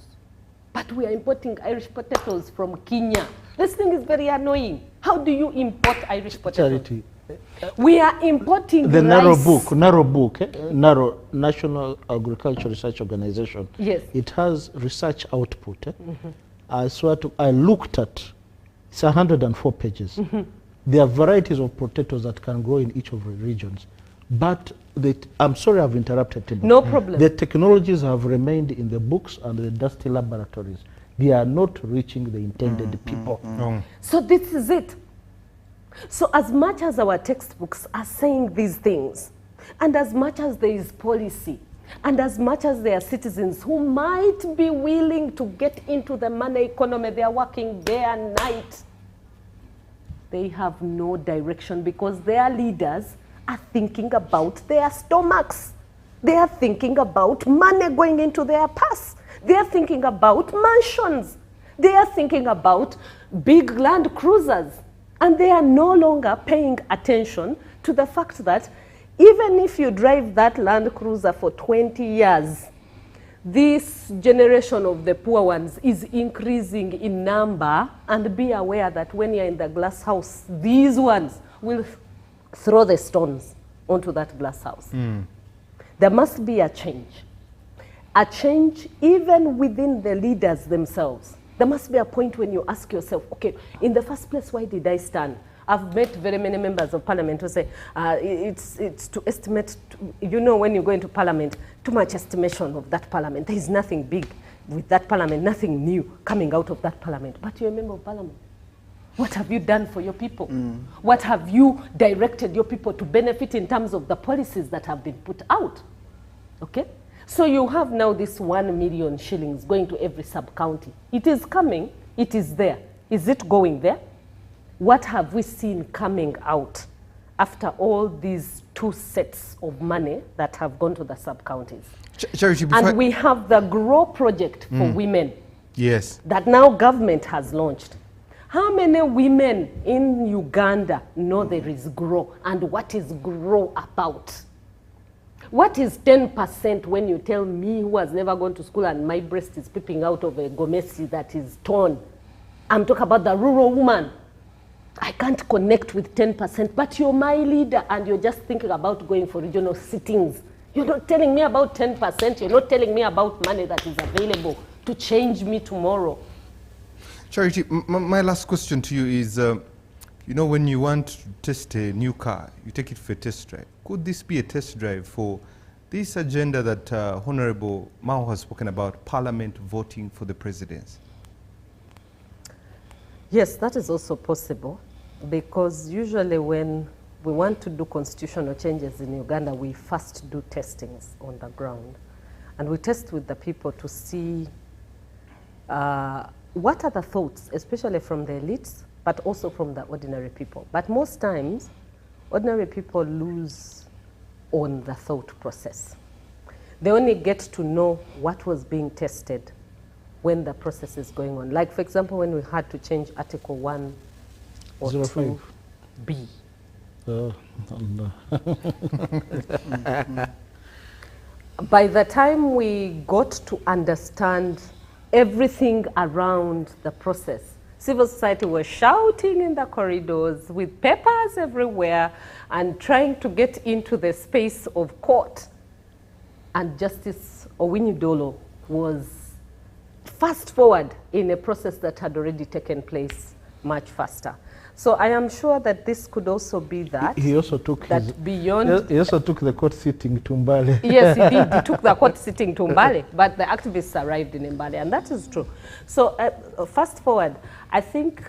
But we are importing Irish potatoes from Kenya. This thing is very annoying. How do you import Irish potatoes? Charity. We are importing The rice. Narrow National Agricultural Research Organization. Yes. It has research output. I swear to, I looked at, it's 104 pages. There are varieties of potatoes that can grow in each of the regions. But I'm sorry I've interrupted you. No problem. The technologies have remained in the books and the dusty laboratories. They are not reaching the intended people. So this is it. So as much as our textbooks are saying these things, and as much as there is policy, and as much as there are citizens who might be willing to get into the money economy, they are working day and night, they have no direction because their leaders are thinking about their stomachs. They are thinking about money going into their purse. They are thinking about mansions. They are thinking about big land cruisers. And they are no longer paying attention to the fact that even if you drive that Land Cruiser for 20 years, this generation of the poor ones is increasing in number, and be aware that when you're in the glass house, these ones will throw the stones onto that glass house. There must be a change even within the leaders themselves. There must be a point when you ask yourself, okay, in the first place, why did I stand? I've met very many members of parliament who say, it's to estimate, you know, when you go into parliament, too much estimation of that parliament. There is nothing big with that parliament, nothing new coming out of that parliament. But you're a member of parliament. What have you done for your people? What have you directed your people to benefit in terms of the policies that have been put out? Okay? So you have now this 1 million shillings going to every sub-county. It is coming, it is there. Is it going there? What have we seen coming out after all these 2 sets of money that have gone to the sub-counties? Charity, and we have the GROW project for women. Yes. That now government has launched. How many women in Uganda know there is GROW, and what is GROW about? What is 10% when you tell me, who has never gone to school and my breast is peeping out of a gomesi that is torn? I'm talking about the rural woman. I can't connect with 10%, but you're my leader and you're just thinking about going for regional sittings. You're not telling me about 10%. You're not telling me about money that is available to change me tomorrow. Charity, my last question to you is, you know, when you want to test a new car, you take it for a test drive. Could this be a test drive for this agenda that Honorable Mao has spoken about, Parliament voting for the presidency? Yes, that is also possible, because usually when we want to do constitutional changes in Uganda, we first do testings on the ground. And we test with the people to see what are the thoughts, especially from the elites, but also from the ordinary people. But most times, ordinary people lose on the thought process. They only get to know what was being tested when the process is going on. Like, for example, when we had to change Article 1 or 2B. No. By the time we got to understand everything around the process, civil society was shouting in the corridors with papers everywhere and trying to get into the space of court. And Justice Owiny Dolo was fast forward in a process that had already taken place much faster. So I am sure that this could also be that. He also took that his, beyond. He also took the court sitting to Mbale. Yes, he did. He took the court sitting to Mbale, but the activists arrived in Mbale, and that is true. So fast forward, I think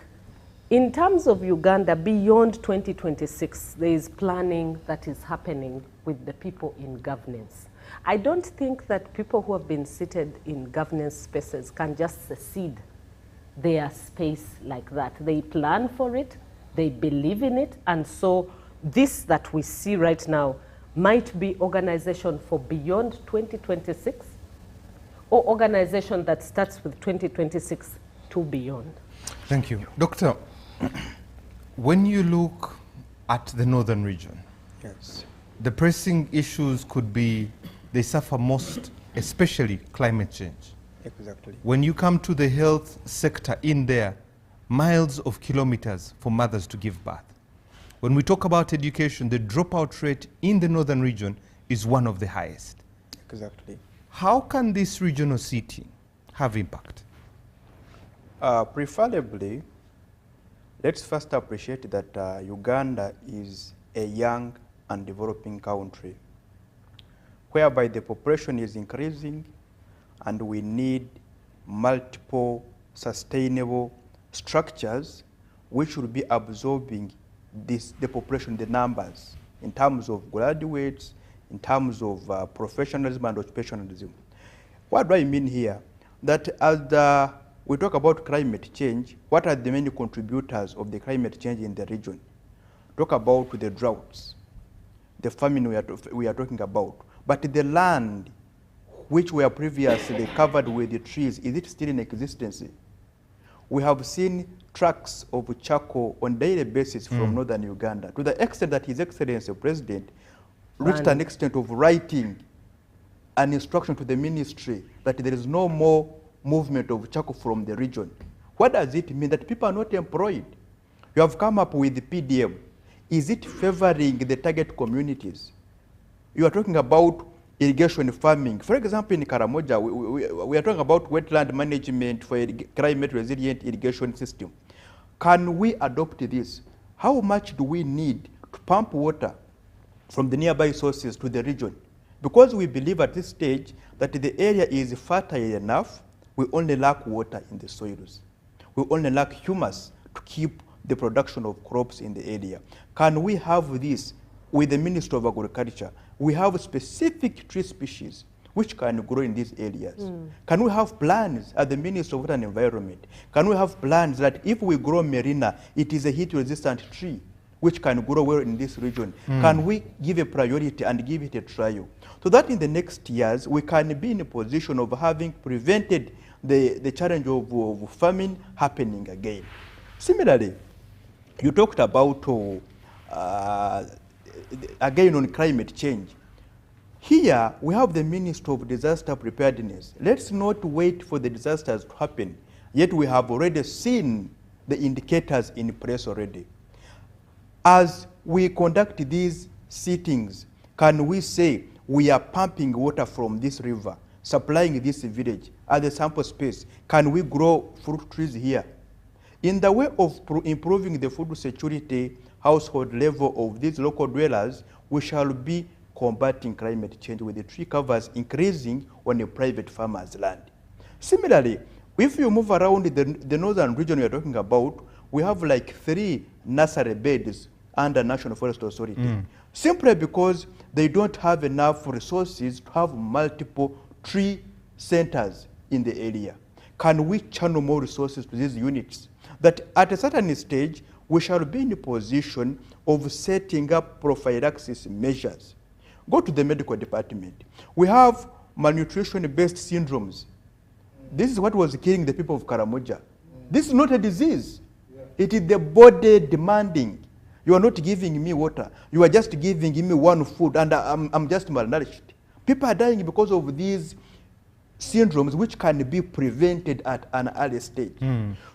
in terms of Uganda, beyond 2026, there is planning that is happening with the people in governance. I don't think that people who have been seated in governance spaces can just secede their space like that. They plan for it, they believe in it, and so this that we see right now might be organization for beyond 2026 or organization that starts with 2026 to beyond. Thank you. Doctor, when you look at the northern region, Yes. the pressing issues could be, they suffer most, especially climate change. Exactly. When you come to the health sector in there, miles of kilometers for mothers to give birth. When we talk about education, the dropout rate in the northern region is one of the highest. Exactly. How can this regional seating have impact? Preferably, let's first appreciate that Uganda is a young and developing country, whereby the population is increasing and we need multiple sustainable structures which will be absorbing the population, the numbers, in terms of graduates, in terms of professionalism and occupationalism. What do I mean here? That as we talk about climate change, what are the main contributors of the climate change in the region? Talk about the droughts, the famine we are talking about. But the land which were previously covered with the trees, is it still in existence? We have seen trucks of charcoal on a daily basis from northern Uganda, to the extent that His Excellency the President reached an extent of writing an instruction to the ministry that there is no more movement of charcoal from the region. What does it mean? That people are not employed. You have come up with the PDM. Is it favoring the target communities? You are talking about irrigation farming. For example, in Karamoja, we are talking about wetland management for a climate resilient irrigation system. Can we adopt this? How much do we need to pump water from the nearby sources to the region? Because we believe at this stage that the area is fertile enough, we only lack water in the soils. We only lack humus to keep the production of crops in the area. Can we have this with the Ministry of Agriculture? We have specific tree species which can grow in these areas. Can we have plans at the Ministry of Water and Environment? Can we have plans that if we grow Merina, it is a heat-resistant tree which can grow well in this region? Can we give a priority and give it a trial? So that in the next years, we can be in a position of having prevented the challenge of famine happening again. Similarly, you talked about, again, on climate change. Here, we have the Ministry of Disaster Preparedness. Let's not wait for the disasters to happen, yet we have already seen the indicators in place already. As we conduct these sittings, can we say we are pumping water from this river, supplying this village as a sample space? Can we grow fruit trees here? In the way of improving the food security household level of these local dwellers, we shall be combating climate change with the tree covers increasing on a private farmer's land. Similarly, if you move around the northern region we are talking about, we have like 3 nursery beds under National Forest Authority, simply because they don't have enough resources to have multiple tree centers in the area. Can we channel more resources to these units? That at a certain stage, we shall be in a position of setting up prophylaxis measures. Go to the medical department. We have malnutrition-based syndromes. This is what was killing the people of Karamoja. This is not a disease. It is the body demanding. You are not giving me water. You are just giving me one food, and I'm just malnourished. People are dying because of these syndromes which can be prevented at an early stage.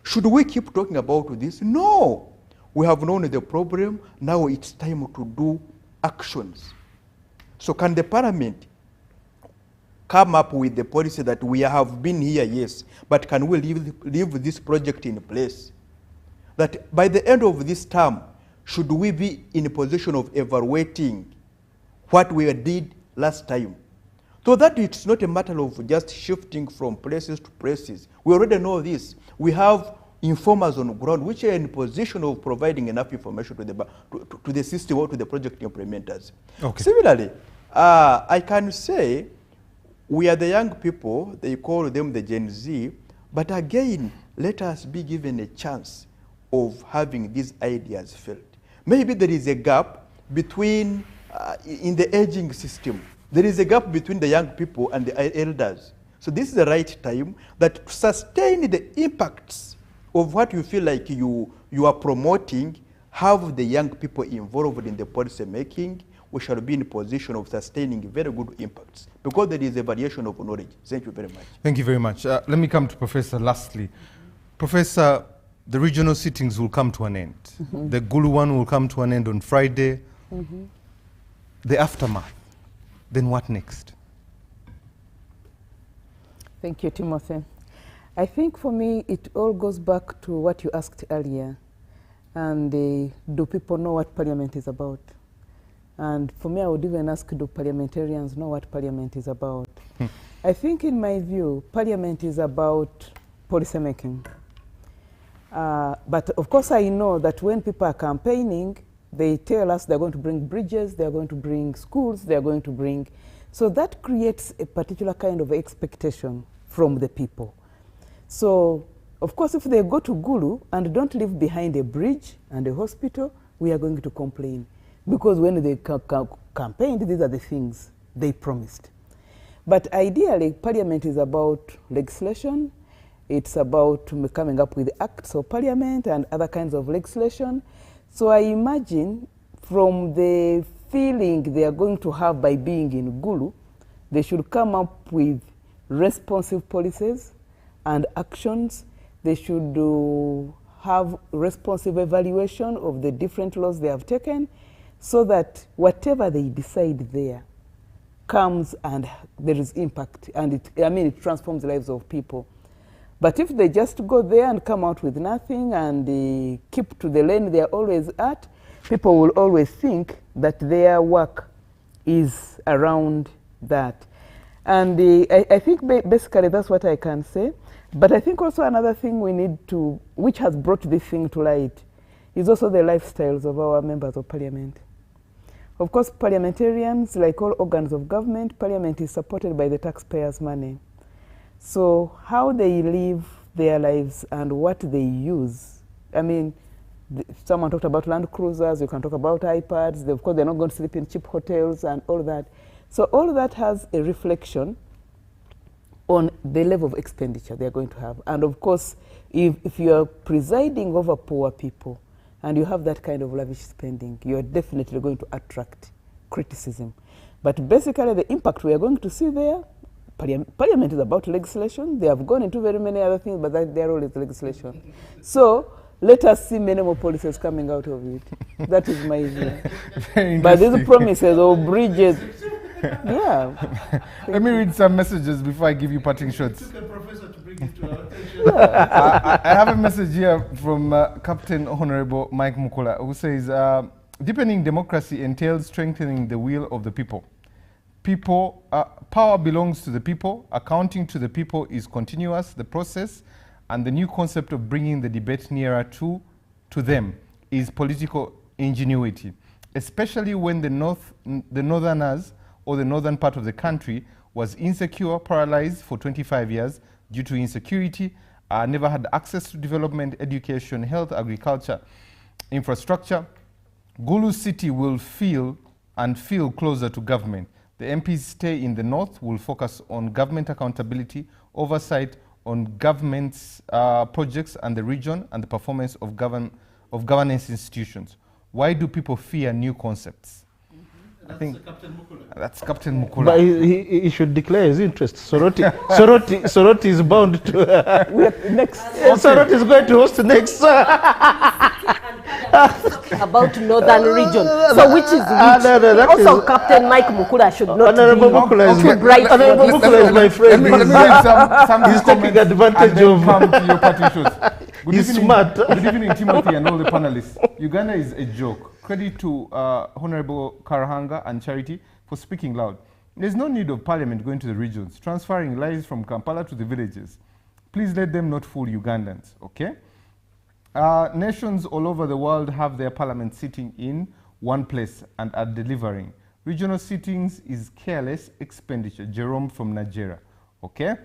Should we keep talking about this? No. We have known the problem. Now it's time to do actions. So can the parliament come up with the policy that we have been here, yes, but can we leave this project in place? That by the end of this term, should we be in a position of evaluating what we did last time? So that it's not a matter of just shifting from places to places. We already know this. We have informers on the ground which are in a position of providing enough information to the system or to the project implementers. Okay. Similarly, I can say we are the young people, they call them the Gen Z, but again, let us be given a chance of having these ideas filled. Maybe there is a gap between, in the aging system, there is a gap between the young people and the elders. So this is the right time that to sustain the impacts of what you feel like you are promoting, have the young people involved in the policy making, we shall be in a position of sustaining very good impacts because there is a variation of knowledge. Thank you very much. Thank you very much. Let me come to Professor lastly. Professor, the regional sittings will come to an end. The Gulu one will come to an end on Friday. The aftermath, then what next? Thank you, Timothy. I think for me, it all goes back to what you asked earlier. And do people know what parliament is about? And for me, I would even ask, do parliamentarians know what parliament is about? I think in my view, parliament is about policy making. But of course, I know that when people are campaigning, they tell us they're going to bring bridges, they're going to bring schools, they're going to bring... So that creates a particular kind of expectation from the people. So, of course, if they go to Gulu and don't leave behind a bridge and a hospital, we are going to complain. Because when they campaigned, these are the things they promised. But ideally, parliament is about legislation. It's about coming up with acts of parliament and other kinds of legislation. So I imagine from the feeling they are going to have by being in Gulu, they should come up with responsive policies and actions. They should have responsive evaluation of the different laws they have taken so that whatever they decide there comes and there is impact and it transforms the lives of people. But if they just go there and come out with nothing and keep to the lane they are always at, people will always think that their work is around that. And I think basically that's what I can say. But I think also another thing we need to, which has brought this thing to light, is also the lifestyles of our members of parliament. Of course, parliamentarians, like all organs of government, parliament is supported by the taxpayers' money. So how they live their lives and what they use, I mean, someone talked about Land Cruisers, you can talk about iPads, of course they're not going to sleep in cheap hotels and all that. So all that has a reflection on the level of expenditure they're going to have. And of course, if you're presiding over poor people and you have that kind of lavish spending, you're definitely going to attract criticism. But basically the impact we are going to see there, Parliament is about legislation. They have gone into very many other things, but their role is legislation. So let us see many more policies coming out of it. That is my view. But these promises of bridges, yeah. Let me read some messages before I give you parting shots. It took a professor to bring it to our attention. I have a message here from Captain Honorable Mike Mukula, who says, deepening democracy entails strengthening the will of the people. Power belongs to the people, accounting to the people is continuous, the process, and the new concept of bringing the debate nearer to them is political ingenuity, especially when the northerners or the northern part of the country was insecure, paralyzed for 25 years due to insecurity, never had access to development, education, health, agriculture, infrastructure. Gulu City will feel closer to government. The MPs stay in the north will focus on government accountability, oversight on government's projects and the region and the performance of governance institutions. Why do people fear new concepts? I think Captain Mukula. That's Captain Mukula. But he should declare his interest. Soroti is bound to... next. Soroti is going to host next. about northern region. So which is which? Also, Captain Mike Mukula should not Honorable be Mukula is too bright. Honorable Mukula is my friend. Let me read some He's taking advantage of. come to your parting shots. Good He's evening, smart. Good evening, Timothy and all the panelists. Uganda is a joke. Credit to Honorable Karahanga and Charity for speaking loud. There's no need of parliament going to the regions, transferring lies from Kampala to the villages. Please let them not fool Ugandans, okay? Nations all over the world have their parliament sitting in one place and are delivering. Regional sittings is careless expenditure. Jerome from Nigeria, okay?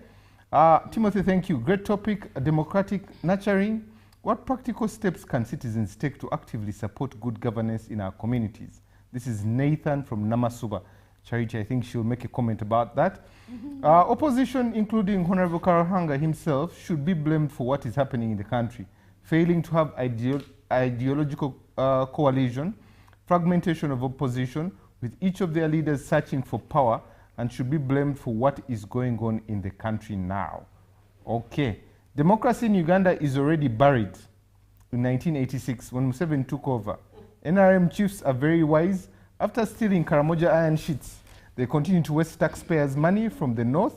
Timothy, thank you. Great topic, democratic nurturing. What practical steps can citizens take to actively support good governance in our communities? This is Nathan from Namasuba. Charity, I think she'll make a comment about that. Opposition, including Honorable Karahanga himself, should be blamed for what is happening in the country. Failing to have ideological coalition, fragmentation of opposition, with each of their leaders searching for power, and should be blamed for what is going on in the country now. Okay. Democracy in Uganda is already buried in 1986 when Museveni took over. NRM chiefs are very wise. After stealing Karamoja iron sheets, they continue to waste taxpayers' money from the north.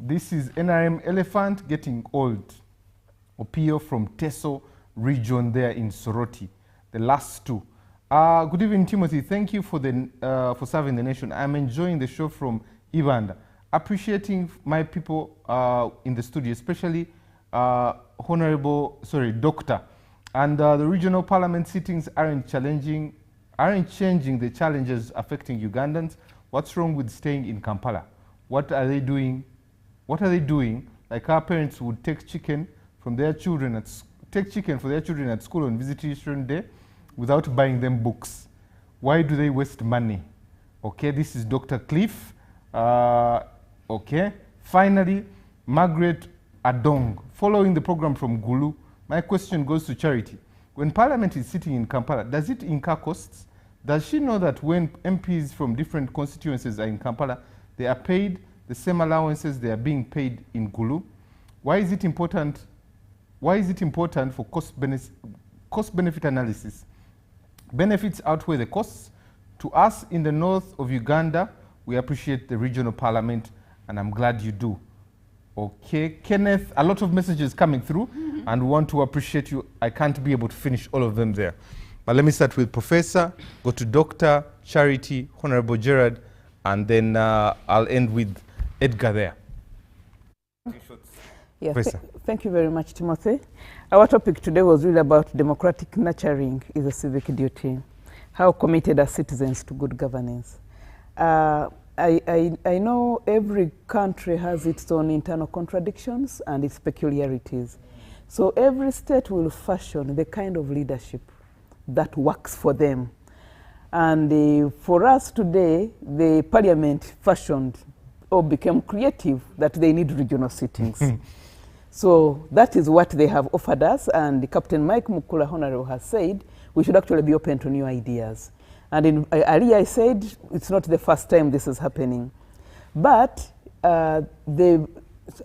This is NRM elephant getting old. Opio from Teso region there in Soroti, the last two. Good evening, Timothy. Thank you for serving the nation. I'm enjoying the show from Ibanda. Appreciating my people in the studio, especially Doctor. And the regional parliament sittings aren't changing the challenges affecting Ugandans. What's wrong with staying in Kampala? What are they doing? What are they doing? Like our parents would take chicken for their children at school on visitation day without buying them books. Why do they waste money? Okay, this is Dr. Cliff. Okay, finally, Margaret Adong. Following the program from Gulu, my question goes to Charity. When Parliament is sitting in Kampala, does it incur costs? Does she know that when MPs from different constituencies are in Kampala, they are paid the same allowances they are being paid in Gulu? Why is it important for cost-benefit analysis? Benefits outweigh the costs. To us in the north of Uganda, we appreciate the regional parliament, and I'm glad you do. Okay, Kenneth, a lot of messages coming through, and we want to appreciate you. I can't be able to finish all of them there. But let me start with Professor, go to Dr. Charity, Honorable Gerard, and then I'll end with Edgar there. Yeah, thank you very much, Timothy. Our topic today was really about democratic nurturing is a civic duty. How committed are citizens to good governance? I know every country has its own internal contradictions and its peculiarities. So every state will fashion the kind of leadership that works for them. And for us today, the parliament fashioned or became creative that they need regional sittings. So that is what they have offered us, and Captain Mike Mukula Honorable has said we should actually be open to new ideas. And earlier I said it's not the first time this is happening. But I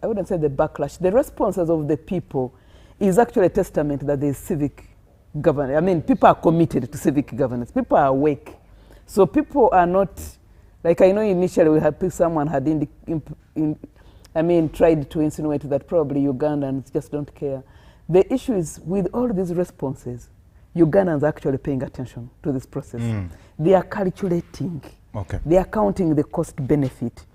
wouldn't say the backlash, the responses of the people is actually a testament that there is civic governance. I mean, people are committed to civic governance. People are awake. So people are not, like I know initially we had someone had tried to insinuate that probably Ugandans just don't care. The issue is with all these responses, Ugandans are actually paying attention to this process. They are calculating. Okay. They are counting the cost benefit.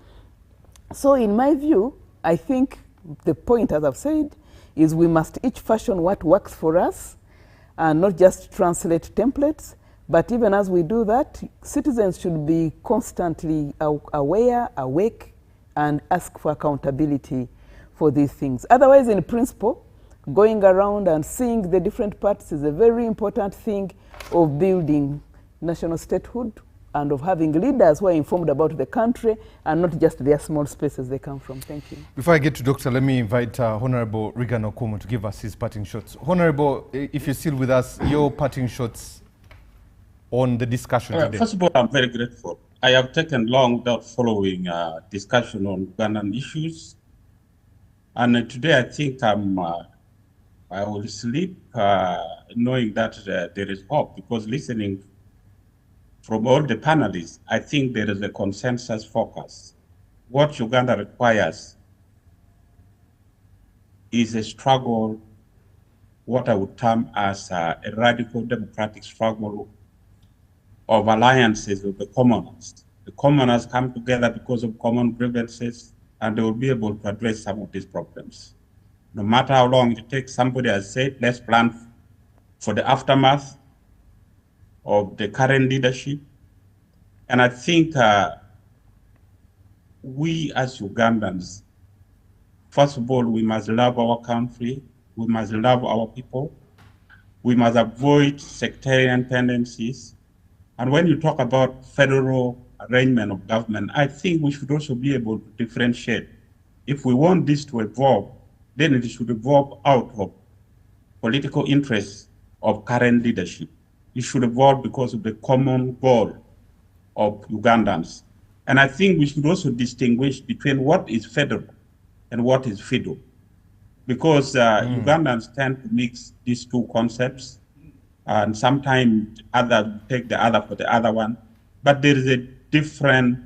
So in my view, I think the point, as I've said, is we must each fashion what works for us and not just translate templates. But even as we do that, citizens should be constantly aware, awake, and ask for accountability for these things. Otherwise, in principle, going around and seeing the different parts is a very important thing of building national statehood and of having leaders who are informed about the country and not just their small spaces they come from. Thank you. Before I get to Doctor, let me invite Honorable Regan Okumu to give us his parting shots. Honorable, if you're still with us, your parting shots on the discussion today. First of all, I'm very grateful. I have taken long without following discussion on Ugandan issues. And today I think I will sleep knowing that there is hope, because listening from all the panelists, I think there is a consensus focus. What Uganda requires is a struggle, what I would term as a radical democratic struggle of alliances with the commoners. The commoners come together because of common grievances, and they will be able to address some of these problems. No matter how long it takes, somebody has said, let's plan for the aftermath of the current leadership. And I think we as Ugandans, first of all, we must love our country, we must love our people, we must avoid sectarian tendencies. And when you talk about federal arrangement of government, I think we should also be able to differentiate. If we want this to evolve, then it should evolve out of political interests of current leadership. It should evolve because of the common goal of Ugandans. And I think we should also distinguish between what is federal and what is fiddle. Because Ugandans tend to mix these two concepts, and sometimes others take the other for the other one. But there is a different,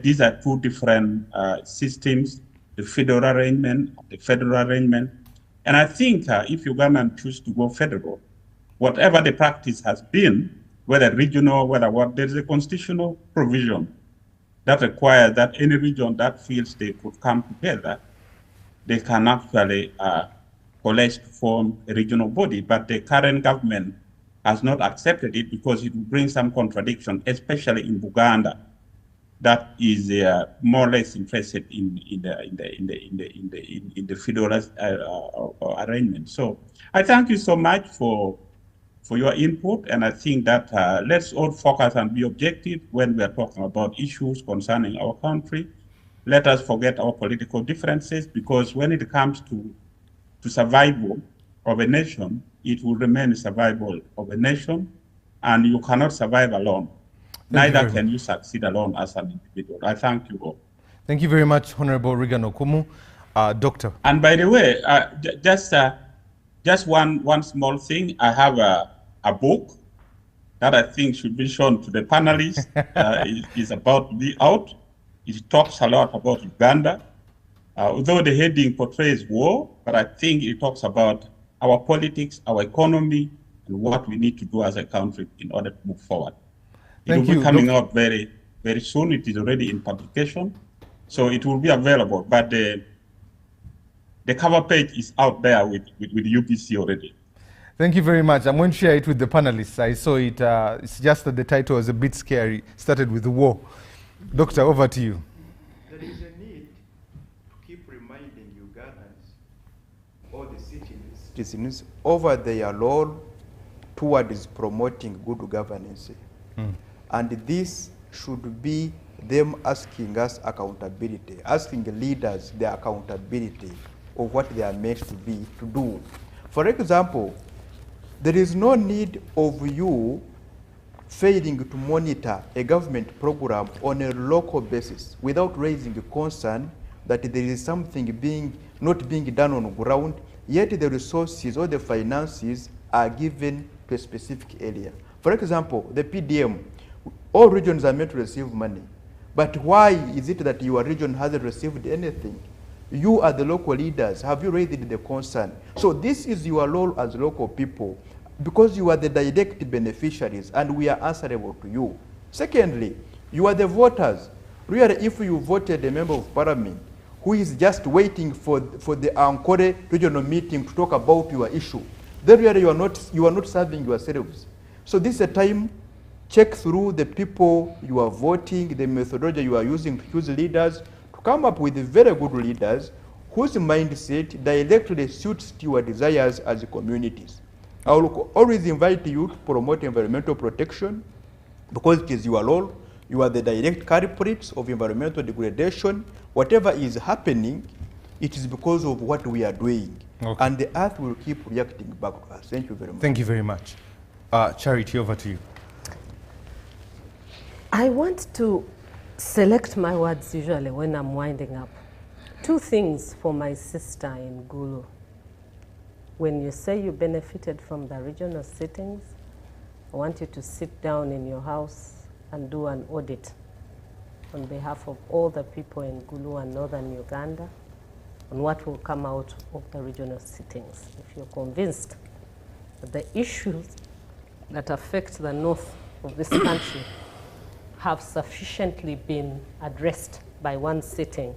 these are two different systems, the federal arrangement, the federal arrangement. And I think if Ugandans choose to go federal, whatever the practice has been, whether regional, whether what, there is a constitutional provision that requires that any region that feels they could come together, they can actually collect to form a regional body. But the current government has not accepted it because it will bring some contradiction, especially in Buganda, that is more or less interested in the federal arrangement. So I thank you so much for your input, and I think that let's all focus and be objective when we are talking about issues concerning our country. Let us forget our political differences, because when it comes to survival of a nation, it will remain survival of a nation, and you cannot survive alone. Neither can you succeed alone as an individual. I thank you all. Thank you very much, Honorable Reagan Okumu. Doctor. And by the way, just one small thing. I have a book that I think should be shown to the panelists. It is about to be out. It talks a lot about Uganda. Although the heading portrays war, but I think it talks about our politics, our economy, and what we need to do as a country in order to move forward. It will be coming out very, very soon. It is already in publication, so it will be available. But the cover page is out there with UBC already. Thank you very much. I'm going to share it with the panelists. I saw it. It's just that the title was a bit scary. Started with the war. Doctor, over to you. There is a need to keep reminding Ugandans, all the citizens, over their role towards promoting good governance. And this should be them asking us accountability, asking the leaders their accountability of what they are meant to do. For example, there is no need of you failing to monitor a government program on a local basis without raising a concern that there is something not being done on the ground, yet the resources or the finances are given to a specific area. For example, the PDM, all regions are meant to receive money. But why is it that your region hasn't received anything? You are the local leaders. Have you raised the concern? So this is your role as local people, because you are the direct beneficiaries and we are answerable to you. Secondly, you are the voters. Really, if you voted a member of parliament who is just waiting for the Ankole regional meeting to talk about your issue, then really you are not serving yourselves. So this is a time, check through the people you are voting, the methodology you are using to choose leaders, to come up with very good leaders whose mindset directly suits your desires as communities. I will always invite you to promote environmental protection, because it is your role. You are the direct culprits of environmental degradation. Whatever is happening, it is because of what we are doing. Okay. And the earth will keep reacting back to us. Thank you very much. Thank you very much. Charity, over to you. I want to select my words usually when I'm winding up. Two things for my sister in Gulu. when you say you benefited from the regional sittings, I want you to sit down in your house and do an audit on behalf of all the people in Gulu and northern Uganda on what will come out of the regional sittings. If you're convinced that the issues that affect the north of this country have sufficiently been addressed by one sitting,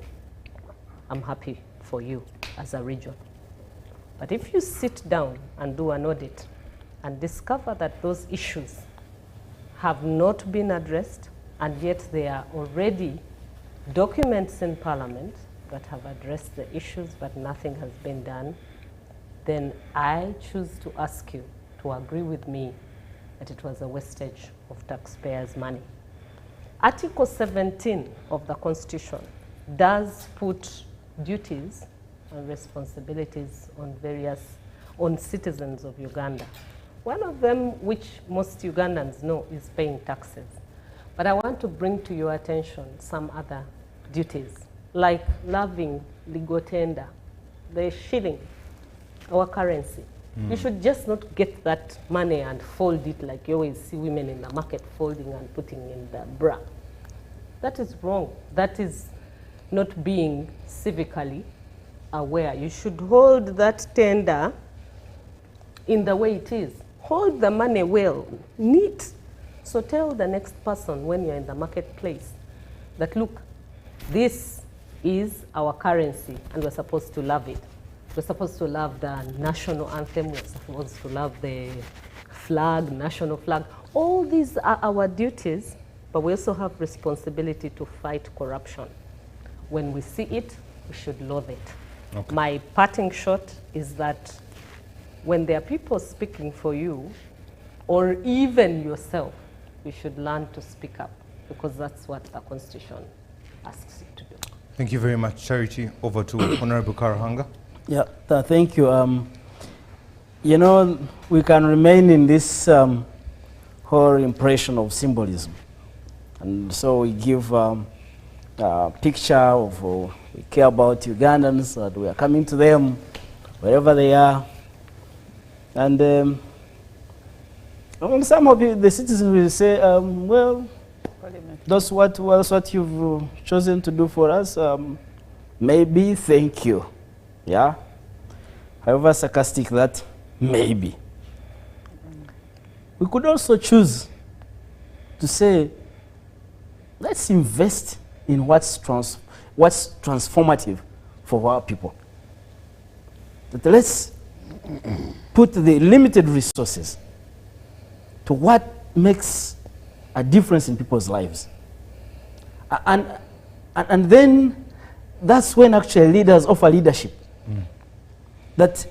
I'm happy for you as a region. But if you sit down and do an audit and discover that those issues have not been addressed, and yet there are already documents in Parliament that have addressed the issues but nothing has been done, then I choose to ask you to agree with me that it was a wastage of taxpayers' money. Article 17 of the Constitution does put duties and responsibilities on citizens of Uganda. One of them, which most Ugandans know, is paying taxes. But I want to bring to your attention some other duties, like loving legal tender, the shilling, our currency. You should just not get that money and fold it like you always see women in the market folding and putting in the bra. That is wrong. That is not being civically aware. You should hold that tender in the way it is. Hold the money well, neat. So tell the next person when you're in the marketplace that, look, this is our currency and we're supposed to love it. We're supposed to love the national anthem, we're supposed to love the flag, national flag. All these are our duties, but we also have responsibility to fight corruption. When we see it, we should loathe it. Okay. My parting shot is that when there are people speaking for you, or even yourself, you should learn to speak up, because that's what the Constitution asks you to do. Thank you very much, Charity. Over to Honorable Karahanga. Yeah, thank you. You know, we can remain in this whole impression of symbolism. And so we give a picture of we care about Ugandans, that we are coming to them wherever they are. And some of the citizens will say, well, that's what you've chosen to do for us. Maybe, thank you. Yeah? However sarcastic that may be. We could also choose to say, let's invest in what's transformative for our people. That let's put the limited resources to what makes a difference in people's lives. And then that's when actually leaders offer leadership. That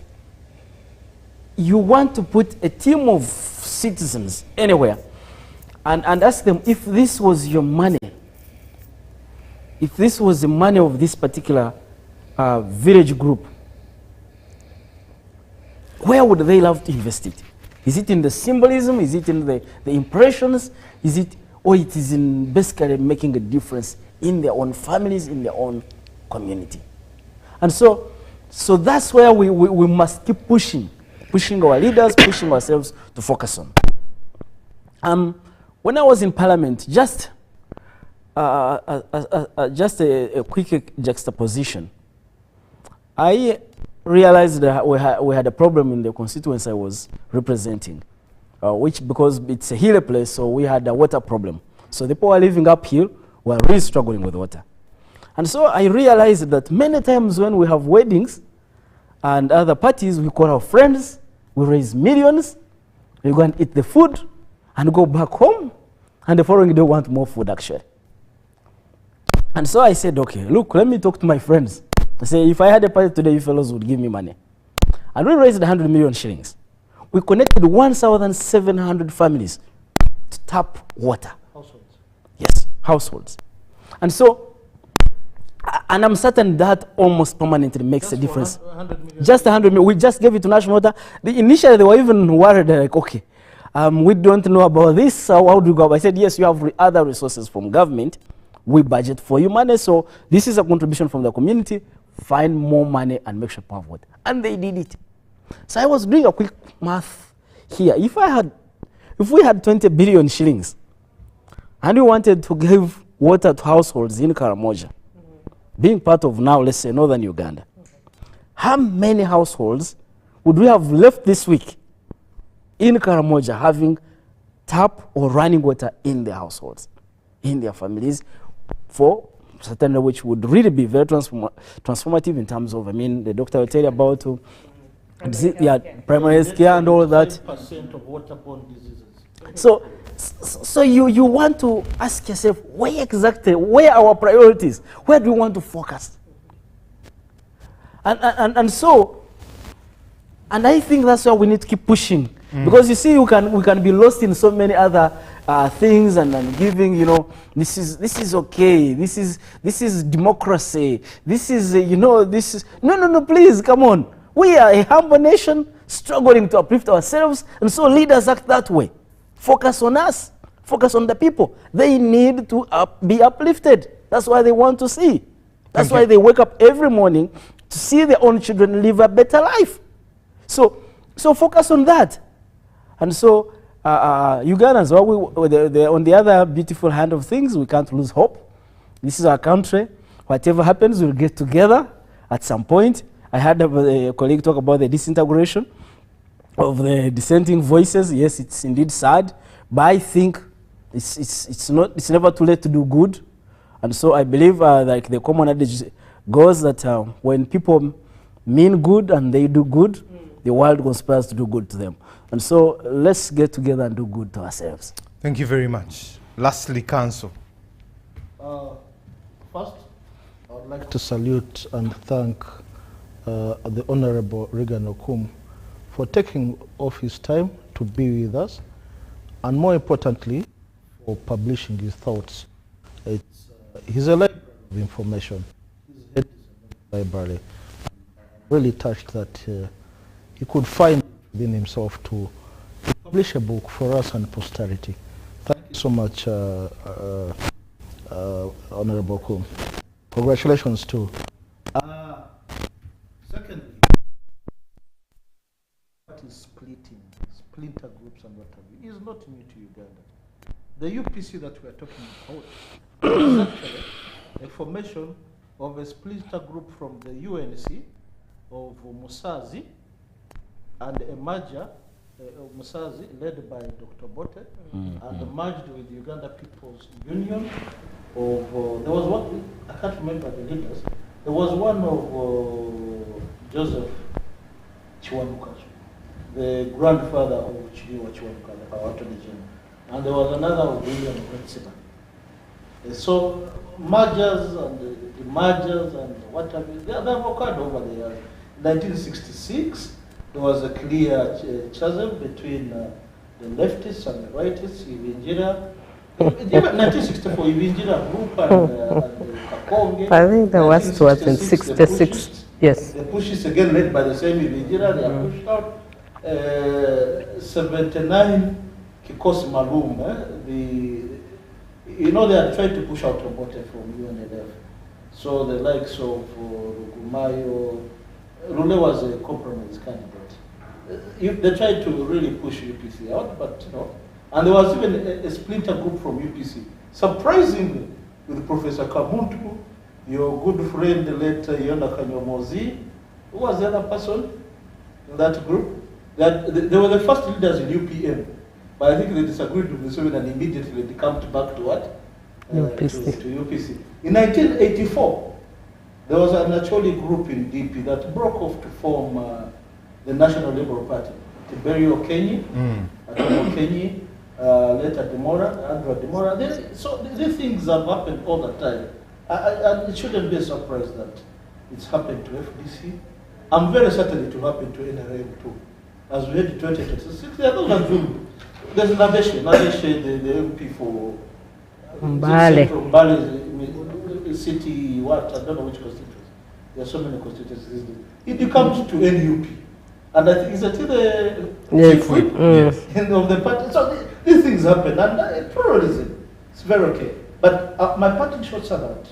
you want to put a team of citizens anywhere and ask them, if this was your money, if this was the money of this particular village group, where would they love to invest it? Is it in the symbolism? Is it in the impressions? Is it, or it is in basically making a difference in their own families, in their own community? And so that's where we must keep pushing our leaders, pushing ourselves to focus on. When I was in Parliament, just a quick juxtaposition, I realized that we had a problem in the constituency I was representing, which, because it's a hilly place, so we had a water problem. So the people who are living uphill were really struggling with water. And so I realized that many times when we have weddings and other parties, we call our friends, we raise millions, we go and eat the food and go back home, and the following day we want more food actually. And so I said, okay, look, let me talk to my friends. I say, if I had a party today, you fellows would give me money. And we raised 100 million shillings. We connected 1,700 families to tap water. Households. Yes, households. And so, and I'm certain that almost permanently makes a difference. 100 just 100 million. We just gave it to National Water. Initially, they were even worried, like, okay, we don't know about this, so how do you go? I said, yes, you have other resources from government. We budget for you money, so this is a contribution from the community. Find more money and make sure you have water. And they did it. So I was doing a quick math here. If we had 20 billion shillings and we wanted to give water to households in Karamoja, being part of now, let's say, northern Uganda, how many households would we have left this week in Karamoja having tap or running water in their households, in their families, for certainly which would really be very transformative in terms of, I mean, the doctor will tell you about primary health care and all that. 10% of waterborne diseases. So you want to ask yourself, where are our priorities? Where do we want to focus? And I think that's why we need to keep pushing. Because you see, we can be lost in so many other things and giving, you know, this is okay, this is democracy, this is, no, please, come on. We are a humble nation struggling to uplift ourselves, and so leaders act that way. Focus on us, focus on the people. They need to be uplifted. That's why they want to see. That's why they wake up every morning to see their own children live a better life. So focus on that. And so Ugandans, on the other beautiful hand of things, we can't lose hope. This is our country. Whatever happens, we'll get together at some point. I had a colleague talk about the disintegration of the dissenting voices. Yes, it's indeed sad, but I think it's never too late to do good. And so I believe, like the common adage goes, that when people mean good and they do good, the world conspires to do good to them. And so let's get together and do good to ourselves. Thank you very much. Lastly, Council. First, I would like to salute and thank the Honorable Reagan Okum for taking off his time to be with us, and more importantly, for publishing his thoughts. He's a library of information. He's head of the library. I'm really touched that he could find within himself to publish a book for us and posterity. Thank you so much, Honorable Okum. Congratulations too. Secondly, what is splitting, splinter groups and what have you, is not new to Uganda. The UPC that we are talking about is actually a formation of a splinter group from the UNC of Musazi and a merger of Musazi led by Dr. Bote and merged with the Uganda People's Union of, there was one, I can't remember the leaders, there was one of Joseph Chiwanuka, the grandfather of Chiliwa Chiwanuka, our attorney general, and there was another of William Principal. So mergers and the mergers and what have you, they have occurred over the years. 1966, there was a clear chasm between the leftists and the rightists, Ibinjira. Even 1964, Ibinjira group and Kakonge. I think the worst was in 66. Yes. The pushes again led by the same Ibinjira, they are pushed out. 79, Kikosi Malum, they are trying to push out Obote from UNLF. So the likes of Rugumayo, Rule was a compromise candidate. They tried to really push UPC out, but and there was even a splinter group from UPC. Surprisingly, with Professor Kamuntu, your good friend, the late Yona Kanyomozi, who was the other person in that group, that they were the first leaders in UPM. But I think they disagreed with Museveni and immediately they camped back to what? UPC. To UPC. In 1984, there was an Acholi group in DP that broke off to form the National Liberal Party. Tiberio Okenyi, Atomo Okenyi, later Andrew Demora. So these things have happened all the time. And it shouldn't be a surprise that it's happened to FDC. I'm very certain it will happen to NRM too. As we head to 2026, there's Nadeshe, the MP for Mbale city, what, I don't know which constituency. There are so many constituencies these days. It comes to NUP. And I think it's until the chief whip of the party. So these things happen, and pluralism, it's very okay. But my parting shots are that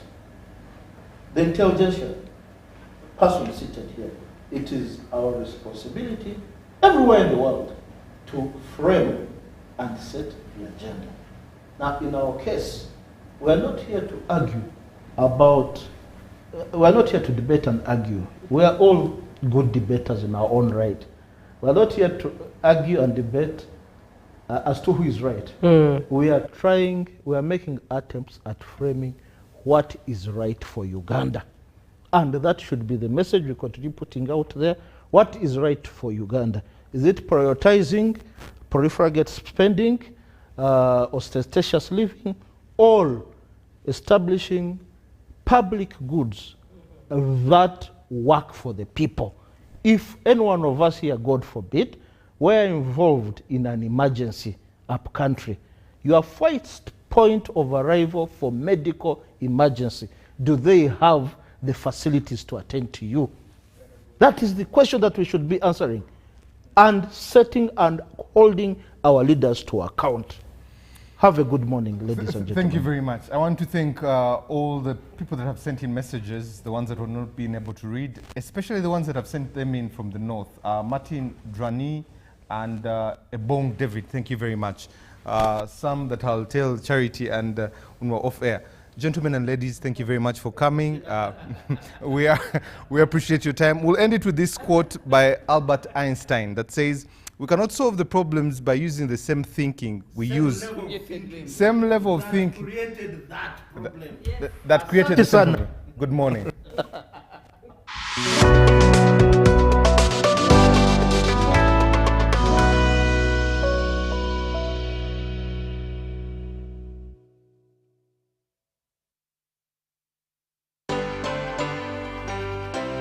the intelligentsia person seated here it is our responsibility everywhere in the world to frame and set the agenda. Now, in our case, we are not here to argue about, we are not here to debate and argue. We are all good debaters in our own right. We are not here to argue and debate as to who is right. We are making attempts at framing what is right for Uganda. And that should be the message we continue putting out there. What is right for Uganda? Is it prioritizing profligate spending, ostentatious living, or establishing public goods that work for the people? If any one of us here, God forbid, were involved in an emergency up country, your first point of arrival for medical emergency, do they have the facilities to attend to you? That is the question that we should be answering, and setting and holding our leaders to account. Have a good morning, ladies and gentlemen. Thank you very much. I want to thank all the people that have sent in messages, the ones that were not being able to read, especially the ones that have sent them in from the north. Martin Drani and Ebong David, thank you very much. Some that I'll tell Charity and when we're off air. Gentlemen and ladies, thank you very much for coming. We appreciate your time. We'll end it with this quote by Albert Einstein that says, "We cannot solve the problems by using the same thinking we use." Same level of thinking. Created that problem. That created the problem. Good morning.